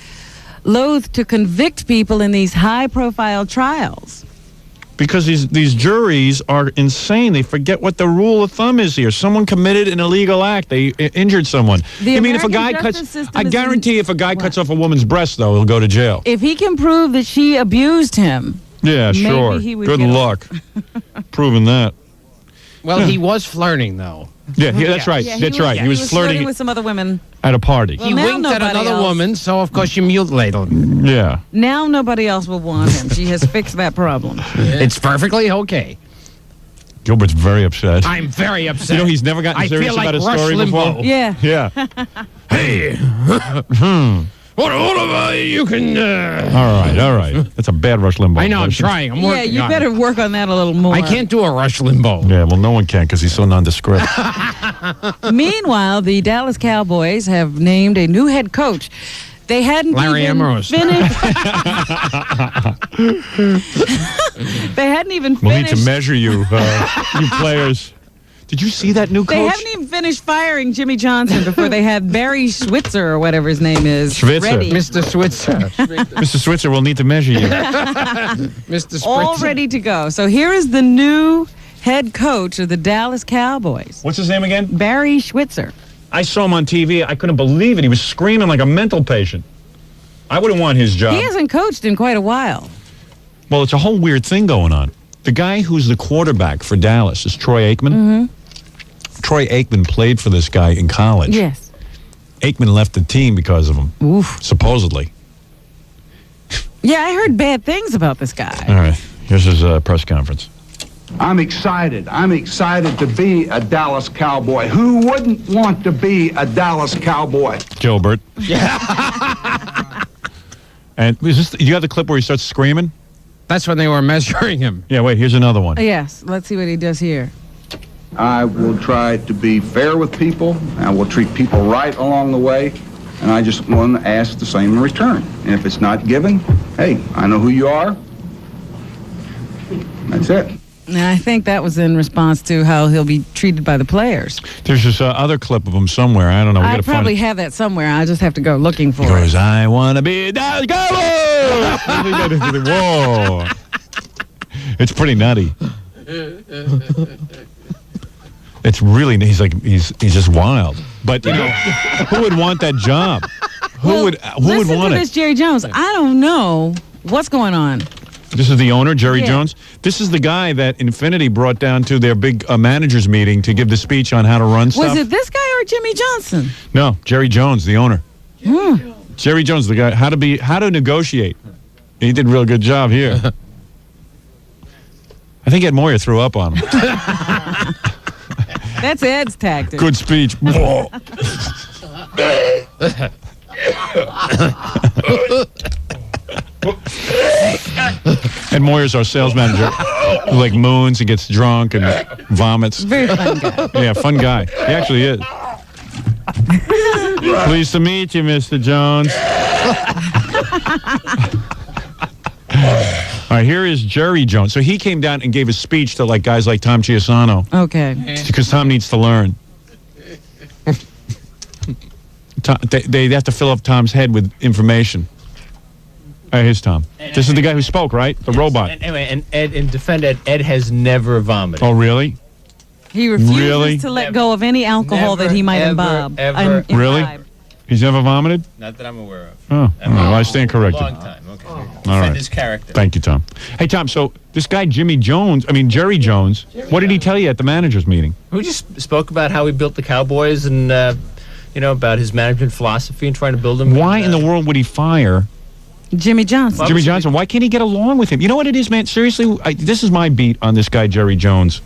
loath to convict people in these high-profile trials. Because these juries are insane. They forget what the rule of thumb is here. Someone committed an illegal act. They injured someone. The mean if a American guy justice cuts... system I is guarantee if a guy cuts off a woman's breast, though, he'll go to jail. If he can prove that she abused him, Yeah, maybe sure. he would Good get luck proving that. Well, he was flirting, though. Yeah, that's right. Yeah, That's right. He was flirting with some other women. at a party. Well, He now winked at nobody another else. woman, so of course you mutilate him. Yeah. Now nobody else will want him. She has fixed that problem. It's perfectly okay. Gilbert's very upset. I'm very upset. You know, he's never gotten I serious feel like about a Rush story Limbaugh. before. Yeah. Yeah. Hey. What you can... All right. That's a bad Rush Limbaugh. I know, I'm impression. trying. I'm Yeah, working you on better it. work on that a little more. I can't do a Rush Limbaugh. Yeah, well, no one can because he's so nondescript. Meanwhile, the Dallas Cowboys have named a new head coach. They hadn't Larry even Ambrose. finished. They hadn't even We'll need finished. to measure you, you players. Did you see that new They coach? haven't even finished firing Jimmy Johnson before they had Barry Switzer or whatever his name is. Schwitzer. Ready. Mr. Switzer. Mr. Switzer, we'll need to measure you. Mr. All Spritzer. ready to go. So here is the new head coach of the Dallas Cowboys, What's his name again? Barry Switzer. I saw him on TV. I couldn't believe it. He was screaming like a mental patient. I wouldn't want his job. He hasn't coached in quite a while. Well, it's a whole weird thing going on. The guy who's the quarterback for Dallas is Troy Aikman. Mm-hmm. Troy Aikman played for this guy in college. Yes. Aikman left the team because of him, Oof. supposedly. Yeah, I heard bad things about this guy. All right, here's his press conference. I'm excited. I'm excited to be a Dallas Cowboy. Who wouldn't want to be a Dallas Cowboy? Gilbert. And is this, you got the clip where he starts screaming? That's when they were measuring him. Yeah, wait, here's another one. Yes, let's see what he does here. I will try to be fair with people. I will treat people right along the way. And I just want to ask the same in return. And if it's not given, hey, I know who you are. That's it. And I think that was in response to how he'll be treated by the players. There's this other clip of him somewhere. I don't know. We I gotta probably find it. have that somewhere. I just have to go looking for He it. goes, I want to be a Dallas Cowboy! Whoa. It's pretty nutty. It's really, he's just wild. But, you know, who would want that job? Who would Listen want to it? this, Jerry Jones. I don't know what's going on. This is the owner, Jerry Yeah. Jones. This is the guy that Infinity brought down to their big managers meeting to give the speech on how to run stuff. Was it this guy or Jimmy Johnson? No, Jerry Jones, the owner. Jerry Jones, the guy, how to negotiate. He did a real good job here. I think Ed Moyer threw up on him. That's Ed's tactic. Good speech. Ed Moyer's our sales manager. He like moons, he gets drunk and vomits. Very fun guy. Yeah, fun guy. He actually is. Pleased to meet you, Mr. Jones. All right, here is Jerry Jones. So he came down and gave a speech to like guys like Tom Chiusano. Okay. Because Tom needs to learn. They have to fill up Tom's head with information. Here's Tom. This is the guy who spoke, right? The robot. And Ed, in defend Ed has never vomited. Oh, really? He refuses to let go of any alcohol that he might imbibe. Really? He's never vomited? Not that I'm aware of. Oh, all right, well, I stand corrected. A long time. Okay. All Defend right. his character. Thank you, Tom. Hey, Tom, so this guy Jerry Jones, what did he tell you at the managers meeting? We just spoke about how he built the Cowboys and, about his management philosophy and trying to build them. Why in the world would he fire Jimmy Johnson? Jimmy Johnson? Why can't he get along with him? You know what it is, man? Seriously, this is my beat on this guy, Jerry Jones.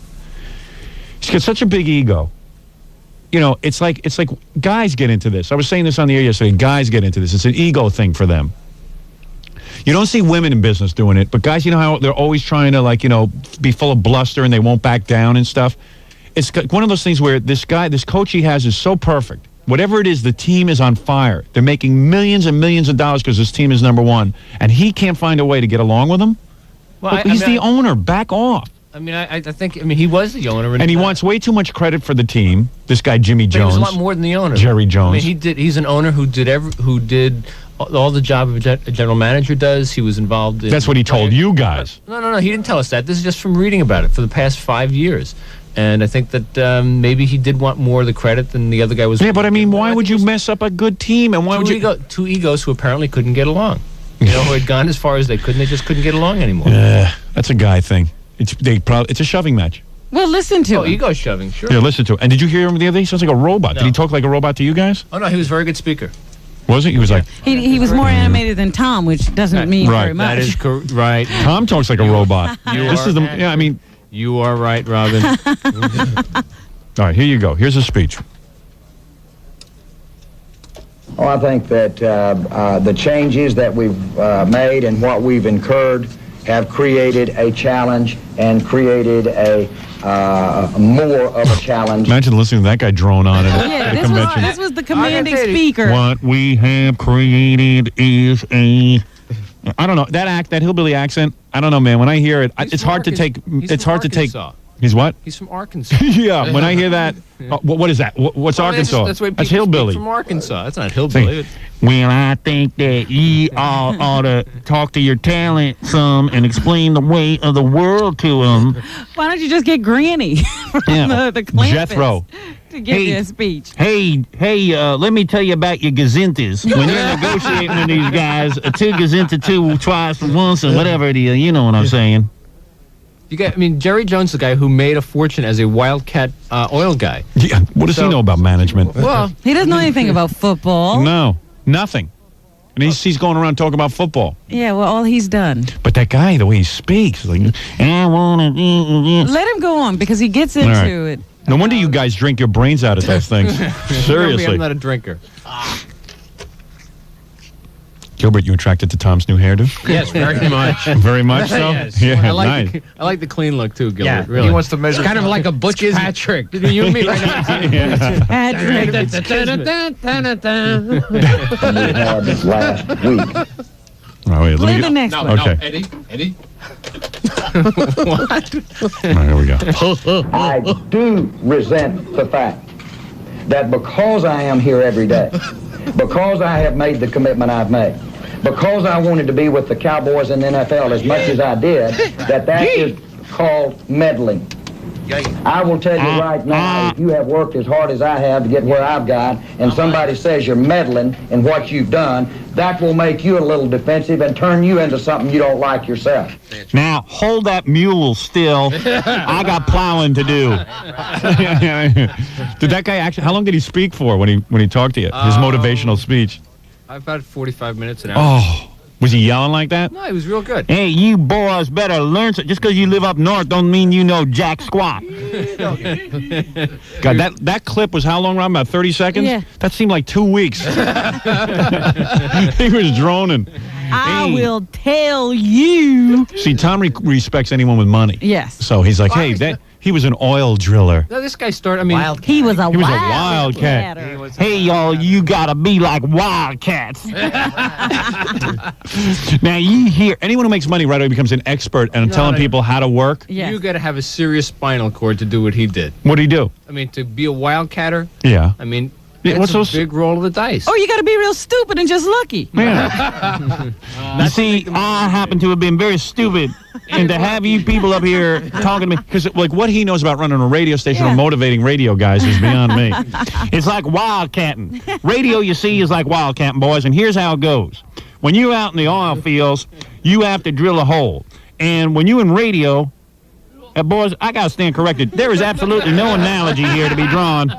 He's got such a big ego. You know, it's like guys get into this. I was saying this on the air yesterday. Guys get into this. It's an ego thing for them. You don't see women in business doing it, but guys, you know how they're always trying to, be full of bluster and they won't back down and stuff? It's one of those things where this coach he has is so perfect. Whatever it is, the team is on fire. They're making millions and millions of dollars because this team is number one, and he can't find a way to get along with them? Well, he's the owner. Back off. I think he was the owner. And he wants way too much credit for the team, this guy Jimmy But Jones. he was a lot more than the owner. Jerry Jones. He's an owner who did all the job of a general manager does. He was involved in... That's what he told you guys. No, he didn't tell us that. This is just from reading about it for the past 5 years. And I think that maybe he did want more of the credit than the other guy was. Yeah, but I mean, why would you mess up a good team? And why would you... Two egos who apparently couldn't get along. Who had gone as far as they couldn't. They just couldn't get along anymore. That's a guy thing. It's a shoving match. Well, listen to him. Ego shoving, sure. Yeah, listen to it. And did you hear him the other day? He sounds like a robot. No. Did he talk like a robot to you guys? Oh, no, he was a very good speaker. Was he? He was like... He was more animated than Tom, which doesn't mean very much. That is right. Tom talks like a robot. You are right, Robin. All right, here you go. Here's a speech. Oh, I think that the changes that we've made and what we've incurred have created a challenge and created a more of a challenge. Imagine listening to that guy drone on at the convention. This was the commanding speaker. What we have created is a... I don't know. That hillbilly accent, I don't know, man. When I hear it, it's hard to take... It's hard to take... He's what? He's from Arkansas. Yeah, when I hear that... what is that? What's Arkansas? That's hillbilly. From Arkansas. That's not hillbilly. Well, I think that you all ought to talk to your talent some and explain the way of the world to them. Why don't you just get Granny from the Clampets Jethro to give you a speech? Hey, let me tell you about your gazintas. When you're negotiating with these guys, a two gazinta, two twice, once, and whatever it is, you know what I'm saying. Jerry Jones, the guy who made a fortune as a wildcat oil guy. Yeah, what does he know about management? Well, he doesn't know anything about football. No, nothing. And he's going around talking about football. Yeah, well, all he's done. But that guy, the way he speaks, like, I want to... Let him go on, because he gets into it. No wonder you guys drink your brains out of those things. Seriously. I'm not a drinker. Gilbert, you attracted to Tom's new hairdo? Yes, very much. Very much so? Yes. Yeah, I like nice. I like the clean look, too, Gilbert. Yeah, really. he wants to measure. It's kind of like a Butch Patrick. You and me right now. Patrick. Last week. Oh, wait, Play the next one. Okay. Eddie. What? All right, here we go. I do resent the fact that because I am here every day, because I have made the commitment I've made, because I wanted to be with the Cowboys in the NFL as much as I did, that is called meddling. I will tell you right now, if you have worked as hard as I have to get where I've got, and somebody says you're meddling in what you've done, that will make you a little defensive and turn you into something you don't like yourself. Now, hold that mule still. I got plowing to do. Did that guy actually... How long did he speak for when he talked to you? His motivational speech. About 45 minutes an hour. Oh, was he yelling like that? No, he was real good. Hey, you boys better learn. Just because you live up north don't mean you know jack squat. God, that clip was how long, Rob? About 30 seconds? Yeah. That seemed like 2 weeks. He was droning. I will tell you. See, Tom respects anyone with money. Yes. So he's like, hey, he was an oil driller. No, this guy started. I mean, He was a wildcat. Hey, y'all, you gotta be like wildcats. Now, you hear anyone who makes money right away becomes an expert and telling people how to work. You gotta have a serious spinal cord to do what he did. What did he do? I mean, to be a wildcatter. Yeah. I mean, Yeah, it's what's a big roll of the dice. Or you got to be real stupid and just lucky. You see, I happen to have been very stupid, and to have you people up here talking to me, because like what he knows about running a radio station or motivating radio guys is beyond me. It's like wildcatting. Radio, you see, is like wildcatting, boys, and here's how it goes. When you're out in the oil fields, you have to drill a hole, and when you in radio, boys, I got to stand corrected. There is absolutely no analogy here to be drawn.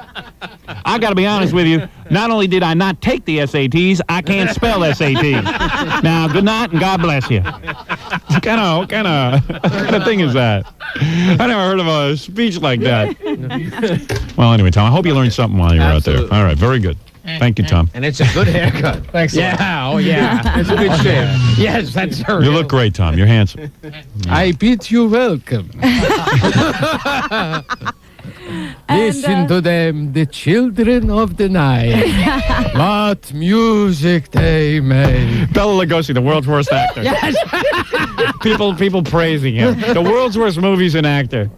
I got to be honest with you. Not only did I not take the SATs, I can't spell SATs. Now, good night and God bless you. What kind of thing is that? I never heard of a speech like that. Well, anyway, Tom, I hope you learned something while you were out there. All right, very good. Thank you, Tom. And it's a good haircut. Thanks. Yeah, oh yeah. It's a good shave. Yes, that's her. You look great, Tom. You're handsome. I bid you welcome. Listen to them, the children of the night. What music they make. Bela Lugosi, the world's worst actor. Yes. People praising him. The world's worst movies and actor.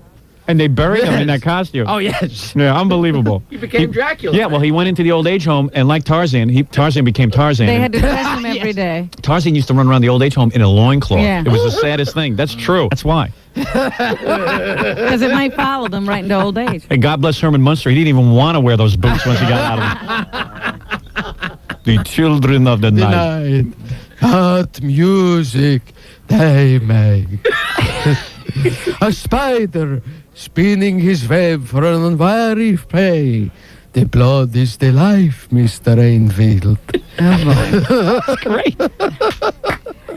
And they buried him in that costume. Oh, yes. Yeah, unbelievable. He became Dracula. Yeah, well, he went into the old age home, and like Tarzan, Tarzan became Tarzan. They had to dress him every day. Tarzan used to run around the old age home in a loincloth. Yeah. It was the saddest thing. That's true. That's why. Because it might follow them right into old age. And God bless Herman Munster. He didn't even want to wear those boots once he got out of them. The children of the night. What music they make. A spider spinning his web for an unwary prey. The blood is the life, Mr. Rainfield. That's great.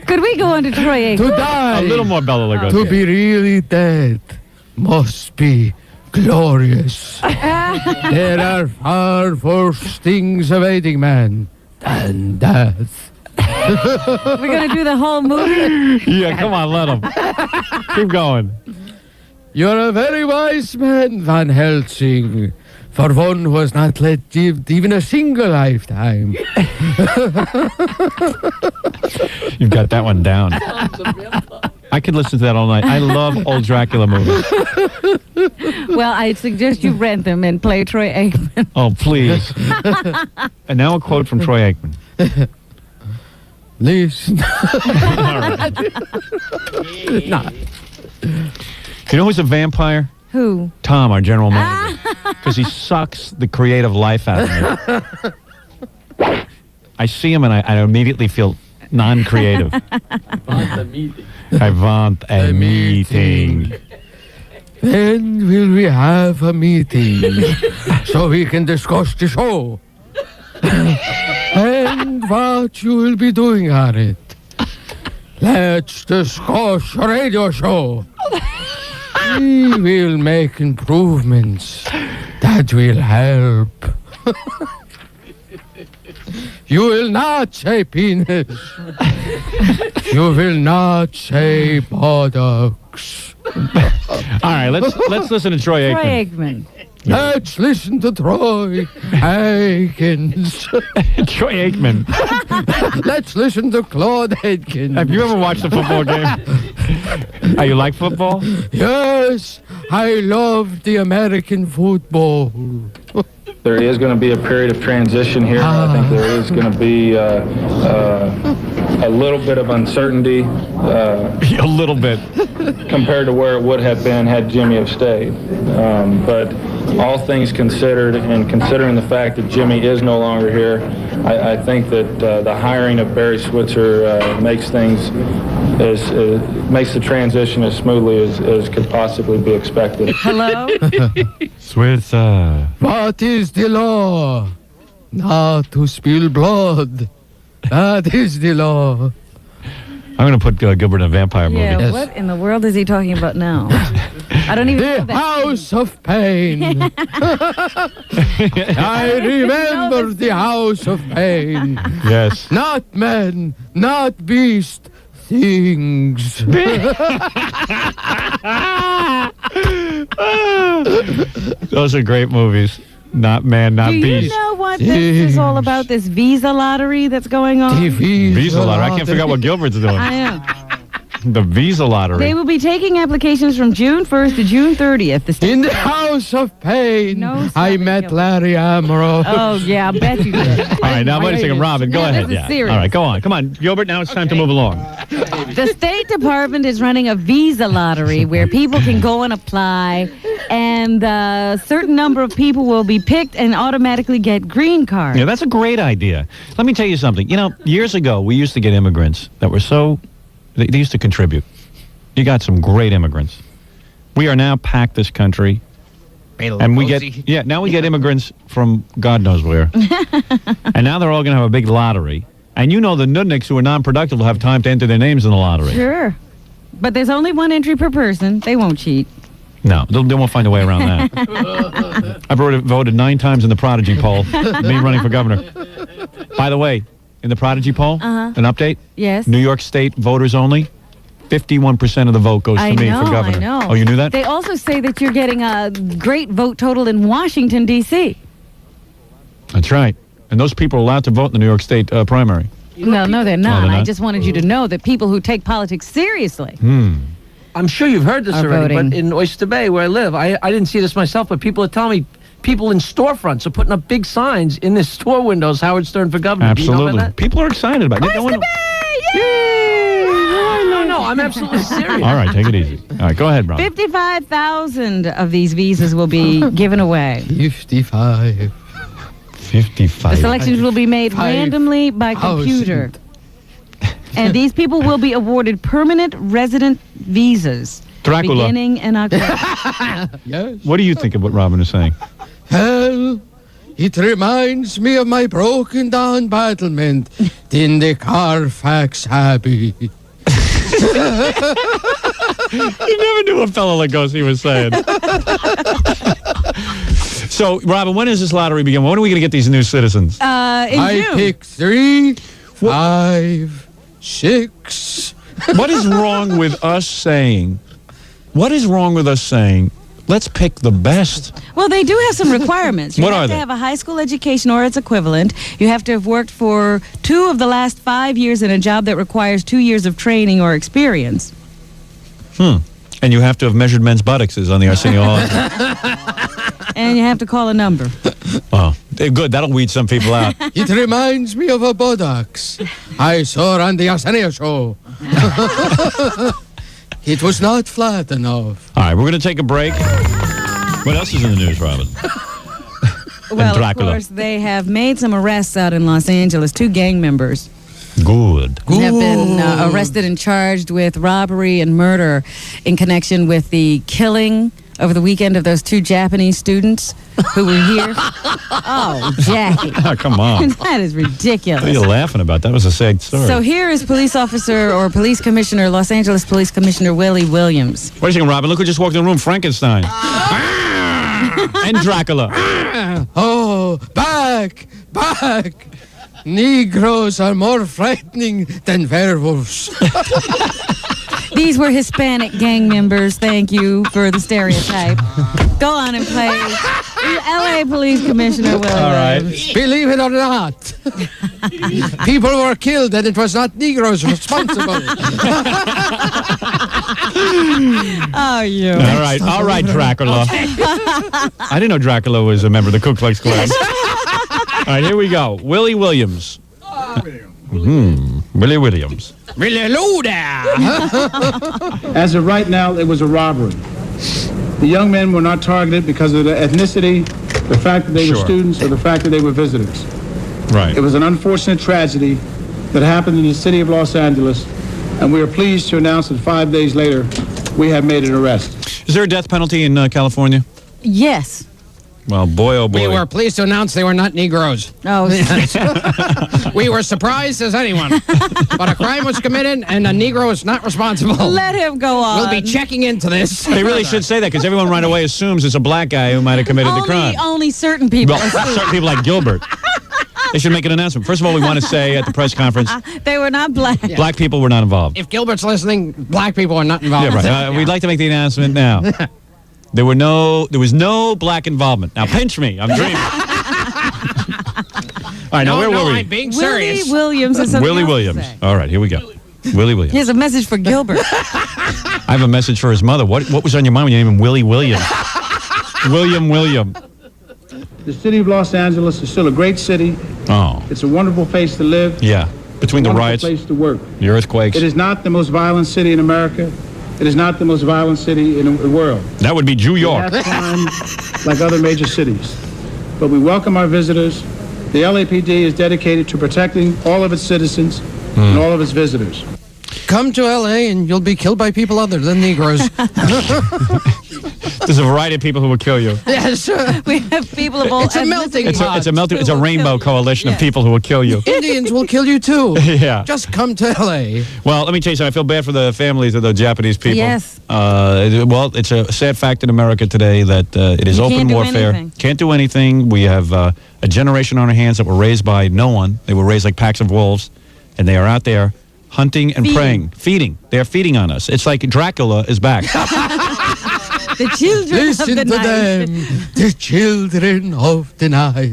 Could we go into Troy Aikman? To die. A little more Bela Lugosi. To be really dead must be glorious. There are far worse things awaiting man than death. We're going to do the whole movie? Yeah, come on, let him. Keep going. You're a very wise man, Van Helsing, for one who has not lived even a single lifetime. You've got that one down. I could listen to that all night. I love old Dracula movies. Well, I suggest you rent them and play Troy Aikman. Oh, please. And now a quote from Troy Aikman. Listen. All right. Nah. You know who's a vampire? Who? Tom, our general manager. Because he sucks the creative life out of me. I see him and I immediately feel non-creative. I want a meeting. When will we have a meeting so we can discuss the show? And what you will be doing on it. Let's discuss a radio show. We will make improvements that will help. You will not say penis. You will not say buttocks. All right, let's listen to Troy Aikman. Troy Aikman. Let's listen to Troy Aikens. Troy Aikman. Let's listen to Claude Aikens. Have you ever watched a football game? You like football? Yes, I love the American football. There is going to be a period of transition here. I think there is going to be a little bit of uncertainty. A little bit. Compared to where it would have been had Jimmy have stayed. But all things considered, and considering the fact that Jimmy is no longer here, I think that the hiring of Barry Switzer makes things makes the transition as smoothly as could possibly be expected. Hello? Switzer. What is the law? Not to spill blood. That is the law. I'm going to put Gilbert in a vampire movie. Yeah, what in the world is he talking about now? I don't even know The that. House of Pain. I remember the House of Pain. Yes. Not men, not beast, things. Those are great movies. Not man, not Do you beast. know what this is all about, this visa lottery that's going on? Visa lottery. I can't figure out what Gilbert's doing. I know. The Visa lottery. They will be taking applications from June 1st to June 30th. In the House of Pain, I met Larry Amaro. Oh, yeah, I bet you did. All right, now wait a second, Robin. Go ahead. This is Yeah. serious. All right, go on. Come on, Gilbert. Now it's time to move along. The State Department is running a visa lottery where people can go and apply, and a certain number of people will be picked and automatically get green cards. Yeah, that's a great idea. Let me tell you something. You know, years ago, we used to get immigrants that were so... They used to contribute. You got some great immigrants. We are now packed this country. And we get... Yeah, now we get immigrants from God knows where. And now they're all going to have a big lottery. And you know the nudniks who are non-productive will have time to enter their names in the lottery. Sure. But there's only one entry per person. They won't cheat. No, they won't find a way around that. I've already voted 9 times in the Prodigy poll, me running for governor. By the way, in the Prodigy poll, an update? Yes. New York State voters only, 51% of the vote goes to me for governor. I know. Oh, you knew that? They also say that you're getting a great vote total in Washington, D.C. That's right. And those people are allowed to vote in the New York State primary. No, they're not. they're I not? just wanted you to know that people who take politics seriously I'm sure you've heard this are already, voting. but in Oyster Bay, where I live, I didn't see this myself, but people are telling me people in storefronts are putting up big signs in their store windows, Howard Stern for governor. Do you know Absolutely. about that? People are excited about it. No, I'm absolutely serious. All right, take it easy. All right, go ahead, Rob. 55,000 of these visas will be given away. 55. 55. The selections will be made randomly by computer. And these people will be awarded permanent resident visas. Dracula. Beginning in October. Yes. What do you think of what Robin is saying? Well, it reminds me of my broken down battlement in the Carfax Abbey. You never knew a fellow like us he was saying. So, Robin, when does this lottery begin? When are we going to get these new citizens? In I June. pick 3, 5, 6. What is wrong with us saying? What is wrong with us saying? Let's pick the best. Well, they do have some requirements. You What have are to they? have a high school education or its equivalent. You have to have worked for 2 of the last 5 years in a job that requires 2 years of training or experience. And you have to have measured men's buttocks on the Arsenio Hall. And you have to call a number. Oh, good. That'll weed some people out. It reminds me of a buttocks I saw on the Arsenio show. It was not flat enough. All right, we're going to take a break. What else is in the news, Robin? Well, of Dracula. course, they have made some arrests out in Los Angeles. 2 gang members Good. have been arrested and charged with robbery and murder in connection with the killing over the weekend of those 2 Japanese students who were here. Oh, Jackie. Oh, come on. That is ridiculous. What are you laughing about? That was a sad story. So here is police officer or police commissioner, Los Angeles Police Commissioner Willie Williams. Wait a second, Robin. Look who just walked in the room. Frankenstein. And Dracula. Oh, back! Negroes are more frightening than werewolves. These were Hispanic gang members. Thank you for the stereotype. Go on and play L.A. Police Commissioner Willie Williams. Believe it or not, people were killed and it was not Negroes responsible. Oh, you. All right, Dracula. I didn't know Dracula was a member of the Ku Klux Klan. All right, here we go. Willie Williams. Willie Williams. Really low there. As of right now, it was a robbery. The young men were not targeted because of their ethnicity, the fact that they were students, or the fact that they were visitors. Right. It was an unfortunate tragedy that happened in the city of Los Angeles, and we are pleased to announce that 5 days later, we have made an arrest. Is there a death penalty in California? Yes. Well, boy, oh boy. We were pleased to announce they were not Negroes. Oh, we were surprised as anyone. But a crime was committed, and a Negro is not responsible. let him go on. We'll be checking into this. They really should say that because everyone right away assumes it's a black guy who might have committed the crime. Only certain people. Well, certain people like Gilbert. They should make an announcement. First of all, we want to say at the press conference, They were not black. black people were not involved. If Gilbert's listening, black people are not involved. Yeah, right. We'd like to make the announcement now. There was no black involvement. Now pinch me. I'm dreaming. All right, now where were we? I'm being serious. Willie Williams is something Willie else to Williams. say. All right, here we go. Willie Williams. He has a message for Gilbert. I have a message for his mother. What was on your mind when you named him Willie Williams? William. The city of Los Angeles is still a great city. Oh. It's a wonderful place to live. Yeah. Between the Wonderful riots, place to work. the earthquakes. It is not the most violent city in America. It is not the most violent city in the world. That would be New York. It has crime like other major cities. But we welcome our visitors. The LAPD is dedicated to protecting all of its citizens and all of its visitors. Come to L.A. and you'll be killed by people other than Negroes. There's a variety of people who will kill you. Yes. We have people of all It's a melting pot. It's a rainbow coalition of people who will kill you. Indians will kill you too. Yeah. Just come to L.A. Well, let me tell you something. I feel bad for the families of the Japanese people. Yes. Well, it's a sad fact in America today that it is You open can't do warfare. anything. Can't do anything. We have a generation on our hands that were raised by no one. They were raised like packs of wolves, and they are out there hunting and preying, feeding. They're feeding on us. It's like Dracula is back. The children Listen of the to night. them, the children of the night.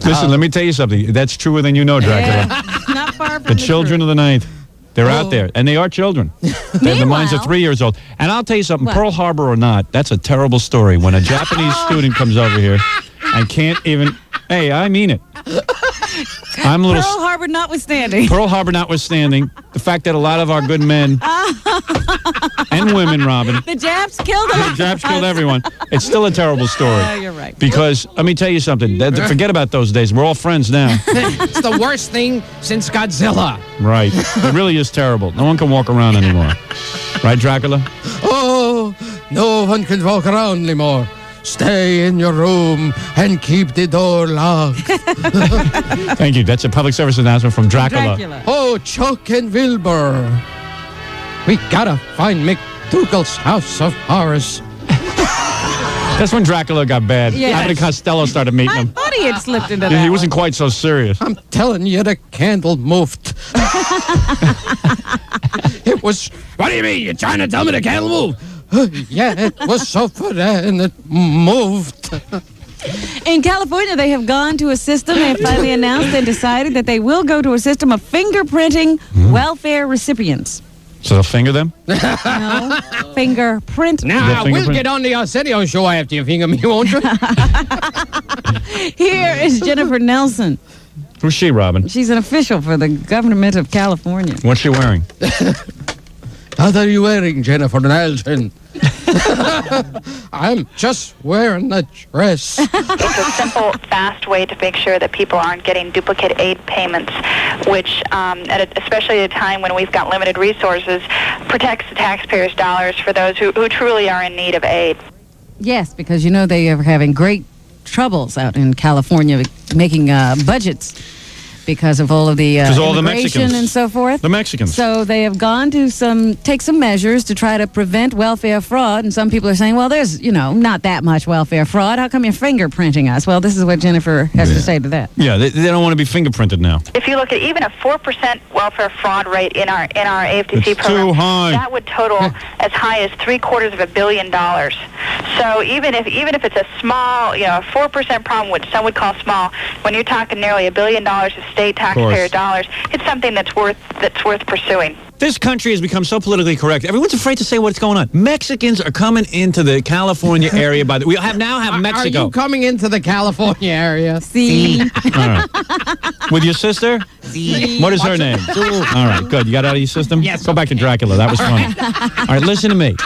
Listen, let me tell you something. That's truer than you know, Dracula. Not far from The children of the night. They're out Oh. there, and they are children. They have the minds of 3 years old. And I'll tell you something, What? Pearl Harbor or not, that's a terrible story. When a Japanese student comes over here and can't even, hey, I mean it. I'm a little... Pearl Harbor notwithstanding. Pearl Harbor notwithstanding, the fact that a lot of our good men and women, Robin, The Japs killed them. the Japs killed everyone. It's still a terrible story. You're right. Because, let me tell you something, forget about those days. We're all friends now. It's the worst thing since Godzilla. Right. It really is terrible. No one can walk around anymore. Right, Dracula? Oh, no one can walk around anymore. Stay in your room and keep the door locked. Thank you. That's a public service announcement from Dracula. Oh, Chuck and Wilbur. We gotta find McDougal's house of horrors. That's when Dracula got bad. Yes. Abbott and Costello started meeting him. thought he had slipped into Yeah, that he wasn't quite so serious. I'm telling you, the candle moved. It was. What do you mean? You're trying to tell me the candle moved? Yeah, it was so fun and it moved. In California, they have gone to a system. They have finally announced and decided that they will go to a system of fingerprinting welfare recipients. So they'll finger them? No, fingerprint. Now, we'll get on the Arsenio show after you finger me, won't you? Here is Jennifer Nelson. Who's she, Robin? She's an official for the government of California. What's she wearing? What are you wearing, Jennifer Nelson? I'm just wearing a dress. It's a simple, fast way to make sure that people aren't getting duplicate aid payments, which, especially at a time when we've got limited resources, protects the taxpayers' dollars for those who truly are in need of aid. Yes, because you know they are having great troubles out in California making budgets because of all of the all the immigration Mexicans. and so forth. The Mexicans. So they have gone to take some measures to try to prevent welfare fraud. And some people are saying, well, there's, not that much welfare fraud. How come you're fingerprinting us? Well, this is what Jennifer has to say to that. Yeah, they don't want to be fingerprinted now. If you look at even a 4% welfare fraud rate in our AFTC It's program, too high. that would total as high as $750 million. So even if it's a small, 4% problem, which some would call small, when you're talking nearly $1 billion of state taxpayer dollars, it's something that's worth pursuing. This country has become so politically correct. Everyone's afraid to say what's going on. Mexicans are coming into the California area. We now have Mexico. Are you coming into the California area? See. All right. With your sister? What is her name? All right, good. You got it out of your system? Yes. Go back to Dracula. That was funny. All right, listen to me.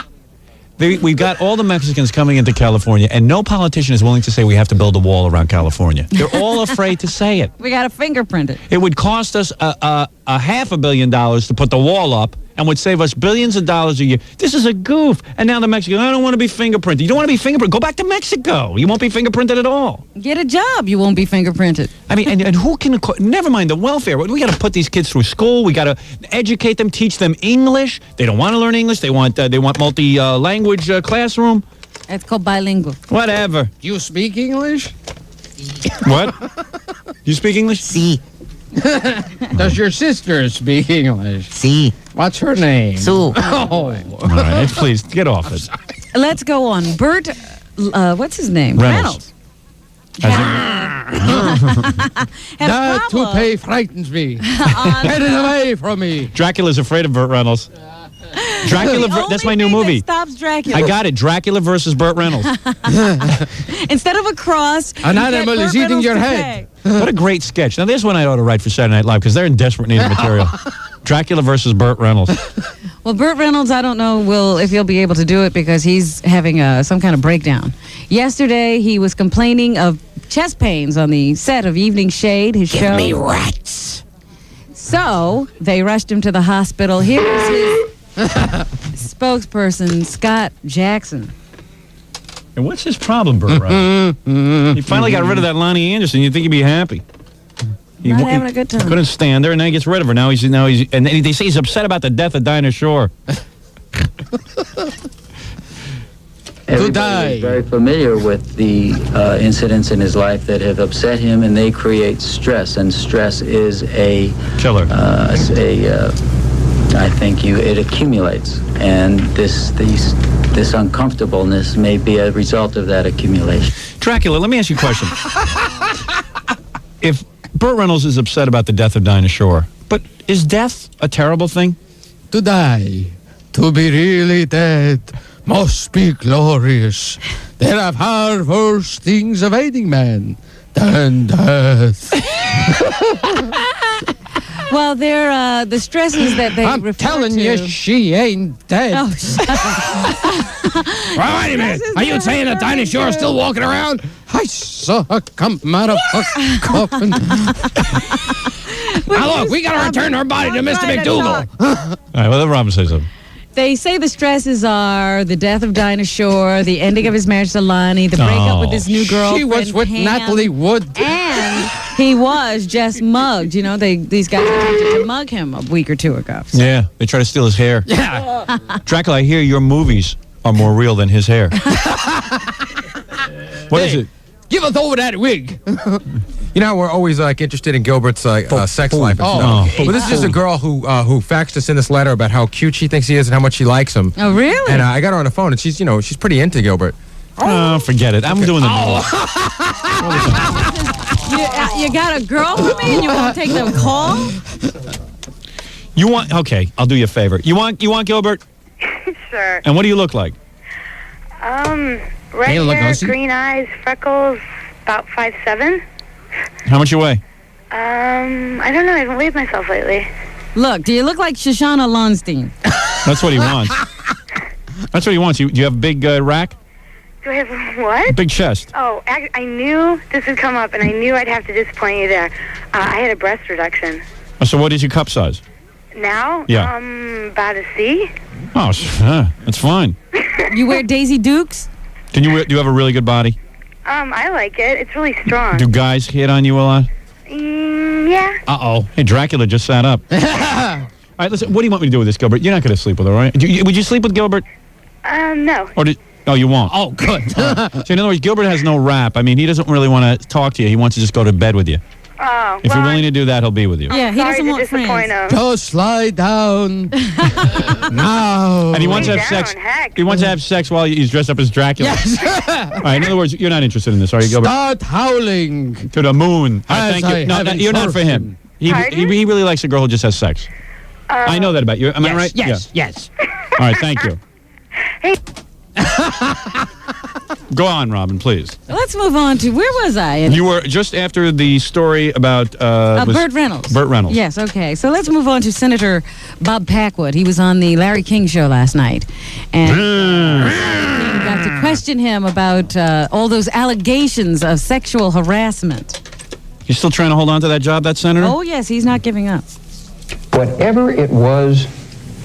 We've got all the Mexicans coming into California, and no politician is willing to say we have to build a wall around California. They're all afraid to say it. We got to fingerprint it. It would cost us a $500 million to put the wall up, and would save us billions of dollars a year. This is a goof. And now the Mexicans, I don't want to be fingerprinted. You don't want to be fingerprinted? Go back to Mexico. You won't be fingerprinted at all. Get a job. You won't be fingerprinted. I mean, and who can, never mind the welfare. We got to put these kids through school. We got to educate them, teach them English. They don't want to learn English. They want multi-language classroom. It's called bilingual. Whatever. You speak English? What? You speak English? Si. Does your sister speak English? Si. What's her name? Sue. Oh. All right, please, get off it. Let's go on. Bert, what's his name? Reynolds. That toupee frightens me. Get it away from me. Dracula's afraid of Burt Reynolds. Dracula, that's my new movie. Stops Dracula. I got it. Dracula versus Burt Reynolds. Instead of a cross, an animal is eating your head. What a great sketch. Now, there's one I ought to write for Saturday Night Live because they're in desperate need of material. Dracula versus Burt Reynolds. Well, Burt Reynolds, I don't know if he'll be able to do it because he's having some kind of breakdown. Yesterday, he was complaining of chest pains on the set of Evening Shade, his show. Give me rats. So, they rushed him to the hospital. Here's his spokesperson, Scott Jackson. And what's his problem, Burt Reynolds? He finally got rid of that Lonnie Anderson. You'd think he'd be happy. Not having a good time. Couldn't stand her, and then he gets rid of her. Now he's and they say he's upset about the death of Dinah Shore. Everybody is very familiar with the incidents in his life that have upset him, and they create stress. And stress is a killer. I think it accumulates, and this uncomfortableness may be a result of that accumulation. Dracula, let me ask you a question. If Burt Reynolds is upset about the death of Dinah Shore, but is death a terrible thing? To die, to be really dead, must be glorious. There are far worse things awaiting man than death. Well, they're the stresses that they I'm refer telling to. you, she ain't dead. Oh, shut up. Wait a minute. Are you saying that Dinah Shore is still walking around? I saw her come out of her coffin. Now look, we got to return her body to Mr. McDougal. All right, well, let Robin say something. They say the stresses are the death of Dinah Shore, the ending of his marriage to Lonnie, the breakup with his new girlfriend, She was with Pam, Natalie Wood. And he was just mugged. You know, these guys attempted to mug him a week or two ago. So. Yeah, they try to steal his hair. Yeah. Dracula, I hear your movies are more real than his hair. What is it? Give us over that wig. You know, we're always interested in Gilbert's sex life and stuff. But this is just a girl who faxed us in this letter about how cute she thinks he is and how much she likes him. Oh, really? And I got her on the phone, and she's pretty into Gilbert. Oh, forget it. I'm doing the You got a girl for me and you won't take no call? You want? Okay, I'll do you a favor. You want Gilbert? Sure. And what do you look like? Red hair, green eyes, freckles, about 5'7". How much you weigh? I don't know. I haven't weighed myself lately. Look, do you look like Shoshana Lonstein? That's what he wants. That's what he wants. Do you have a big rack? Do I have what? Big chest. Oh, I knew this would come up, and I knew I'd have to disappoint you there. I had a breast reduction. So what is your cup size? Now? Yeah. About a C. Oh, that's fine. You wear Daisy Dukes? Do you have a really good body? I like it. It's really strong. Do guys hit on you a lot? Yeah. Uh-oh. Hey, Dracula just sat up. All right, listen, what do you want me to do with this, Gilbert? You're not going to sleep with her, right? Would you sleep with Gilbert? No. Oh, you won't? Oh, good. So in other words, Gilbert has no rap. I mean, he doesn't really want to talk to you. He wants to just go to bed with you. Oh, If you're willing to do that, he'll be with you. Yeah, he doesn't want friends. Just lie down. Now. And he wants to have sex. He wants to have sex while he's dressed up as Dracula. Yes. All right, in other words, you're not interested in this, are you, Gilbert? Start howling. To the moon. As Thank you. No, you're not for him. He really likes a girl who just has sex. I know that about you. Am I right? Yes. All right, thank you. Hey. Go on, Robin, please. Let's move on to, where was I? You were just after the story about... Burt Reynolds. Burt Reynolds. Yes, okay. So let's move on to Senator Bob Packwood. He was on the Larry King show last night. And we got to question him about all those allegations of sexual harassment. You still trying to hold on to that job, that senator? Oh, yes, he's not giving up. Whatever it was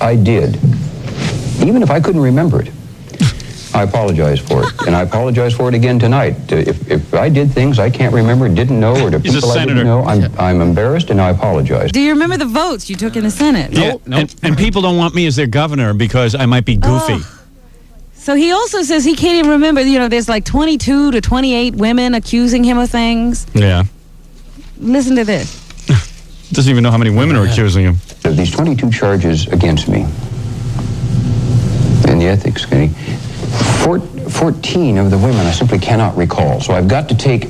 I did, even if I couldn't remember it, I apologize for it. And I apologize for it again tonight. If I did things I can't remember, didn't know, or to He's a people I senator. didn't know, I'm embarrassed and I apologize. Do you remember the votes you took in the Senate? Yeah, and people don't want me as their governor because I might be goofy. So he also says he can't even remember, there's like 22 to 28 women accusing him of things. Yeah. Listen to this. Doesn't even know how many women are accusing him. These 22 charges against me in the ethics committee, 14 of the women I simply cannot recall. So I've got to take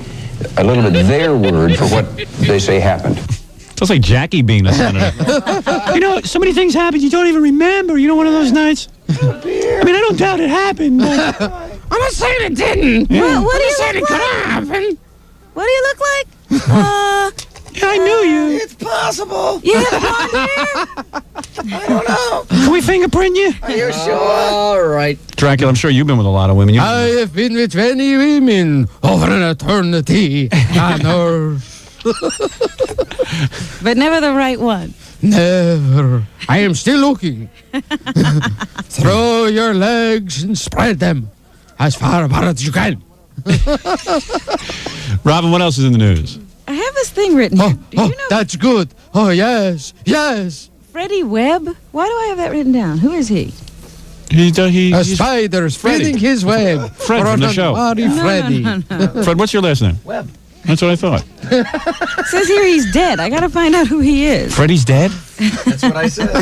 a little bit their word for what they say happened. Sounds like Jackie being a senator. So many things happen you don't even remember. One of those nights. I mean, I don't doubt it happened. But I'm not saying it didn't. Yeah. What do you saying look it could like? happen. What do you look like? Yeah, I knew you. It's possible. You have blonde hair? I don't know. Can we fingerprint you? Are you sure? All right. Dracula, I'm sure you've been with a lot of women. I have been with many women over an eternity on earth. But never the right one. Never. I am still looking. Throw your legs and spread them as far apart as you can. Robin, what else is in the news? I have this thing written here. Do you know That's good. Oh, yes. Yes. Freddie Webb? Why do I have that written down? Who is he? A spider spinning his web. Fred from the show. Freddy. No. Fred, what's your last name? Webb. That's what I thought. It says here he's dead. I got to find out who he is. Freddie's dead? That's what I said.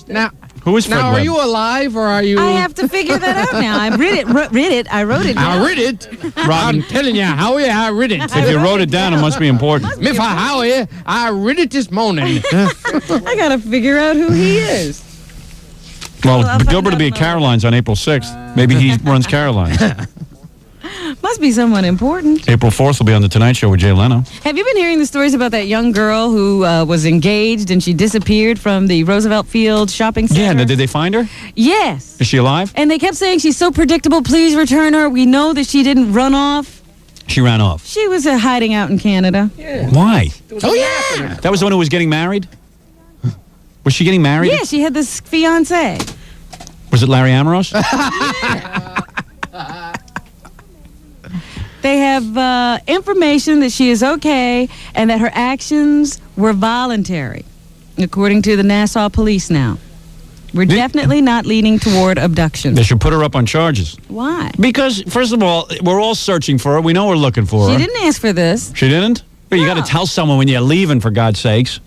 Now, Who is Fred now, are Webb? you alive or are you? I have to figure that out now. I wrote it. I wrote it down. I read it. I'm telling you, Howie, I read it. If you wrote it down, it must be important. Mr. Howie, I read it this morning. I got to figure out who he is. Well, Gilbert will be at Caroline's on April 6th. Maybe he runs Caroline's. Must be someone important. April 4th will be on The Tonight Show with Jay Leno. Have you been hearing the stories about that young girl who was engaged and she disappeared from the Roosevelt Field shopping center? Yeah, did they find her? Yes. Is she alive? And they kept saying she's so predictable, please return her. We know that she didn't run off. She ran off. She was hiding out in Canada. Yeah. Why? Oh, yeah. That was the one who was getting married? Was she getting married? Yeah, she had this fiancé. Was it Larry Amorous? They have information that she is okay and that her actions were voluntary, according to the Nassau police now. We're definitely not leaning toward abduction. They should put her up on charges. Why? Because, first of all, we're all searching for her. We know we're looking for her. She didn't ask for this. She didn't? But you got to tell someone when you're leaving, for God's sakes.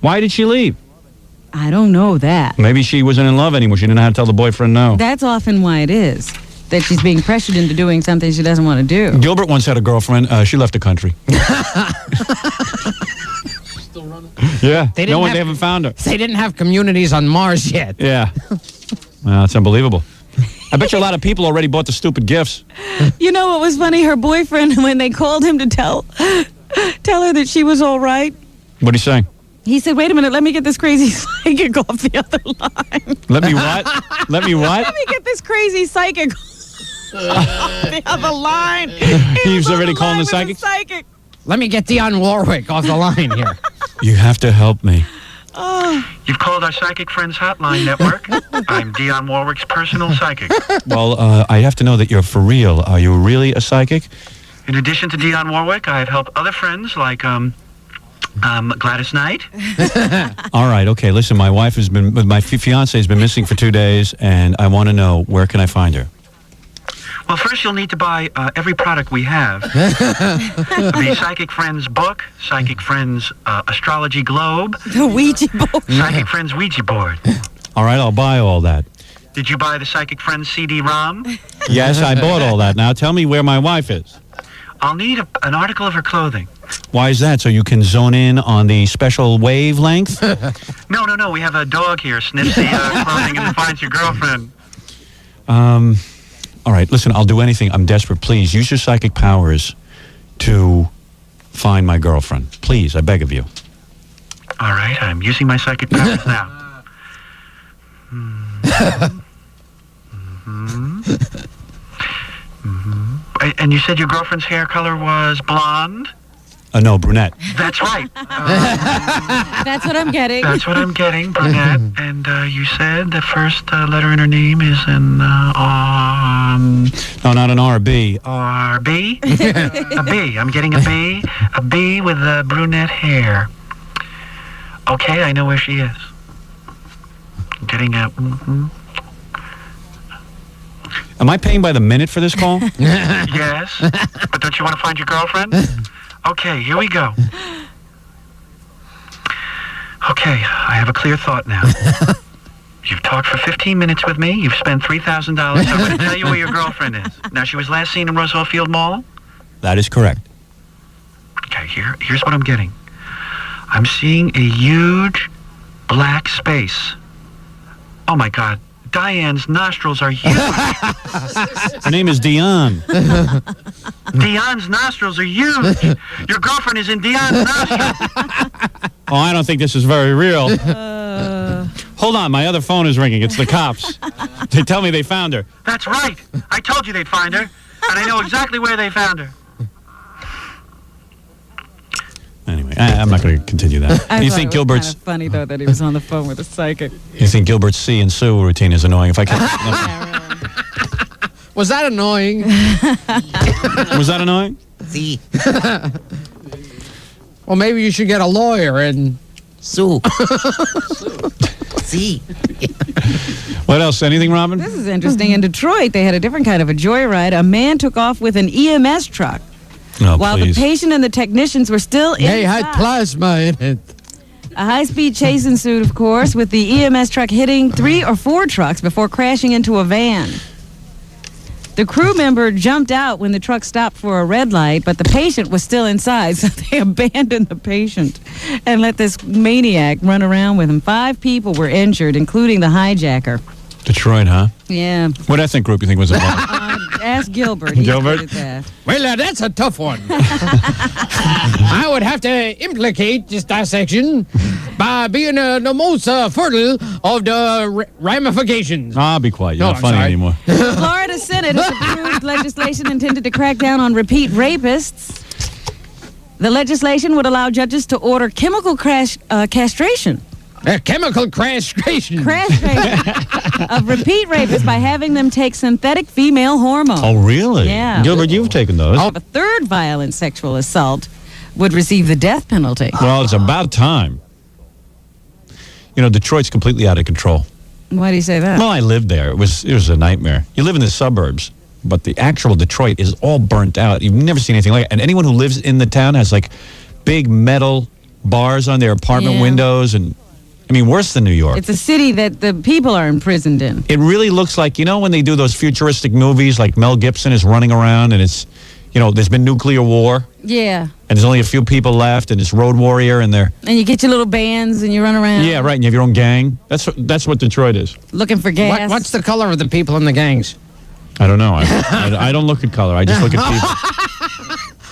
Why did she leave? I don't know that. Maybe she wasn't in love anymore. She didn't know how to tell the boyfriend no. That's often why it is. That she's being pressured into doing something she doesn't want to do. Gilbert once had a girlfriend. She left the country. Still running? Yeah. They haven't found her. They didn't have communities on Mars yet. Yeah. Well, it's unbelievable. I bet you a lot of people already bought the stupid gifts. You know what was funny? Her boyfriend, when they called him to tell her that she was all right, What'd he say? he said, wait a minute, let me get this crazy psychic off the other line. Let me what? Let me what? Let me get this crazy psychic off the other line. He was already calling the psychic? Psychic. Let me get Dionne Warwick off the line here. You have to help me. You've called our Psychic Friends Hotline Network. I'm Dionne Warwick's personal psychic. Well, I have to know that you're for real. Are you really a psychic? In addition to Dionne Warwick, I've helped other friends like Gladys Knight. All right, okay. Listen, my wife has been, my fiance has been missing for 2 days, and I want to know, where can I find her? Well, first you'll need to buy every product we have. The Psychic Friends book, Psychic Friends Astrology Globe. The Ouija board. Psychic Friends Ouija board. All right, I'll buy all that. Did you buy the Psychic Friends CD-ROM? Yes, I bought all that. Now tell me where my wife is. I'll need an article of her clothing. Why is that? So you can zone in on the special wavelength? No. We have a dog here sniffs the clothing and finds your girlfriend. All right, listen, I'll do anything. I'm desperate. Please, use your psychic powers to find my girlfriend. Please, I beg of you. All right, I'm using my psychic powers now. And you said your girlfriend's hair color was blonde? No, brunette. That's right. That's what I'm getting. That's what I'm getting, brunette. And you said the first letter in her name is an No, not an R, B. R-B? A B. I'm getting a B. A B with brunette hair. Okay, I know where she is. I'm getting a... Am I paying by the minute for this call? Yes, but don't you want to find your girlfriend? Okay, here we go. Okay, I have a clear thought now. You've talked for 15 minutes with me. You've spent $3,000. I'm going to tell you where your girlfriend is. Now, she was last seen in Roosevelt Field Mall? That is correct. Okay, here's what I'm getting. I'm seeing a huge black space. Oh, my God. Diane's nostrils are huge. Her name is Dion. Dion's nostrils are huge. Your girlfriend is in Dion's nostrils. Oh, I don't think this is very real. Hold on, my other phone is ringing. It's the cops. They tell me they found her. That's right. I told you they'd find her, and I know exactly where they found her. Anyway, I'm not going to continue that. I You thought think it was Gilbert's... kind of funny, though, that he was on the phone with a psychic. You think Gilbert's C and Sue routine is annoying? If I can... Was that annoying? Was that annoying? See. Well, maybe you should get a lawyer and sue. See. What else? Anything, Robin? This is interesting. In Detroit, they had a different kind of a joyride. A man took off with an EMS truck. Oh, while please. the patient and the technicians were still inside. They had plasma in it. A high-speed chase ensued, of course, with the EMS truck hitting 3 or 4 trucks before crashing into a van. The crew member jumped out when the truck stopped for a red light, but the patient was still inside, so they abandoned the patient and let this maniac run around with him. 5 people were injured, including the hijacker. Detroit, huh? Yeah. What ethnic group you think was involved? Ask Gilbert. He Gilbert? did that. Well, that's a tough one. I would have to implicate this dissection by being the most fertile of the ramifications. Ah, be quiet. You're No, not I'm funny sorry. anymore. The Florida Senate has approved legislation intended to crack down on repeat rapists. The legislation would allow judges to order chemical castration. Chemical castration. Of repeat rapists by having them take synthetic female hormones. Oh, really? Yeah. Gilbert, you've taken those. A third violent sexual assault would receive the death penalty. Well, it's about time. You know, Detroit's completely out of control. Why do you say that? Well, I lived there. It was a nightmare. You live in the suburbs, but the actual Detroit is all burnt out. You've never seen anything like it. And anyone who lives in the town has, like, big metal bars on their apartment windows and... I mean, worse than New York. It's a city that the people are imprisoned in. It really looks like, you know, when they do those futuristic movies, like Mel Gibson is running around and it's, you know, there's been nuclear war Yeah. and there's only a few people left and it's Road Warrior and they're... And you get your little bands and you run around. Yeah, right, and you have your own gang. That's what Detroit is. Looking for gas. What's the color of the people in the gangs? I don't know. I don't look at color. I just look at people.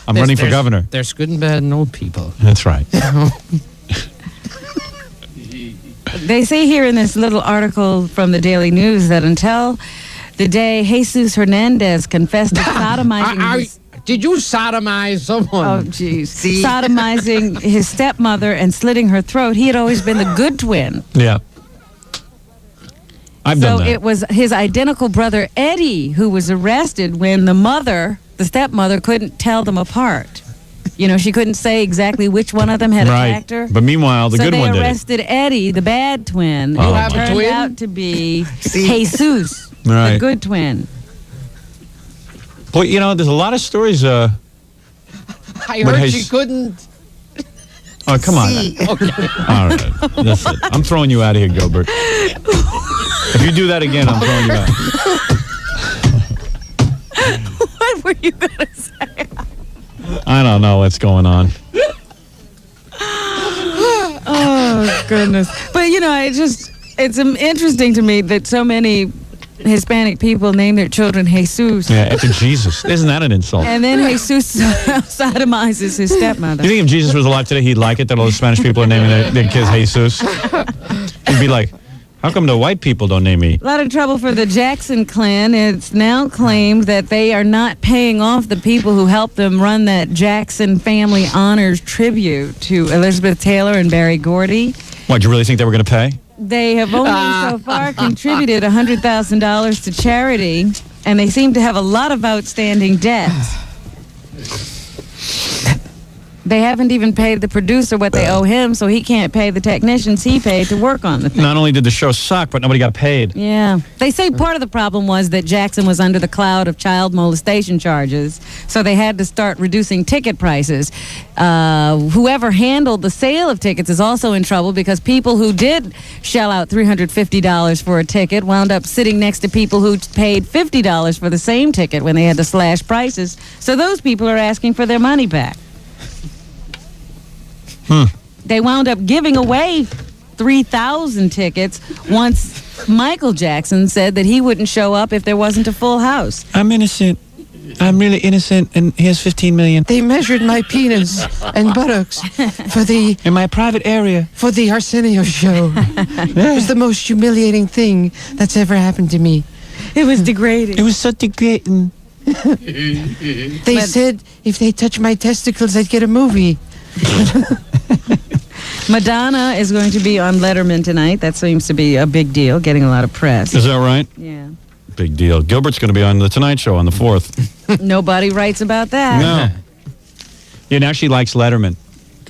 I'm running for governor. There's good and bad and old people. That's right. They say here in this little article from the Daily News that until the day Jesus Hernandez confessed to sodomizing Did you sodomize someone? Oh, jeez. Sodomizing his stepmother and slitting her throat, he had always been the good twin. Yeah. I've done that. So it was his identical brother, Eddie, who was arrested when the stepmother, couldn't tell them apart. You know, she couldn't say exactly which one of them had attacked her. But meanwhile, the good one So did they it. arrested Eddie, the bad twin. Oh, It my. turned out to be Jesus, Right. the good twin. Boy, you know, there's a lot of stories. I But heard hey, she couldn't. Oh, come on. Okay. All right. That's it. I'm throwing you out of here, Gilbert. If you do that again, I'm throwing you out. What were you going to say? I don't know what's going on. Oh, goodness. But, you know, it's interesting to me that so many Hispanic people name their children Jesus. Yeah, after Jesus. Isn't that an insult? And then Jesus sodomizes his stepmother. You think if Jesus was alive today, he'd like it that all the Spanish people are naming their kids Jesus? He'd be like, How come the white people don't name me? A lot of trouble for the Jackson clan. It's now claimed that they are not paying off the people who helped them run that Jackson Family Honors tribute to Elizabeth Taylor and Barry Gordy. What, do you really think they were going to pay? They have only so far contributed $100,000 to charity, and they seem to have a lot of outstanding debts. They haven't even paid the producer what they owe him, so he can't pay the technicians he paid to work on the thing. Not only did the show suck, but nobody got paid. Yeah. They say part of the problem was that Jackson was under the cloud of child molestation charges, so they had to start reducing ticket prices. Whoever handled the sale of tickets is also in trouble because people who did shell out $350 for a ticket wound up sitting next to people who paid $50 for the same ticket when they had to slash prices. So those people are asking for their money back. They wound up giving away 3,000 tickets once Michael Jackson said that he wouldn't show up if there wasn't a full house. I'm innocent. I'm really innocent, and here's 15 million. They measured my penis and buttocks in my private area for the Arsenio show. It was the most humiliating thing that's ever happened to me. It was degrading. It was so degrading. They said if they touch my testicles, I'd get a movie. Madonna is going to be on Letterman tonight. That seems to be a big deal, getting a lot of press. Is that right? Yeah. Big deal. Gilbert's going to be on The Tonight Show on the 4th. Nobody writes about that. No. Yeah, now she likes Letterman.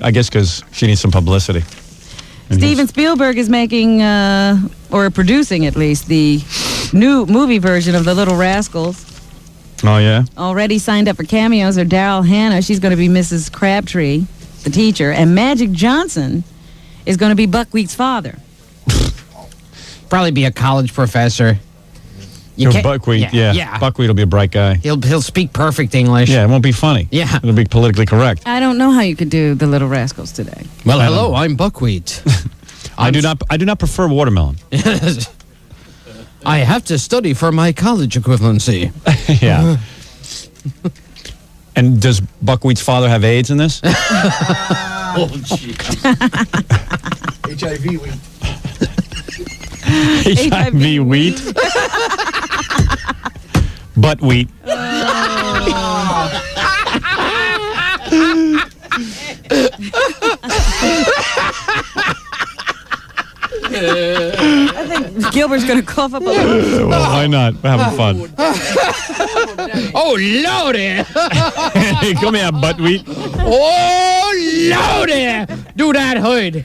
I guess because she needs some publicity. Steven Spielberg is making, or producing at least, the new movie version of The Little Rascals. Oh, yeah? Already signed up for cameos are Daryl Hannah. She's going to be Mrs. Crabtree, the teacher. And Magic Johnson is going to be Buckwheat's father. Probably be a college professor. Buckwheat, yeah. Buckwheat will be a bright guy. He'll speak perfect English. Yeah, it won't be funny. Yeah. It'll be politically correct. I don't know how you could do The Little Rascals today. Well, hello, I'm Buckwheat. I do not prefer watermelon. I have to study for my college equivalency. Yeah. And does Buckwheat's father have AIDS in this? Oh, gee. HIV wheat. HIV wheat. Butt wheat. I think Gilbert's going to cough up a little. Well, why not? We're having fun. Oh, Lordy! Come here, butt wheat. Oh, Lordy! Do that hood.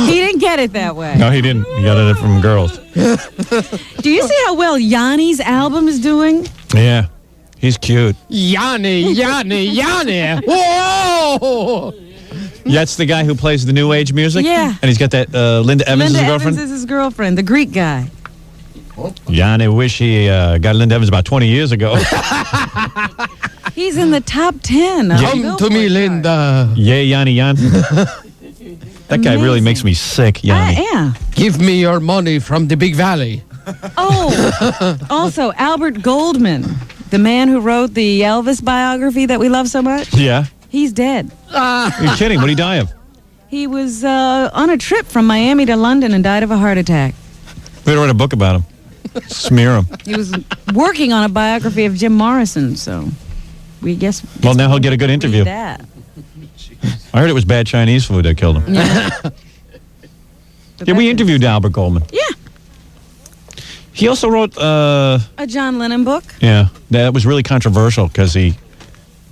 He didn't get it that way. No, he didn't. He got it from girls. Do you see how well Yanni's album is doing? Yeah. He's cute. Yanni. Whoa! That's the guy who plays the new age music? Yeah. And he's got that Linda Evans' Linda girlfriend? Evans is his girlfriend, the Greek guy. Yanni wish he got Linda Evans about 20 years ago. He's in the top 10. Come to me, Linda. Yay, Yanni. That guy really makes me sick, Yanni. Yeah. Give me your money from the Big Valley. Oh, also Albert Goldman, the man who wrote the Elvis biography that we love so much. Yeah. He's dead. You're kidding. What did he die of? He was on a trip from Miami to London and died of a heart attack. We had to write a book about him. Smear him. He was working on a biography of Jim Morrison, so we guess. Well, now he'll get a good interview. That. I heard it was bad Chinese food that killed him. Yeah. We interviewed Albert Goldman. Yeah. He also wrote... a John Lennon book. Yeah. That was really controversial because he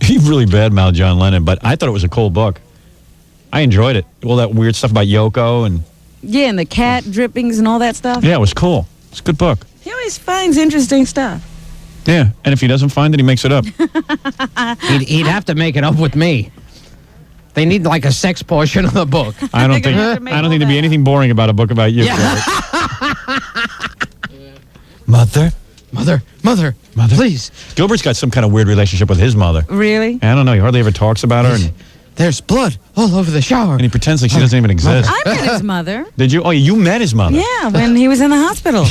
really badmouthed John Lennon, but I thought it was a cool book. I enjoyed it. All that weird stuff about Yoko and... Yeah, and the cat drippings and all that stuff. Yeah, it was cool. It's a good book. He always finds interesting stuff. Yeah, and if he doesn't find it, he makes it up. He'd have to make it up with me. They need like a sex portion of the book. I don't think there'd be anything boring about a book about you. Yeah. Mother, please. Gilbert's got some kind of weird relationship with his mother. Really? I don't know. He hardly ever talks about her. And There's blood all over the shower. And he pretends like she doesn't even exist. I met his mother. Did you? Oh, you met his mother? Yeah, when he was in the hospital.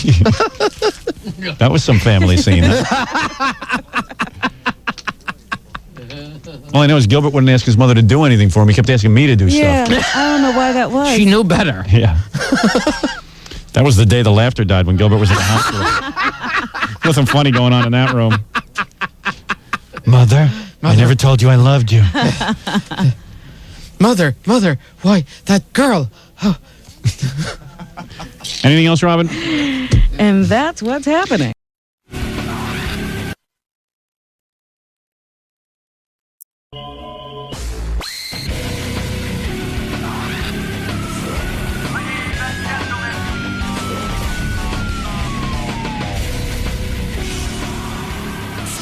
That was some family scene. All I know is Gilbert wouldn't ask his mother to do anything for him. He kept asking me to do Yeah, stuff. I don't know why that was. She knew better. Yeah. That was the day the laughter died when Gilbert was in the hospital. Nothing funny going on in that room. Mother, I never told you I loved you. Mother, why, that girl. Oh. Anything else, Robin? And that's what's happening.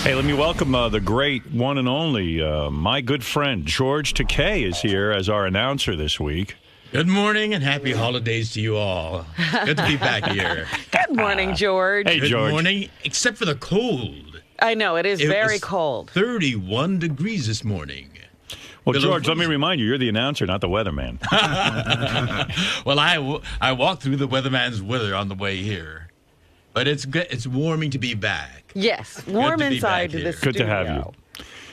Hey, let me welcome the great one and only, my good friend, George Takei is here as our announcer this week. Good morning and happy holidays to you all. Good to be back here. Good morning, George. Hey, Good George. morning, except for the cold. I know, it is very was cold. 31 degrees this morning. Well, Below George, let me remind you, you're the announcer, not the weatherman. Well, I walked through the weatherman's weather on the way here. But it's good. It's warming to be back. Yes, warm Good to be inside back the here. studio. Good to have you.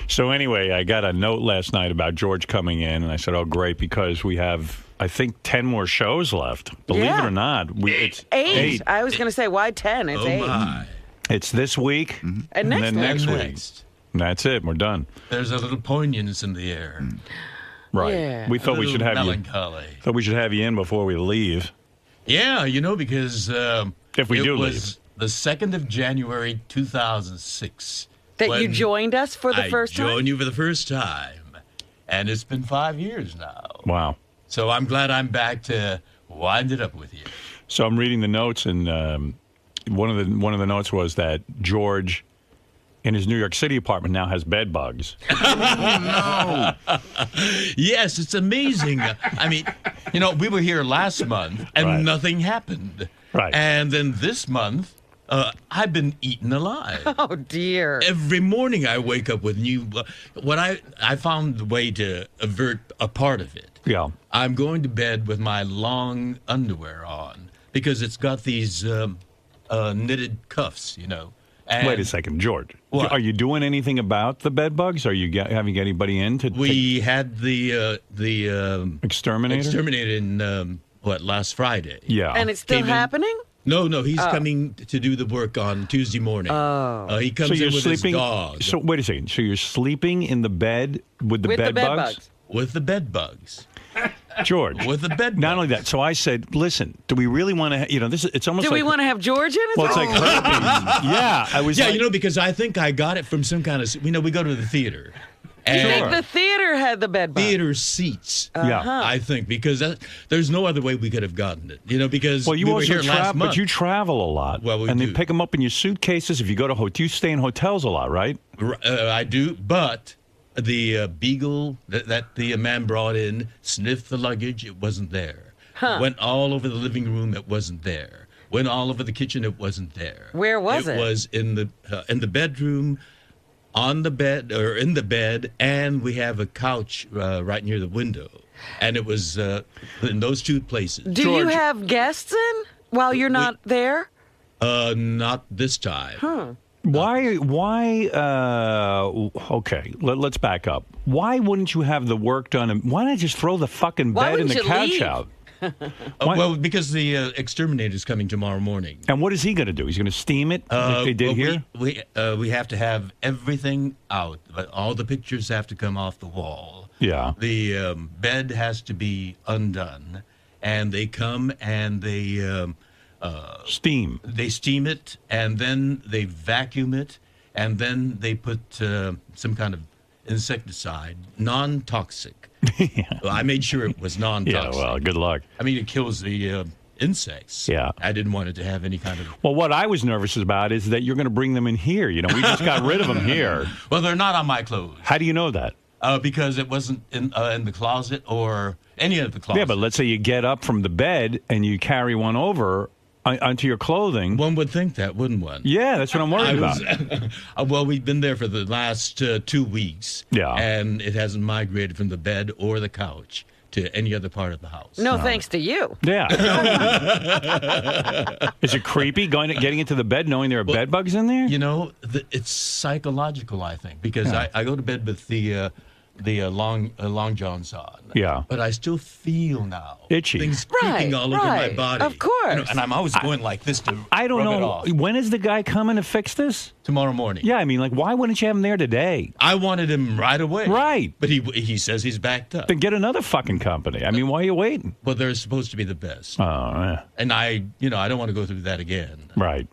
So anyway, I got a note last night about George coming in, and I said, oh, great, because we have, I think, 10 more shows left. Believe it or not. It's Eight. I was going to say, why 10? It's 8. My. It's this week, And then next next And week. next. And that's it. We're done. There's a little poignance in the air. Right. Yeah. We thought we should have melancholy. you. Thought we should have you in before we leave. Yeah, because If we it do was leave. the 2nd of January, 2006. That you when joined us for the first time? I joined you for the first time. And it's been 5 years now. Wow. So I'm glad I'm back to wind it up with you. So I'm reading the notes, and one of the notes was that George, in his New York City apartment, now has bed bugs. Yes, it's amazing. I mean, we were here last month, and Right. nothing happened. Right. And then this month, I've been eaten alive. Oh, dear. Every morning I wake up with new. I found the way to avert a part of it. Yeah. I'm going to bed with my long underwear on because it's got these knitted cuffs, And Wait a second, George. What? Are you doing anything about the bed bugs? Are you having anybody in to We had the exterminator? exterminated in last Friday. Yeah. And it's still Came in- happening? No, he's coming to do the work on Tuesday morning. Oh. He comes So in you're with sleeping. his dog. So wait a second. So you're sleeping in the bed with the With bed the bed bugs? bugs. With the bed bugs. George. With the bed bugs. Not only that. So I said, listen, do we really want to? This. It's almost. Do like, we want to have George in it? Well, it's like herpes. Yeah, I was. Yeah, like, because I think I got it from some kind of. We go to the theater. You think the theater had the bed bugs? Theater seats. Uh-huh. I think because there's no other way we could have gotten it. Because Well, you we were also here last month. but you travel a lot. Well, we and do. they pick them up in your suitcases. If you go to you stay in hotels a lot, right? I do, but the beagle that the man brought in sniffed the luggage. It wasn't there. Huh. Went all over the living room. It wasn't there. Went all over the kitchen. It wasn't there. Where was it? It was in the bedroom, on the bed or in the bed, and we have a couch right near the window, and it was in those two places. Do you have guests in while you're not there? Not this time. Huh. Why? Okay, let's back up. Why wouldn't you have the work done? And why not just throw the fucking Why bed and the wouldn't you couch leave? out? Well, because the exterminator is coming tomorrow morning. And what is he going to do? He's going to steam it like they did here? We have to have everything out. But all the pictures have to come off the wall. Yeah. The bed has to be undone, and they come and they steam. They steam it, and then they vacuum it, and then they put some kind of insecticide, non-toxic. Well, I made sure it was non-toxic. Yeah, well, good luck. I mean, it kills the insects. Yeah. I didn't want it to have any kind of... Well, what I was nervous about is that you're going to bring them in here. We just got rid of them here. Well, they're not on my clothes. How do you know that? Because it wasn't in the closet or any of the closets. Yeah, but let's say you get up from the bed and you carry one over onto your clothing. One would think that, wouldn't one? Yeah, that's what I'm worried about. Well, we've been there for the last 2 weeks. Yeah. And it hasn't migrated from the bed or the couch to any other part of the house. No, thanks to you. Yeah. Is it creepy getting into the bed knowing there are bed bugs in there? It's psychological, I think, because I go to bed with the long johns on. Yeah. But I still feel now Itchy. things creeping all over my body. Of course. And I'm always going like this to I don't rub it know. off. When is the guy coming to fix this? Tomorrow morning. Yeah, I mean, like, why wouldn't you have him there today? I wanted him right away. Right. But he says he's backed up. Then get another fucking company. I mean, why are you waiting? Well, they're supposed to be the best. Oh, yeah. And I don't want to go through that again. Right.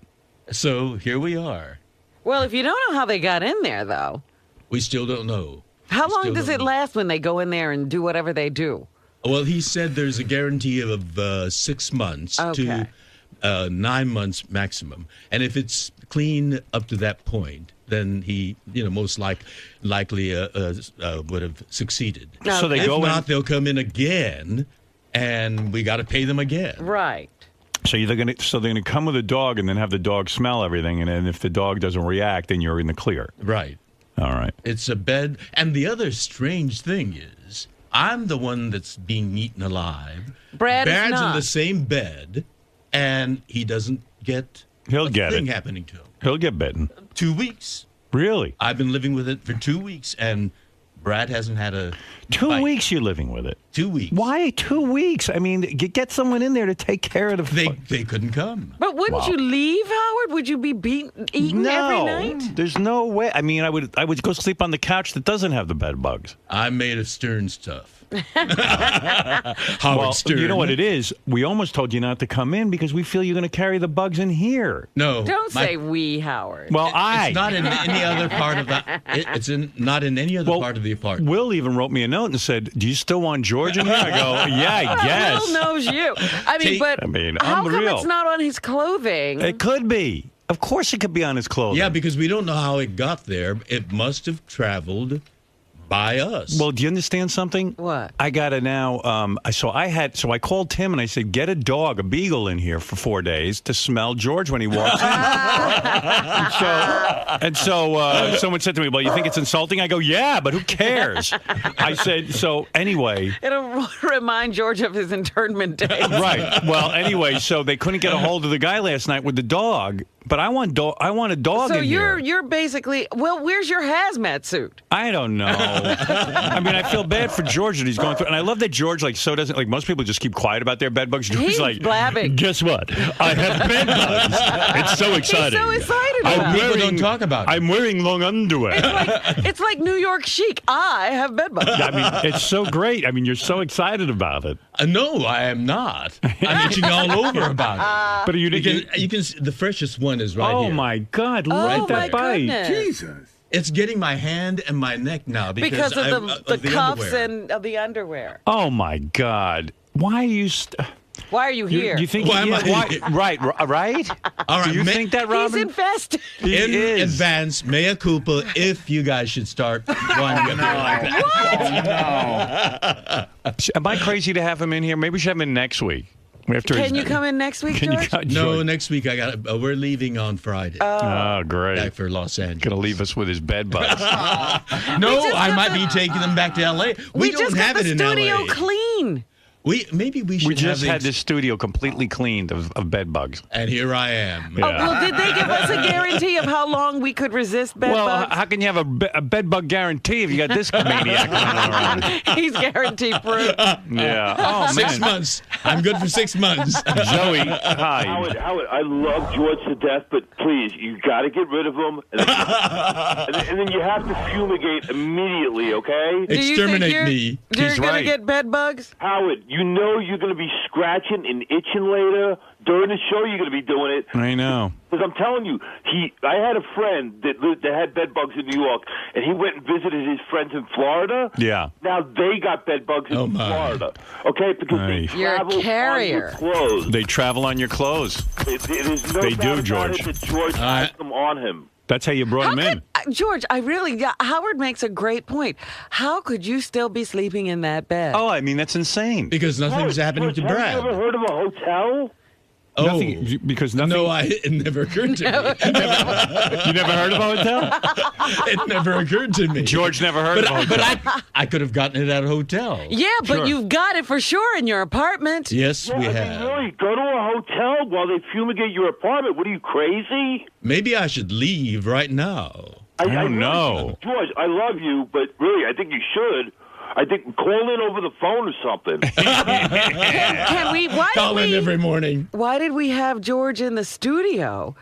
So here we are. Well, if you don't know how they got in there, though, We still don't know. how long does it last when they go in there and do whatever they do? Well, he said there's a guarantee of 6 months Okay. to 9 months maximum. And if it's clean up to that point, then he, most likely would have succeeded. So they if go not, in. they'll come in again, and we got to pay them again. Right. So they're gonna come with a dog and then have the dog smell everything, and then if the dog doesn't react, then you're in the clear. Right. All right. It's a bed. And the other strange thing is, I'm the one that's being eaten alive. Brad's in not. the same bed, and he doesn't get He'll get thing it. happening to him. He'll get bitten. 2 weeks. Really? I've been living with it for 2 weeks, and Brad hasn't had a 2 weeks you're living with it. 2 weeks. Why 2 weeks? I mean, get someone in there to take care of the. They couldn't come. But wouldn't Wow. you leave, Howard? Would you be eaten every night? There's no way. I mean, I would go sleep on the couch that doesn't have the bed bugs. I'm made of Stern stuff. Howard Well, Stern. you know what it is? We almost told you not to come in because we feel you're going to carry the bugs in here. No. Don't say we, Howard. Well, It's not in any other part of the. Not in any other part of the apartment. Will even wrote me a note and said, "Do you still want George in here?" I go, "Yeah, I guess." Will knows you. I mean, but how come unreal. it's not on his clothing? It could be. Of course, it could be on his clothing. Yeah, because we don't know how it got there. It must have traveled by us. Well, do you understand something? What? I got to now. So I called Tim and I said, get a dog, a beagle, in here for 4 days to smell George when he walks in. and so someone said to me, "Well, you think it's insulting?" I go, "Yeah, but who cares?" I said, "So anyway." It'll remind George of his internment days. Right. Well, anyway, so they couldn't get a hold of the guy last night with the dog. But I want a dog So in here. you're basically, well, where's your hazmat suit? I don't know. I mean, I feel bad for George that he's going through, and I love that George doesn't like most people just keep quiet about their bed bugs. George's He's like, blabbing. "Guess what? I have bed bugs. It's so exciting. He's so excited about it. People don't talk about it. I'm wearing long underwear." It's like New York chic. I have bed bugs. I mean, it's so great. I mean, you're so excited about it. No, I am not. I'm itching all over about it. But you can see the freshest one is right Oh here. my God! Look at that bite. goodness. Jesus. It's getting my hand and my neck now Because of the cuffs underwear. and of the underwear. Oh my God! Why are you? Why are you here? You think? Why am I why- here? Right? All right. Do you think that, Robin? He's infested. In advance, mea culpa, if you guys should start winding up here like that. Am I crazy to have him in here? Maybe we should have him in next week. Can you come in next week, Can you George? cut No, George? next week we're leaving on Friday. Oh, great. Back for Los Angeles. Gonna leave us with his bed bugs. No, I might be taking them back to L.A. We don't just have got it the in studio L.A. clean. Maybe we should We just have had this studio completely cleaned of bed bugs. And here I am. Oh, well, did they give us a guarantee of how long we could resist bed Well, bugs? how can you have a bed bug guarantee if you got this maniac running around? He's guarantee proof. Yeah. Oh, man. 6 months. I'm good for 6 months. Zoe, hi. Howard, I love George to death, but please, you got to get rid of him, and then you have to fumigate immediately, okay? Do you think you're going to get bed bugs? Howard, you know you're going to be scratching and itching later. During the show, you're going to be doing it. I know. Because I'm telling you, I had a friend that had bed bugs in New York, and he went and visited his friends in Florida. Yeah. Now they got bed bugs in Florida. Okay, because they You're a travel carrier. on your clothes. They travel on your clothes. There's no They doubt do, about George. it that George has them on him. That's how you brought him in. George, Howard makes a great point. How could you still be sleeping in that bed? Oh, I mean, that's insane. Because nothing's happening to Brad. Have you ever heard of a hotel? Because nothing. No, it never occurred to me. You never heard of a hotel? It never occurred to me. George never heard of a hotel. But I could have gotten it at a hotel. Yeah, but you've got it for sure in your apartment. Yes, we have. Really, go to a hotel while they fumigate your apartment. What are you, crazy? Maybe I should leave right now. I don't know. George, I love you, but really, I think you should. I think call in over the phone or something. Can we? Why Call did in we? every morning. Why did we have George in the studio?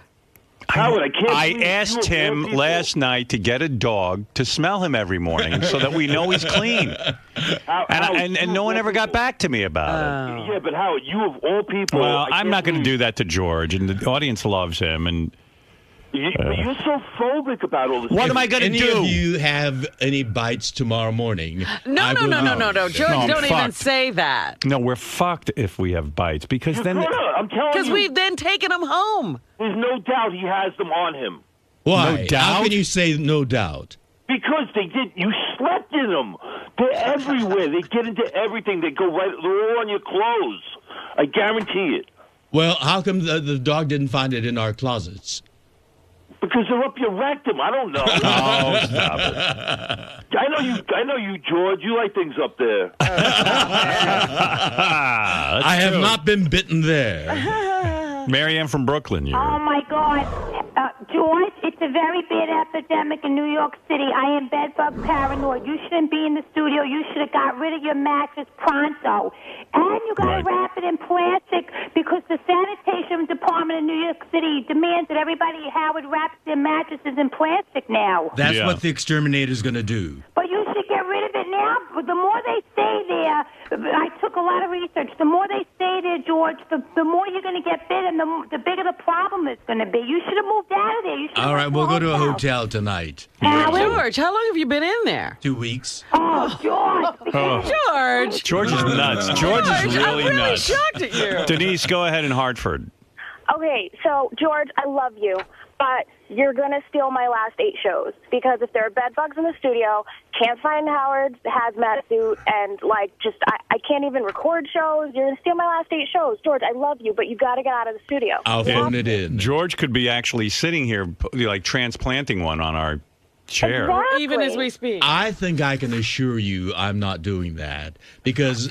Howard, I can't. I asked him last night to get a dog to smell him every morning so that we know he's clean. And no one ever got back to me about it. Yeah, but Howard, you of all people. Well, I'm not going to do that to George, and the audience loves him. And you're so phobic about all this. What am I going to Any do? of you have any bites tomorrow morning? No. George, don't even fucked. say that. No, we're fucked if we have bites because then. I'm telling you. Because we've then taken him home. There's no doubt he has them on him. Why? No doubt? How can you say no doubt? Because they did. You slept in them. They're everywhere. They get into everything. They go right. They're all on your clothes. I guarantee it. Well, how come the dog didn't find it in our closets? Because they're up your rectum. I don't know. Oh, stop it. I know you, George. You like things up there. I have not been bitten there. Marianne from Brooklyn. Oh, my God. George, it's a very bad epidemic in New York City. I am bedbug paranoid. You shouldn't be in the studio. You should have got rid of your mattress pronto. And you got to wrap it in plastic because the sanitation department in New York City demands that everybody, Howard, wraps their mattresses in plastic now. That's what the exterminator's going to do. But you should get rid of it now. The more they stay there, I took a lot of research. The more they stay there, George, the more you're going to get bit, and the bigger the problem is going to be. You should have moved out of there. You should All right, we'll go to a hotel tonight. George, how long have you been in there? 2 weeks. Oh, George. George. George is nuts. George is really I'm really nuts. shocked at you. Denise, go ahead in Hartford. Okay, so, George, I love you, but you're going to steal my last 8 shows because if there are bed bugs in the studio, can't find Howard's hazmat suit, and, I can't even record shows. You're going to steal my last 8 shows. George, I love you, but you got to get out of the studio. I'll phone it in. George could be actually sitting here, transplanting one on our chair. Exactly. Even as we speak. I think I can assure you I'm not doing that because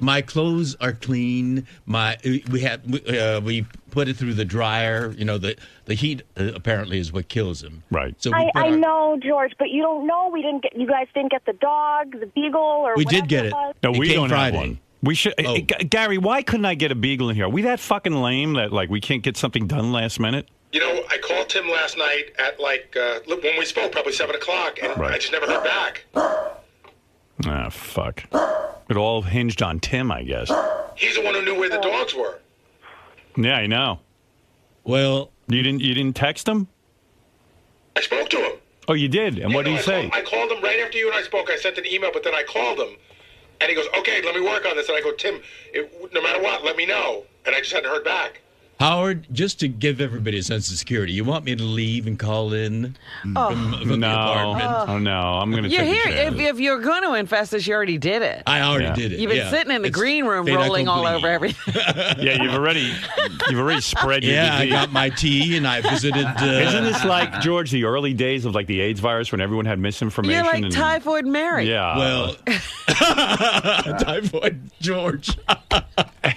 my clothes are clean. We put it through the dryer. You know, the heat apparently is what kills him. Right. So I know, George, but you don't know you guys didn't get the dog, the beagle, or we whatever did get it. was. No, we came don't Friday. have one. We should. Gary, why couldn't I get a beagle in here? Are we that fucking lame that we can't get something done last minute? You know, I called Tim last night at when we spoke, probably 7 o'clock, and I just never heard back. Ah, fuck. It all hinged on Tim, I guess. He's the one who knew where the dogs were. Yeah, I know. Well, you didn't text him? I spoke to him. Oh, you did? And what did he say? I called him right after you and I spoke. I sent an email, but then I called him, and he goes, "Okay, let me work on this." And I go, "Tim, no matter what, let me know." And I just hadn't heard back. Howard, just to give everybody a sense of security, you want me to leave and call in from the apartment? Oh, no. I'm going to You're take here. a chance. If you're going to infest us, you already did it. I already did it. You've been sitting in the green room fait rolling all accompli. over everything. Yeah, you've already spread your Yeah, I disease. got my tea and I visited. Isn't this like, George, the early days of the AIDS virus when everyone had misinformation? You're like Typhoid Mary. Yeah. Well, Typhoid George.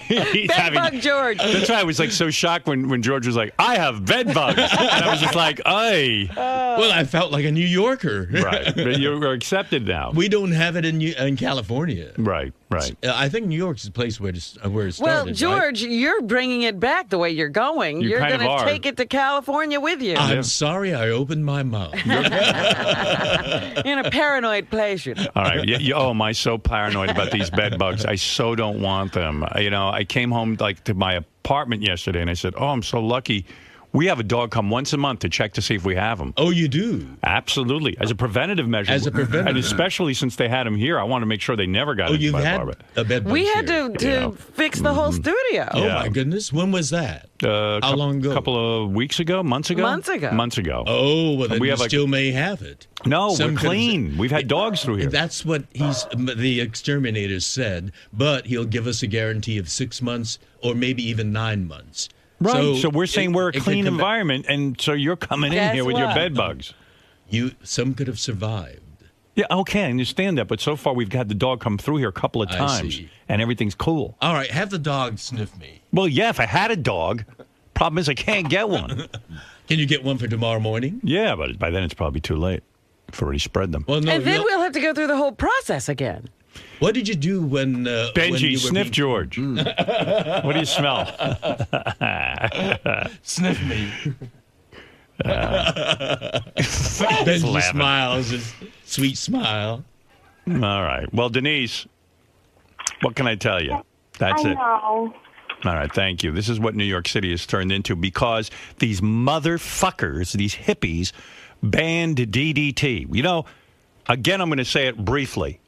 Bedbug George. That's why I was so shocked when George was like, "I have bed bugs," and I was just like, "Ay." Well, I felt like a New Yorker. Right, but you're accepted now. We don't have it in California. Right. I think New York's the place where it started. Well, George, you're bringing it back the way you're going. You You're kind going of to are. take it to California with you. I'm sorry I opened my mouth. In a paranoid place, you know. All right. Oh, am I so paranoid about these bed bugs? I so don't want them. I came home to my apartment yesterday, and I said, "Oh, I'm so lucky. We have a dog come once a month to check to see if we have them." Oh, you do? Absolutely. As a preventative measure. As a preventative. And especially since they had them here, I want to make sure they never got Oh, into you've my had apartment. a bed bug We had here. to fix the whole studio. Oh, my goodness. When was that? How long ago? A couple of weeks ago? Months ago? Months ago. Months ago. Oh, well, then we we have still may have it. No, Some we're could have- clean. We've had dogs through here. That's what the exterminator said, but he'll give us a guarantee of 6 months or maybe even 9 months. Right. So we're saying we're a it could clean come back. environment, and so you're coming in Guess here with your what? bed bugs. Some could have survived. Yeah, okay, I understand that, but so far we've had the dog come through here a couple of I times, see. and everything's cool. All right, have the dog sniff me. Well, yeah, if I had a dog. Problem is I can't get one. Can you get one for tomorrow morning? Yeah, but by then it's probably too late. I've already spread them. Well, no, And then we'll have to go through the whole process again. What did you do when Benji, sniff George. What do you smell? Sniff me. Benji smiles, his sweet smile. All right. Well, Denise, what can I tell you? That's I it. know. All right, thank you. This is what New York City has turned into because these motherfuckers, these hippies, banned DDT. You know, again, I'm going to say it briefly.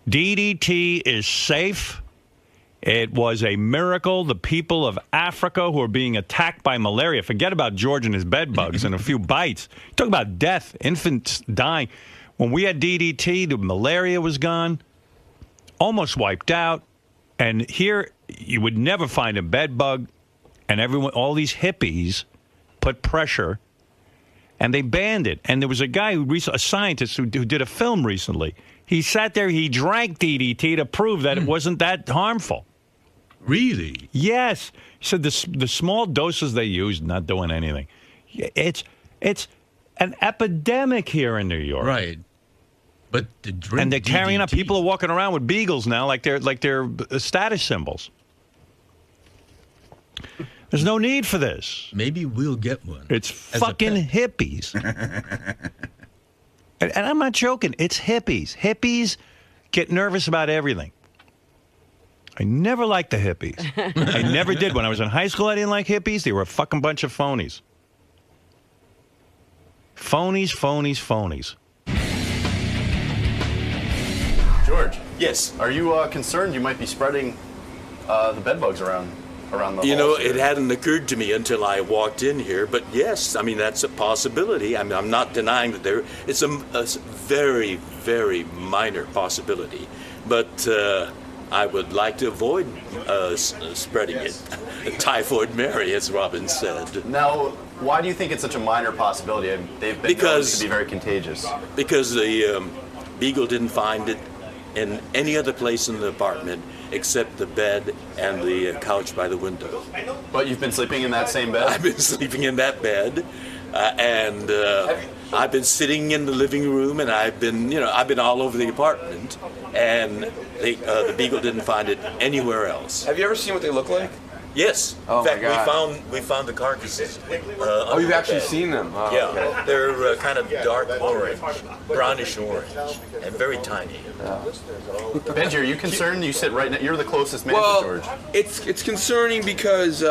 DDT is safe. It was a miracle. The people of Africa who are being attacked by malaria, forget about George and his bed bugs and a few bites. Talk about death, infants dying. When we had DDT, the malaria was gone, almost wiped out. And here, you would never find a bed bug. And everyone, all these hippies put pressure, and they banned it. And there was a guy, a scientist who did a film recently. He sat there, he drank DDT to prove that it wasn't that harmful. Really? Yes. He said the small doses they used, not doing anything. It's an epidemic here in New York. Right. But and they're carrying up. People are walking around with beagles now, like they're status symbols. There's no need for this. Maybe we'll get one. It's fucking hippies. And I'm not joking. It's hippies. Hippies get nervous about everything. I never liked the hippies. I never did. When I was in high school, I didn't like hippies. They were a fucking bunch of phonies. Phonies, phonies, phonies. George. Yes. Are you concerned you might be spreading the bed bugs around the You know, halls here? it hadn't occurred to me until I walked in here, but yes, I mean, that's a possibility. I mean, I'm not denying that it's a very, very minor possibility, but I would like to avoid spreading it. Typhoid Mary, as Robin said. Now, why do you think it's such a minor possibility? They've been known to be very contagious. Because the beagle didn't find it in any other place in the apartment except the bed and the couch by the window. But you've been sleeping in that same bed? I've been sleeping in that bed, and I've been sitting in the living room, and I've been all over the apartment, and the beagle didn't find it anywhere else. Have you ever seen what they look like? Yes. Oh, in fact, my God. we found the carcasses. Oh, you've actually seen them? Oh, yeah, okay. they're kind of dark orange, brownish orange, and very tiny. Benji, are you concerned? You sit right now. You're the closest man to George. It's concerning because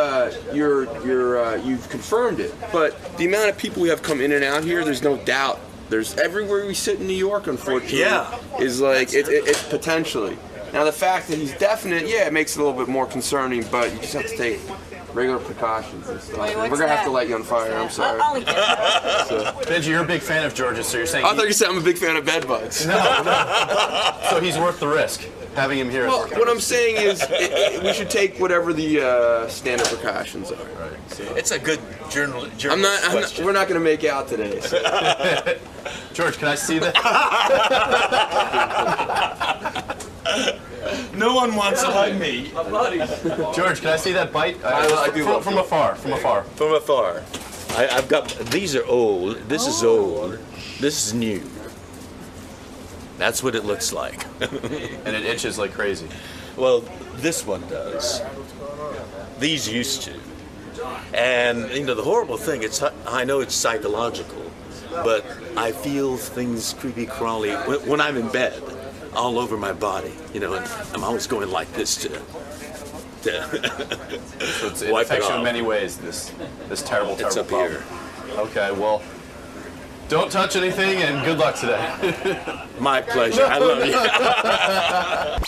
you've confirmed it. But the amount of people we have come in and out here, there's no doubt. There's everywhere we sit in New York, unfortunately. Yeah. Is like it's potentially. Now the fact that he's definite, it makes it a little bit more concerning. But you just have to take regular precautions and stuff. Wait, We're what's gonna have that? to light you on fire. I'm sorry. I'll eat it. Benji, you're a big fan of George's, so you're saying... I thought you said I'm a big fan of bed bugs. No. So he's worth the risk, having him here. Well, what I'm saying is we should take whatever the standard precautions are. Right. So. It's a good journalist We're not going to make out today. So. George, can I see that? No one wants to hug me. George, can I see that bite? I do from afar. From afar. From afar. I've got. These are old. This is old. This is new. That's what it looks like. And it itches like crazy. Well, this one does. These used to. And the horrible thing. I know it's psychological, but I feel things creepy crawly when I'm in bed. All over my body, and I'm always going like this to So it wipe affects it you in off. many ways, this terrible It's up problem. here. Okay, well, don't touch anything, and good luck today. My pleasure. I love you.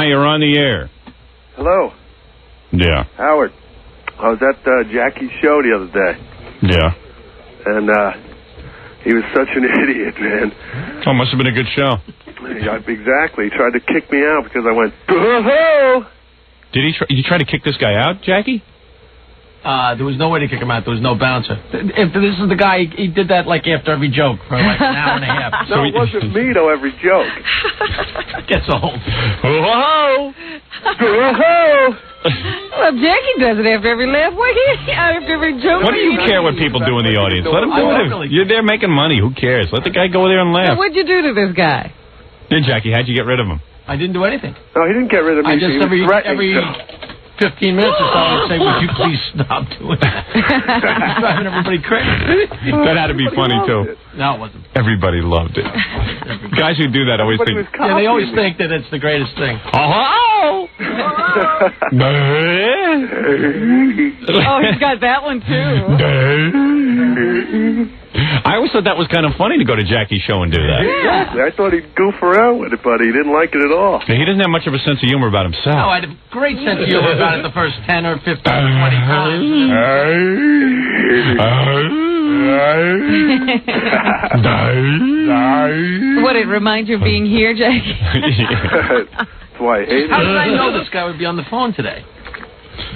Hi, you're on the air. Hello, Yeah. Howard. I was at Jackie's show the other day, Yeah. and he was such an idiot, man. Oh, must have been a good show. Yeah, exactly. He tried to kick me out because I went, "Ho-ho!" Did he? You try to kick this guy out, Jackie? There was no way to kick him out. There was no bouncer. If this is the guy, he did that like after every joke for like an hour and a half. No, it wasn't me, though, every joke. Gets old. Whoa! Ho-ho! Well, Jackie does it after every laugh. After every joke. What do you care what people do in the audience? Let them do it. You're there making money. Who cares? Let the guy go there and So laugh. what'd you do to this guy? Hey, Jackie, how'd you get rid of him? I didn't do anything. No, he didn't get rid of me. I just He was every threatening to. 15 minutes or so, I'd say, would you please stop doing that? It's driving everybody crazy. That had to be funny, too. No, it wasn't. Everybody loved it. Guys who do that always think... Yeah, they always think that it's the greatest thing. Oh! Oh, he's got that one, too. I always thought that was kind of funny to go to Jackie's show and do that. Exactly. I thought he'd goof around with it, but he didn't like it at all. He doesn't have much of a sense of humor about himself. No, I had a great sense of humor about it the first 10 or 15 or 20 times. What, it reminds you of being here, Jackie? That's why I hate it. How did I know this guy would be on the phone today?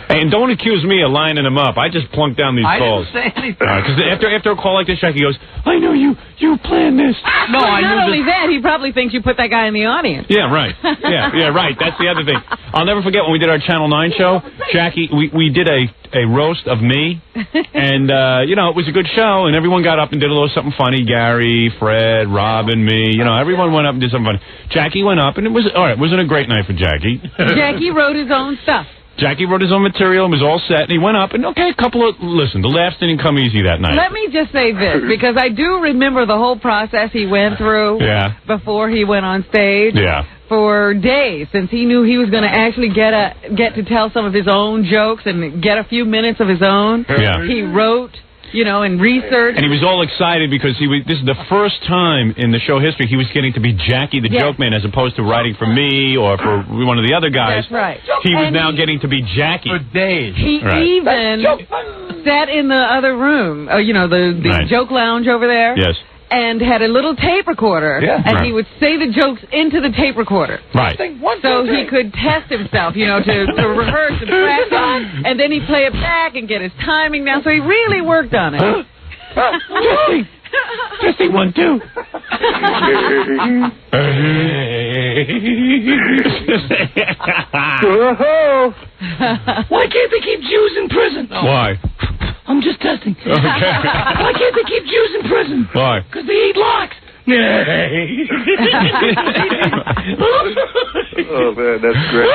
Hey, and don't accuse me of lining him up. I just plunked down these calls. I didn't say anything. Because after a call like this, Jackie goes, I know you planned this. No, I Not knew only this. that, he probably thinks you put that guy in the audience. Yeah, right. Yeah, right. That's the other thing. I'll never forget when we did our Channel 9 show, Jackie, we did a roast of me, and, it was a good show, and everyone got up and did a little something funny. Gary, Fred, Robin, me, everyone went up and did something funny. Jackie went up, and it wasn't a great night for Jackie. Jackie wrote his own stuff. Jackie wrote his own material and was all set, and he went up, and listen, the laughs didn't come easy that night. Let me just say this, because I do remember the whole process he went through before he went on stage. Yeah. For days, since he knew he was going to actually get to tell some of his own jokes and get a few minutes of his own. Yeah. He wrote, and researched. And he was all excited because this is the first time in the show history he was getting to be Jackie the Joke Man as opposed to writing for me or for one of the other guys. That's right. He was now getting to be Jackie. For days. He even sat in the other room, the joke lounge over there. Yes. And had a little tape recorder, and he would say the jokes into the tape recorder. Right. So he could test himself, to rehearse and practice, and then he'd play it back and get his timing down. So he really worked on it. Jesse 1 2. Why can't they keep Jews in prison? Why? I'm just testing. Okay. Why can't they keep Jews in prison? Why? Because they eat locks. Oh, man, that's great.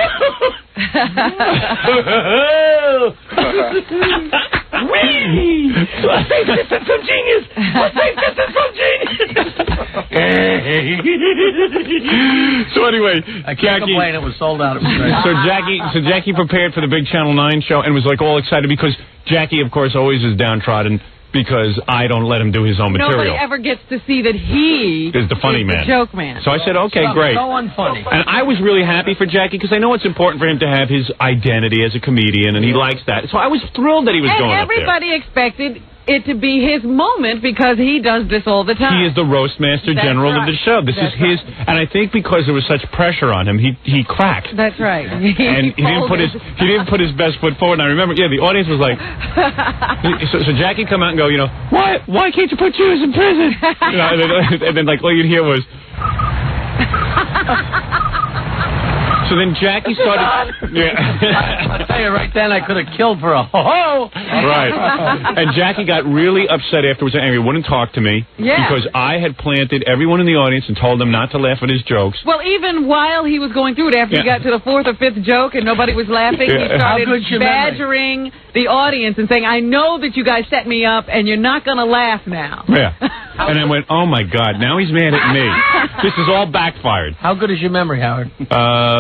Whee! A safe distance from genius! A safe distance from genius! So anyway, I can't complain. It was sold out. It was great. So Jackie prepared for the big Channel 9 show and was all excited because Jackie, of course, always is downtrodden because I don't let him do his own material. Nobody ever gets to see that he is the funny man, the joke man. So I said, okay, great. So unfunny. And I was really happy for Jackie because I know it's important for him to have his identity as a comedian, and he likes that. So I was thrilled that he was going up there. And everybody expected it to be his moment because he does this all the time. He is the roast master general of the show. This is his, and I think because there was such pressure on him, he cracked. That's right. And he didn't put his best foot forward. And I remember, the audience was like, so Jackie come out and go, why can't you put Jews in prison? And then all you'd hear was. So then Jackie started. I'll tell you right then, I could have killed for a ho-ho. Right. And Jackie got really upset afterwards and he wouldn't talk to me because I had planted everyone in the audience and told them not to laugh at his jokes. Well, even while he was going through it, after he got to the fourth or fifth joke and nobody was laughing, he started badgering the audience and saying, I know that you guys set me up and you're not going to laugh now. Yeah. And I went, oh, my God, now he's mad at me. This is all backfired. How good is your memory, Howard?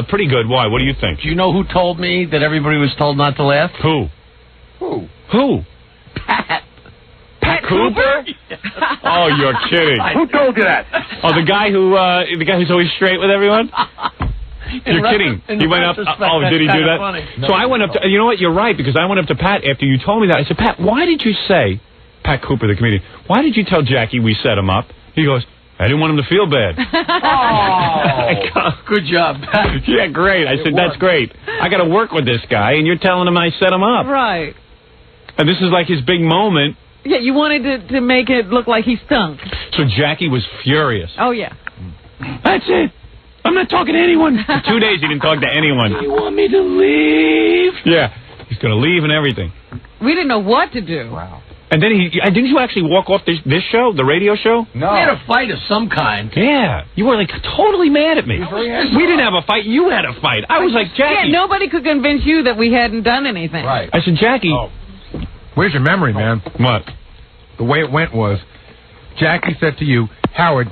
Pretty good. Why? What do you think? Do you know who told me that everybody was told not to laugh? Who? Who? Pat Cooper? Oh, you're kidding. Who told you that? Oh, the guy who's always straight with everyone? You're kidding. He went up. Oh, did he do that? Funny. So I went up to, you know what? You're right, because I went up to Pat after you told me that. I said, Pat, why did you say, Pat Cooper, the comedian, why did you tell Jackie we set him up? He goes, I didn't want him to feel bad. Good job, Pat. Yeah, great. I said, that's great. I got to work with this guy, and you're telling him I set him up. Right. And this is like his big moment. Yeah, you wanted to make it look like he stunk. So Jackie was furious. Oh, yeah. That's it. I'm not talking to anyone. For 2 days, he didn't talk to anyone. You want me to leave? Yeah, he's going to leave and everything. We didn't know what to do. Wow. And then didn't you actually walk off this show, the radio show? No. We had a fight of some kind. Yeah. You were like totally mad at me. We didn't have a fight. You had a fight. I was like, Jackie. Yeah, nobody could convince you that we hadn't done anything. Right. I said, Jackie. Oh. Where's your memory, man? What? The way it went was, Jackie said to you, Howard,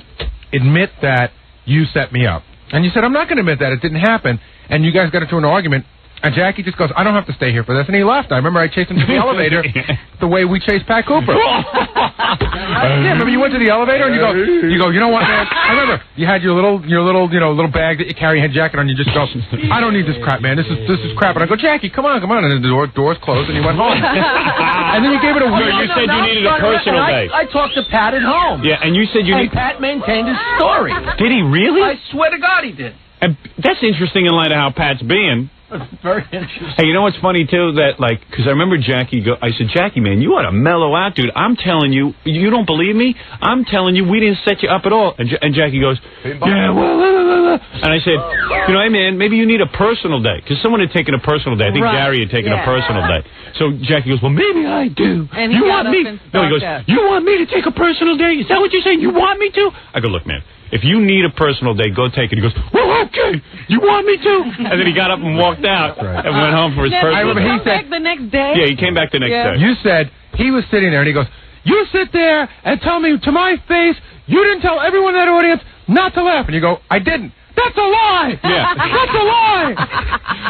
admit that you set me up. And you said, I'm not going to admit that. It didn't happen. And you guys got into an argument. And Jackie just goes, I don't have to stay here for this. And he left. I remember I chased him to the elevator the way we chased Pat Cooper. Yeah, remember you went to the elevator and you go, you know what, man? I remember you had your little bag that you carry, you had jacket on. You just go, I don't need this crap, man. This is crap. And I go, Jackie, come on. And then the doors closed and you went home. And then you gave it a week. You said you needed a personal day. I talked to Pat at home. Yeah, and you said you And Pat maintained his story. Did he really? I swear to God he did. And that's interesting in light of how Pat's being. That's very interesting. Hey, you know what's funny, too? That, because I remember Jackie I said, Jackie, man, you ought to mellow out, dude. I'm telling you, you don't believe me? I'm telling you, we didn't set you up at all. And Jackie goes, yeah, well, and I said, you know, hey, man, maybe you need a personal day. Because someone had taken a personal day. I think Gary had taken a personal day. So Jackie goes, well, maybe I do. And you want me? No, he goes, you want me to take a personal day? Is that what you're saying? You want me to? I go, look, man. If you need a personal day, go take it. He goes, well, okay. You want me to? And then he got up and walked out and went home for his personal day. He came back the next day? Yeah, he came back the next day. You said, he was sitting there and he goes, you sit there and tell me to my face, you didn't tell everyone in that audience not to laugh. And you go, I didn't. That's a lie. Yeah. That's a lie.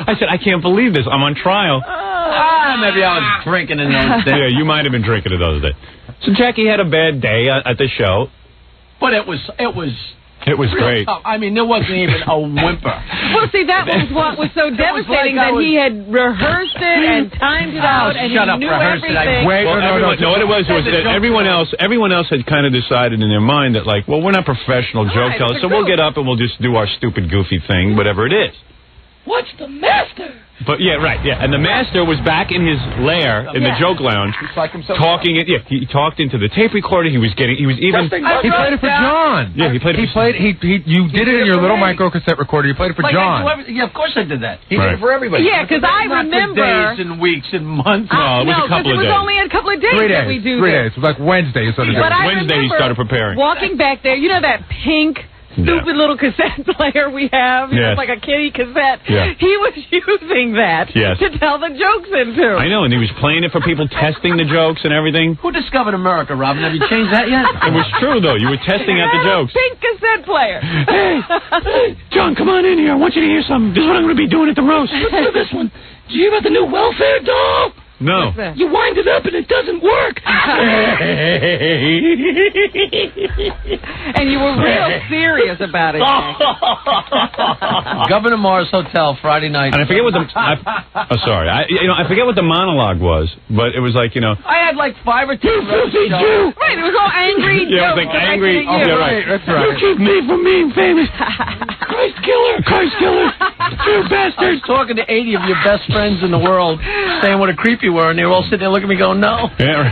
I said, I can't believe this. I'm on trial. Maybe I was drinking in those days. Yeah, you might have been drinking in those days. So Jackie had a bad day at the show. But it was great. Tough. I mean, there wasn't even a whimper. Well, see, that was what was so devastating, that he had rehearsed it and timed it out, and he knew everything. What it was that everyone else had kind of decided in their mind that, like, well, we're not professional joke tellers, so we'll get up and we'll just do our stupid, goofy thing, whatever it is. What's the master? But yeah, right, yeah. And the master was back in his lair in the joke lounge, talking. He talked into the tape recorder. He was even. He played it for John. Yeah, he played it. You did it in your little micro cassette recorder. You played it for John. Yeah, of course I did that. He did it for everybody. Yeah, because I remember days and weeks and months. No, it was a couple of days. It was only a couple of days that we do 3 days. It was like Wednesday. Wednesday he started preparing. Walking back there, you know that pink stupid little cassette player we have. Yes. It's like a kiddie cassette. Yeah. He was using that to tell the jokes into. I know, and he was playing it for people, testing the jokes and everything. Who discovered America, Robin? Have you changed that yet? It was true, though. You were testing out the jokes. Pink cassette player. Hey, John, come on in here. I want you to hear something. This is what I'm going to be doing at the roast. Listen to this one. Did you hear about the new welfare doll? No. You wind it up and it doesn't work. And you were real serious about it. Governor Morris Hotel Friday night. And I forget what I forget what the monologue was, but it was like, I had like 5 or 10 roast Right, it was all angry. Yeah, it was like angry. Oh, yeah, right. That's right. You keep me from being famous. Christ killer. You bastard. I was talking to 80 of your best friends in the world, saying what a creep you were, and they were all sitting there looking at me going, no. Yeah,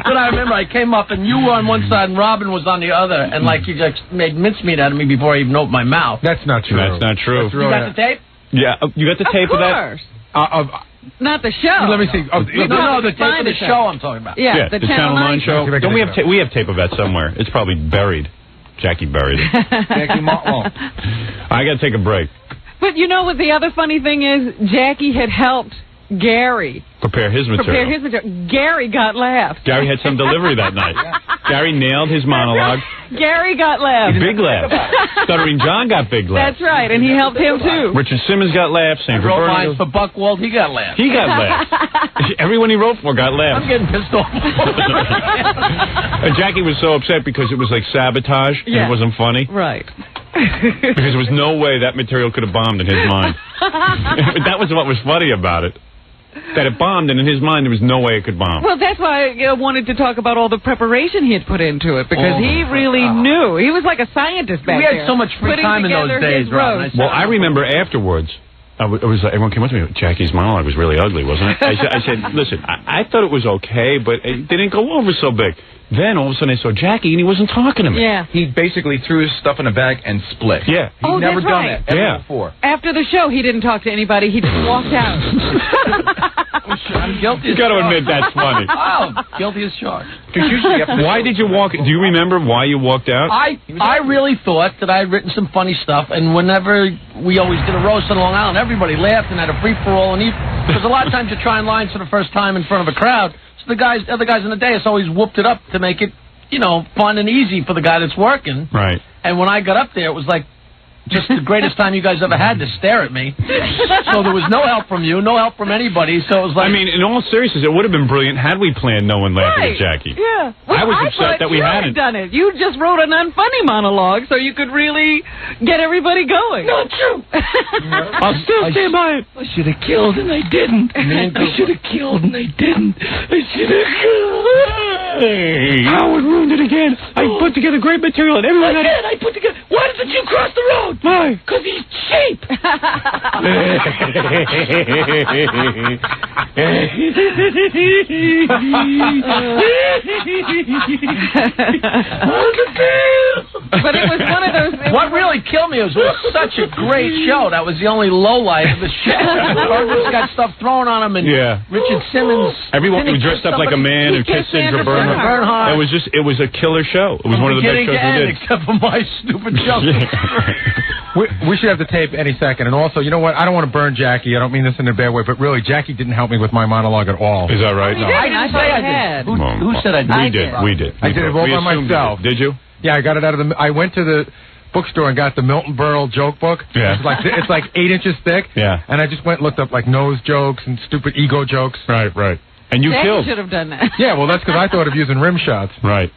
But I remember I came up, and you were on one side, and Robin was on the other, and like you just made mincemeat out of me before I even opened my mouth. That's not true. That's not true. You got the tape? Yeah, you got the tape of that? Not the show. Let me see. No, the tape of the show I'm talking about. Yeah, the Channel 9 show. Don't we have tape of that somewhere? It's probably buried. Jackie buried it. I got to take a break. But you know what the other funny thing is? Jackie had helped Gary prepare his material. Gary got laughs. Gary had some delivery that night. Gary nailed his monologue. Gary got laughs. Big laughs. Stuttering John got big laughs. That's right, and he helped him too. Richard Simmons got laughs. I wrote lines for Buckwald. He got laughs. He got laughs. Everyone he wrote for got laughs. I'm getting pissed off. And Jackie was so upset because it was like sabotage and it wasn't funny. Right. Because there was no way that material could have bombed in his mind. That was what was funny about it. That it bombed, and in his mind, there was no way it could bomb. Well, that's why I wanted to talk about all the preparation he had put into it, because he really knew. He was like a scientist back there. We had so much free time in those days, Rob. Well, I remember afterwards, it was like, everyone came up to me, Jackie's monologue was really ugly, wasn't it? I said, listen, I thought it was okay, but it didn't go over so big. Then all of a sudden I saw Jackie and he wasn't talking to me. Yeah. He basically threw his stuff in a bag and split. Yeah. He'd never that's done right. that ever before. After the show, he didn't talk to anybody. He just walked out. I'm guilty. You got to admit that's funny. Oh, guilty as charged. Why did you walk? Do you remember why you walked out? I really thought that I had written some funny stuff, and whenever we always did a roast on Long Island, everybody laughed and had a free-for-all, and because a lot of times you're trying lines for the first time in front of a crowd, so the other guys in the day, it's always whooped it up to make it, fun and easy for the guy that's working. Right. And when I got up there, it was like just the greatest time you guys ever had to stare at me. So there was no help from you, no help from anybody. So it was like, I mean, in all seriousness, it would have been brilliant had we planned no one laughing at Jackie. Yeah. I was thought upset that we you hadn't. done it. You just wrote an unfunny monologue so you could really get everybody going. Not true. I'll still stand by it. I should have killed and I didn't. I should have killed and I didn't. I should have killed. Howard ruined it again. I put together great material and everyone Again, I put together. Why didn't you cross the road? Why? Because he's cheap. But it was one of those... What really killed me was it was such a great show. That was the only lowlight of the show. Burgess got stuff thrown on him, and Richard Simmons... Everyone who dressed up like a man who kissed Sandra Bernhard. It was a killer show. It was one of the best shows we did. Except for my stupid joke. We should have the tape any second. And also, you know what? I don't want to burn Jackie. I don't mean this in a bad way, but really, Jackie didn't help me with my monologue at all. Is that right? No. I didn't say I did. Who said I did? We did. I did it all by myself. Did you? Yeah, I got it out of the... I went to the bookstore and got the Milton Berle joke book. Yeah. It's like 8 inches thick. Yeah. And I just went and looked up like nose jokes and stupid ego jokes. Right. And you killed. should have done that. Yeah, well, that's because I thought of using rim shots. Right.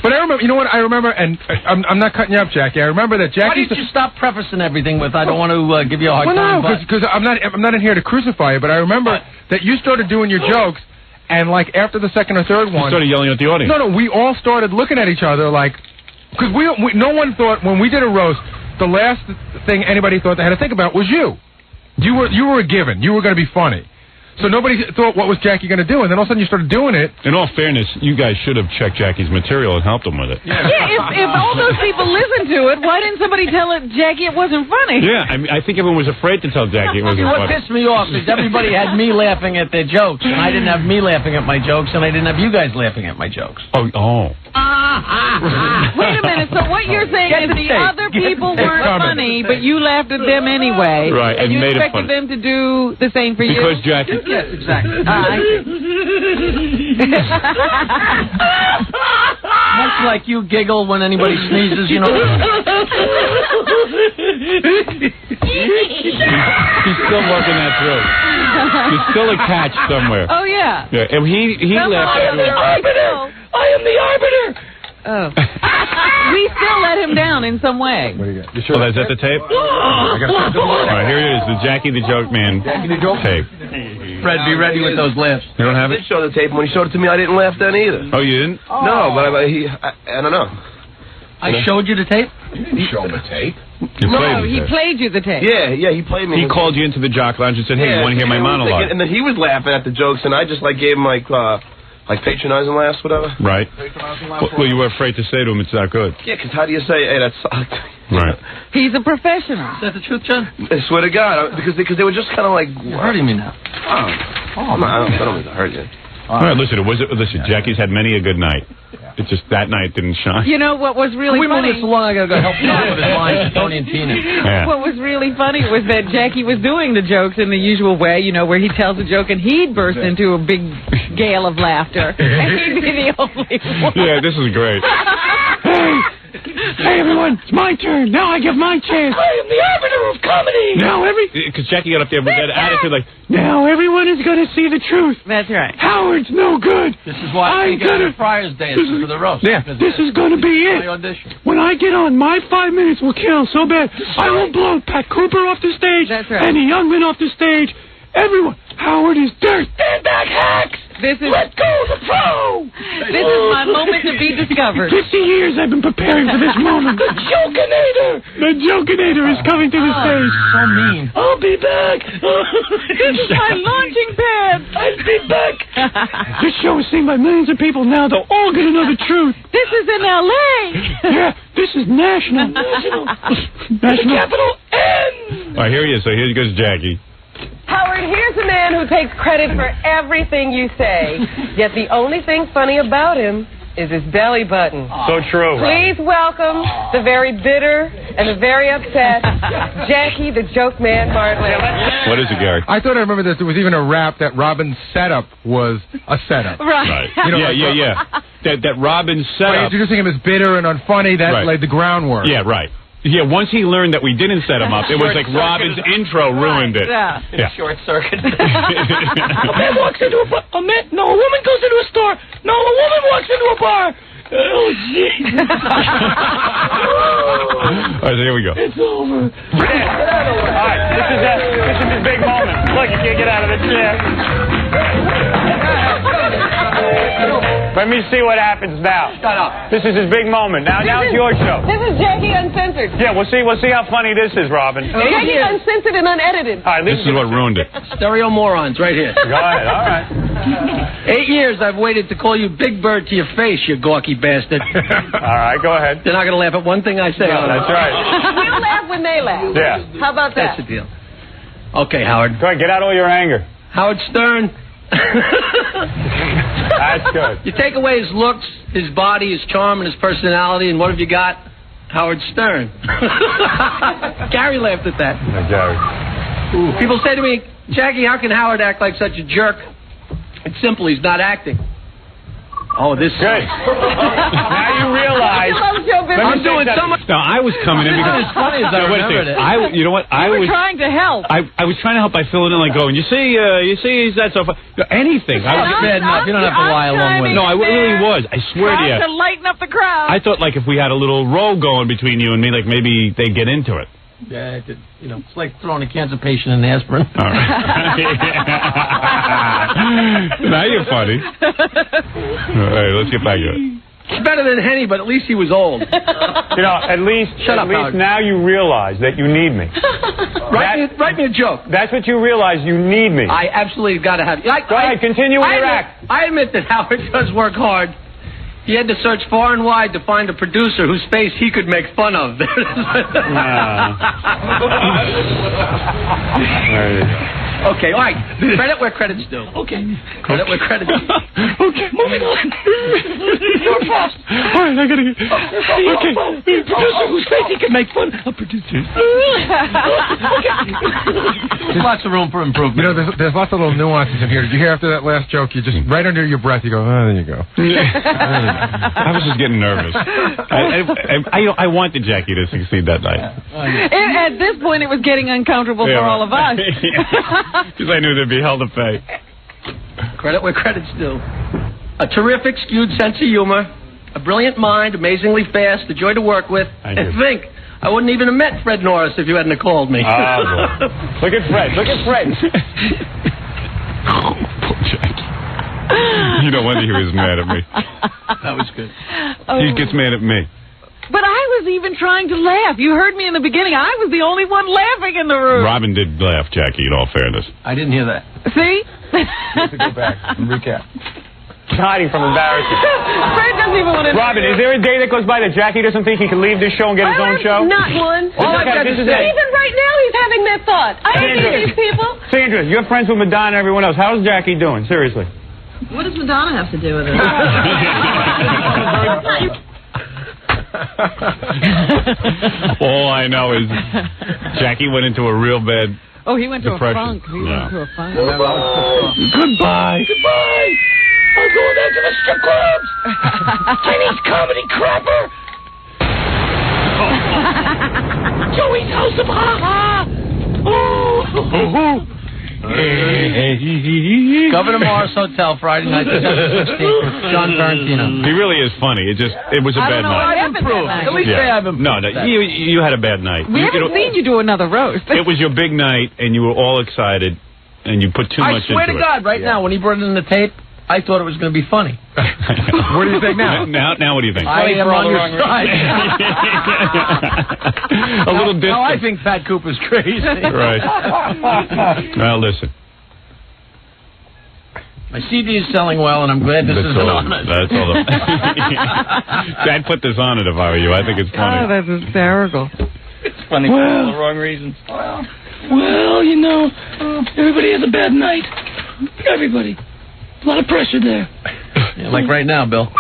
But I remember, you know what I remember, and I'm not cutting you up, Jackie. I remember that Jackie... Why didn't you stop prefacing everything with, I don't want to give you a hard time? Well, no, because I'm not in here to crucify you, but I remember that you started doing your jokes, and like after the second or third one... You started yelling at the audience. No, we all started looking at each other like... Because no one thought, when we did a roast, the last thing anybody thought they had to think about was you. You were a given. You were going to be funny. So nobody thought, what was Jackie going to do? And then all of a sudden you started doing it. In all fairness, you guys should have checked Jackie's material and helped him with it. Yeah, if all those people listened to it, why didn't somebody tell Jackie it wasn't funny? Yeah, I think everyone was afraid to tell Jackie it wasn't What funny. pissed me off is everybody had me laughing at their jokes, and I didn't have me laughing at my jokes, and I didn't have you guys laughing at my jokes. Oh. Wait a minute, so what you're saying is the other people weren't funny, but you laughed at them anyway. Right, and you made it expected funny. them to do the same for you? Because Jackie... Yes, exactly. I see. Much like you giggle when anybody sneezes, you know. He's still working that through. There's still a catch somewhere. Oh, yeah. Yeah, and he laughed I am the arbiter. I am the arbiter. Oh. We still let him down in some way. What do you got? You sure is that the tape? All right, here it is, the Jackie the Joke Man tape. Fred, be ready with those laughs. You don't have I it? did show the tape. When he showed it to me, I didn't laugh then either. Oh, you didn't? No, but I don't know. I showed you the tape? You didn't show him the tape. No, he played you the tape. Yeah, he played me. He called you into the jock lounge and said, hey, you want to hear my monologue? And then he was laughing at the jokes, and I just gave him like patronizing laughs, whatever. Right. Well, you were afraid to say to him it's not good. Yeah, because how do you say, hey, that sucked? Right. He's a professional. Is that the truth, John? I swear to God, because they were just kind of like... You're hurting me now. I don't mean to hurt you. All right, listen, Jackie's had many a good night. It's just that night didn't shine. You know what was really funny? We moved this along. I got to go help John with his lines to Tony and Tina. Yeah. What was really funny was that Jackie was doing the jokes in the usual way, where he tells a joke and he'd burst into a big gale of laughter. And he'd be the only one. Yeah, this is great. Hey, everyone, it's my turn. Now I give my chance. I am the arbiter of comedy. Now Because Jackie got up there with that attitude like, Now everyone is going to see the truth. That's right. Howard's no good. This is why I get a Friar's dancer for the roast. Yeah, this is going to be it. My audition. When I get on, my 5 minutes will kill so bad. I will blow Pat Cooper off the stage. That's right. And the Youngman off the stage. Everyone. Howard is dirt. Stand back, hacks. Let go the pro. This is my moment to be discovered. 50 years I've been preparing for this moment. The Jokinator. The Jokinator is coming to the stage. So mean. I'll be back. This is my launching pad. I'll be back. This show is seen by millions of people now. They're all going to know the truth. This is in L.A. Yeah, this is national. National. Capital N. all right, here he is. So here goes Jackie. Howard, here's a man who takes credit for everything you say, yet the only thing funny about him is his belly button. So true. Please welcome the very bitter and the very upset Jackie the Joke Man Martland. What is it, Gary? I thought I remember that there was even a rap that Robin's setup was a setup. Right. You know, Yeah. That Robin By setup. introducing him as bitter and unfunny, that laid the groundwork. Yeah, right. Yeah, once he learned that we didn't set him up, it was like Robin's intro ruined it. Yeah. Short circuit. A man walks into a bar. A woman goes into a store. No, a woman walks into a bar. Oh, jeez. All right, so here we go. It's over. All right, this is his big moment. Look, you can't get out of the chair. Let me see what happens now. Shut up. This is his big moment. Now it's your show. This is Jackie Uncensored. Yeah, we'll see how funny this is, Robin. Jackie Uncensored and Unedited. All right, This is what ruined it. Stereo morons right here. Go ahead, all right. 8 years I've waited to call you Big Bird to your face, you gawky bastard. All right, go ahead. They're not going to laugh at one thing I say. No, that's right. We'll laugh when they laugh. Yeah. How about that? That's the deal. Okay, Howard. Go ahead, get out all your anger. Howard Stern. That's good. You take away his looks, his body, his charm, and his personality, and what have you got? Howard Stern. Gary laughed at that. Gary. People say to me, Jackie, how can Howard act like such a jerk? It's simple, he's not acting. Oh, this good. Now you realize. I'm doing so much. No, I was coming in because as funny as I remembered it. You know what? You were trying to help. I was trying to help by filling in, like going, you see, he's that so far. Anything. I was bad enough. You don't have to lie along with it. No, I really was. I swear to you. Trying to lighten up the crowd. I thought, like, if we had a little row going between you and me, like, maybe they'd get into it. Yeah, it did, it's like throwing a cancer patient in aspirin. All right. Now you're funny. All right, let's get back to it. It's better than Henny, but at least he was old. At least Howard. now you realize that you need me. Write me a joke. That's what you realize. You need me. I absolutely got to have you. Go ahead, continue with your act. I admit that Howard does work hard. He had to search far and wide to find a producer whose face he could make fun of. Okay, all right. Credit where credit's due. Okay. Credit where credit's due. Okay, moving on. You're fast. All right, I gotta get. Okay, producer whose face he can make fun of. Producer. There's lots of room for improvement. You know, there's lots of little nuances in here. Did you hear after that last joke? You just right under your breath. You go, oh, there you go. I was just getting nervous. I wanted Jackie to succeed that night. At this point, it was getting uncomfortable for all of us. Because I knew there'd be hell to pay. Credit where credit's due. A terrific, skewed sense of humor, a brilliant mind, amazingly fast, a joy to work with. And think, I wouldn't even have met Fred Norris if you hadn't have called me. Look at Fred. Look at Fred. Oh, poor Jackie. You don't wonder he was mad at me. That was good. He gets mad at me. But I was even trying to laugh. You heard me in the beginning. I was the only one laughing in the room. Robin did laugh, Jackie, in all fairness. I didn't hear that. See? You have to go back and recap. He's hiding from embarrassment. Fred doesn't even want to. Robin, is there a day that goes by that Jackie doesn't think he can leave this show and get his own show? Not one. This is it. Even right now, he's having that thought. I don't think these people. Sandra, you're friends with Madonna and everyone else. How's Jackie doing? Seriously. What does Madonna have to do with it? All I know is Jackie went into a real bad he went to depression. a funk. He went to a funk. Goodbye. Goodbye. I'm going out to the strip clubs. Chinese comedy crapper. Joey's House of Ha-Ha. Oh. Governor Morris Hotel, Friday night, December 16th, with John Tarantino. He really is funny. It was a bad night. I've improved. At least say I've improved. No, you had a bad night. We haven't seen you do another roast. It was your big night, and you were all excited, and you put too much into it. I swear to God, right now, when he brought in the tape, I thought it was going to be funny. What do you think now? Now what do you think? I am on your side. A little distant. No, I think Pat Cooper's crazy. Right. Well, listen. My CD is selling well, and I'm glad this isn't on it. That's all. I'd put this on it if I were you. I think it's funny. Oh, that's hysterical. It's funny for all the wrong reasons. Well, you know, everybody has a bad night. Everybody. A lot of pressure there. Yeah, like right now, Bill.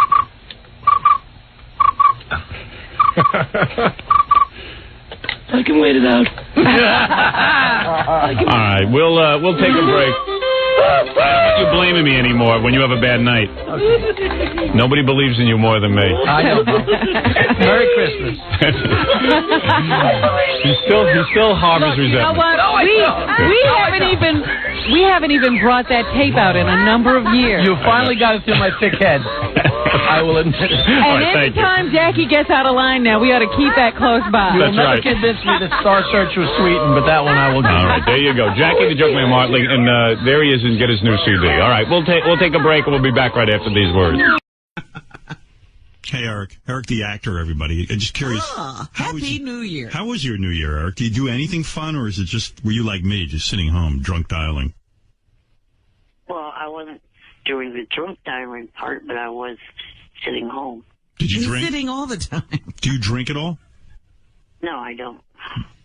I can wait it out. All right, we'll take a break. You're blaming me anymore when you have a bad night. Okay. Nobody believes in you more than me. I know, bro. Merry Christmas. He still harbors resentment. You know what? We haven't even brought that tape out in a number of years. You finally got it through my thick head. I will admit it. And anytime Jackie gets out of line now, we ought to keep that close by. You'll never convince me that Star Search was sweetened, but that one I will do. All right, there you go. Jackie the Joke Man Martling, and there he is and get his new CD. All right, we'll take a break, and we'll be back right after these words. Hey, Eric. Eric the actor, everybody. I'm just curious. Happy New Year. How was your New Year, Eric? Did you do anything fun, or is it just, were you like me, just sitting home, drunk dialing? Well, I wasn't doing the drunk dialing part, but I was sitting home. Did you He's drink? sitting all the time. Do you drink at all? No, I don't.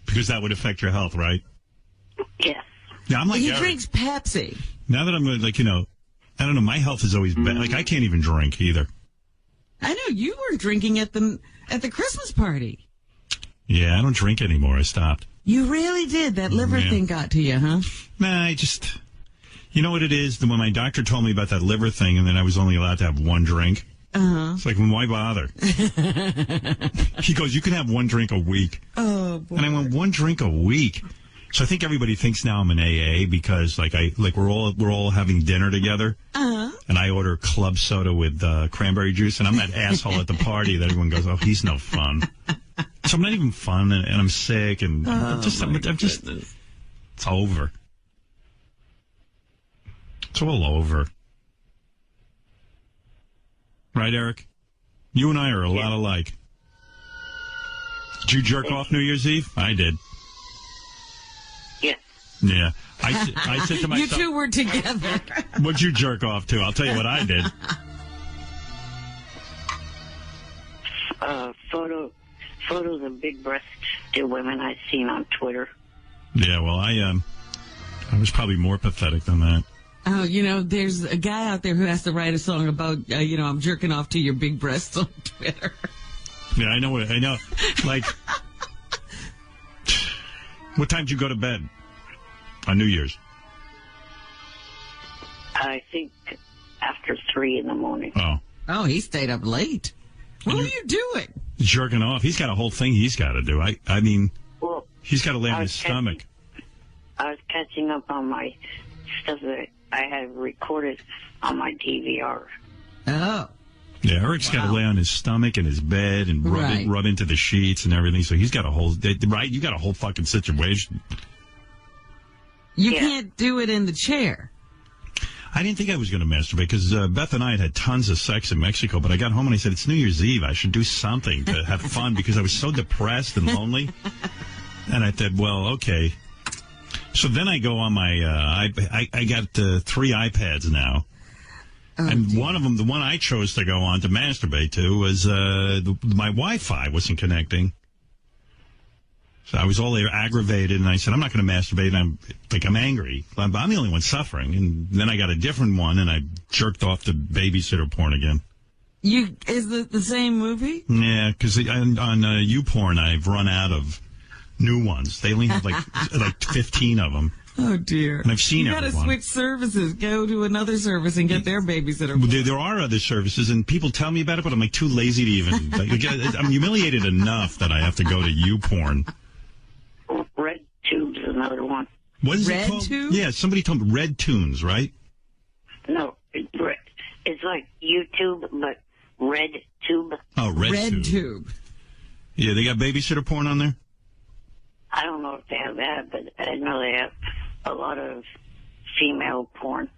Because that would affect your health, right? Yes. Yeah, I'm like He Eric. drinks Pepsi. Now that I'm like, I don't know, my health is always bad. Like, I can't even drink either. I know you weren't drinking at the Christmas party. Yeah, I don't drink anymore. I stopped. You really did. That liver thing got to you, huh? Nah, you know what it is? When my doctor told me about that liver thing, and then I was only allowed to have one drink. It's like, why bother? He goes, you can have one drink a week. Oh, boy. And I went, one drink a week. So I think everybody thinks now I'm an AA because we're all having dinner together. And I order club soda with cranberry juice, and I'm that asshole at the party that everyone goes, oh, he's no fun. So I'm not even fun, and I'm sick, and I'm just it's over. It's all over. Right, Eric? You and I are a lot alike. Did you jerk off New Year's Eve? I did. Yes. Yeah. I said to myself... You two were together. What'd you jerk off to? I'll tell you what I did. Photos of big breasted women I've seen on Twitter. Yeah, well, I was probably more pathetic than that. Oh, there's a guy out there who has to write a song about, I'm jerking off to your big breasts on Twitter. Yeah, I know. Like, what time did you go to bed on New Year's? I think after 3 in the morning. Oh, he stayed up late. What were you doing? Jerking off. He's got a whole thing he's got to do. I mean, he's got to lay on his stomach. I was catching up on my stuff that I had recorded on my DVR. Oh. Yeah, Eric's got to lay on his stomach in his bed and rub into the sheets and everything. So he's got a whole, right? You got a whole fucking situation. You can't do it in the chair. I didn't think I was going to masturbate because Beth and I had tons of sex in Mexico, but I got home and I said, it's New Year's Eve. I should do something to have fun because I was so depressed and lonely. And I said, well, okay. So then I go on my, I got 3 iPads now. And one of them, the one I chose to go on to masturbate to was my Wi-Fi wasn't connecting. So I was all aggravated, and I said, I'm not going to masturbate. And I'm angry. I'm the only one suffering. And then I got a different one, and I jerked off to babysitter porn again. Is it the same movie? Yeah, because on YouPorn, I've run out of new ones. They only have like 15 of them. Oh, dear. And I've seen everyone. You got to switch services. Go to another service and get their babysitter. There are other services, and people tell me about it, but I'm too lazy to even... I'm humiliated enough that I have to go to YouPorn. another one. What is it called? RedTube? Yeah, somebody told me Red Tunes, right? No, it's like YouTube, but RedTube. Oh, RedTube. Yeah, they got babysitter porn on there? I don't know if they have that, but I know they have a lot of female porn.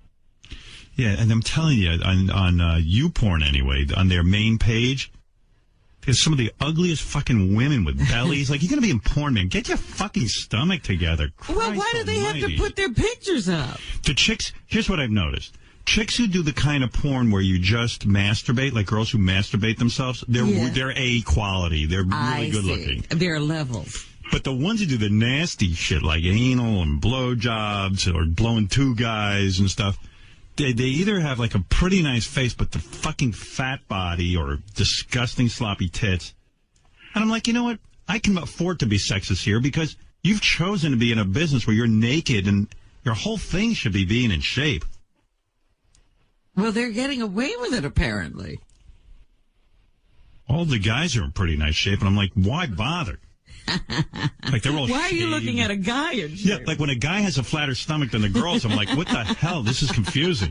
Yeah, and I'm telling you, on YouPorn anyway, on their main page, there's some of the ugliest fucking women with bellies. Like, you're going to be in porn, man. Get your fucking stomach together. Well, why do they have to put their pictures up? The chicks, here's what I've noticed. Chicks who do the kind of porn where you just masturbate, like girls who masturbate themselves, they're A quality. They're really good looking. There are levels. But the ones who do the nasty shit, like anal and blowjobs or blowing two guys and stuff, they either have like a pretty nice face, but the fucking fat body or disgusting sloppy tits. And I'm like, you know what? I can afford to be sexist here because you've chosen to be in a business where you're naked and your whole thing should be being in shape. Well, they're getting away with it, apparently. All the guys are in pretty nice shape, and I'm like, why bother? Like they're all Why are you shaved. looking at a guy in shape? Yeah, like when a guy has a flatter stomach than the girls, I'm like, what the hell? This is confusing.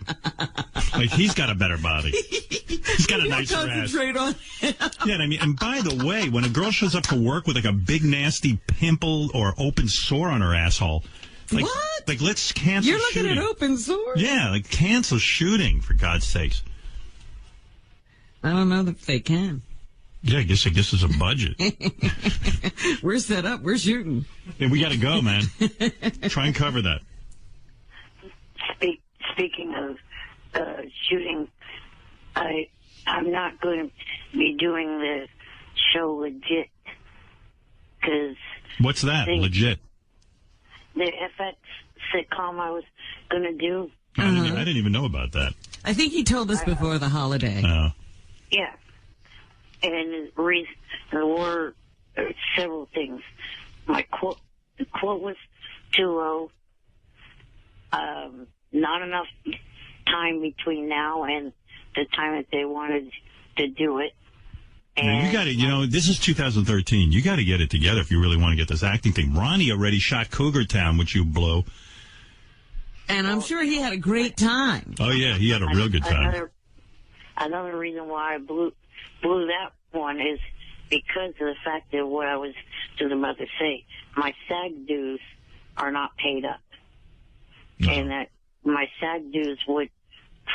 Like, he's got a better body. He's got a nicer ass. Concentrate on him. Yeah, and I mean, and by the way, when a girl shows up to work with like a big nasty pimple or open sore on her asshole, like, what? Like, let's cancel You're looking shooting. at open sores? Yeah, like cancel shooting, for God's sakes. I don't know if they can. Yeah, I guess there's a budget. We're set up. We're shooting. Yeah, we got to go, man. Try and cover that. Speaking of shooting, I'm not going to be doing the show legit because What's that? Legit. The FX sitcom I was going to do. I didn't even know about that. I think he told us before the holiday. Oh. Yeah. And there were several things. The quote was too low. Not enough time between now and the time that they wanted to do it. Now, you got to, this is 2013. You got to get it together if you really want to get this acting thing. Ronnie already shot Cougar Town, which you blew. And I'm sure he had a great time. Oh, yeah, he had a real good time. Another reason why I blew that one is because of the fact that what I was about to say. My SAG dues are not paid up. No. And that my SAG dues would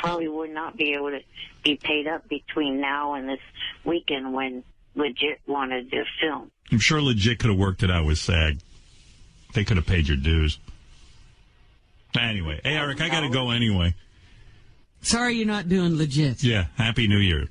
not be able to be paid up between now and this weekend when Legit wanted to film. I'm sure Legit could have worked it out with SAG. They could have paid your dues. Anyway, hey, Eric, I got to go anyway. Sorry you're not doing Legit. Yeah, Happy New Year.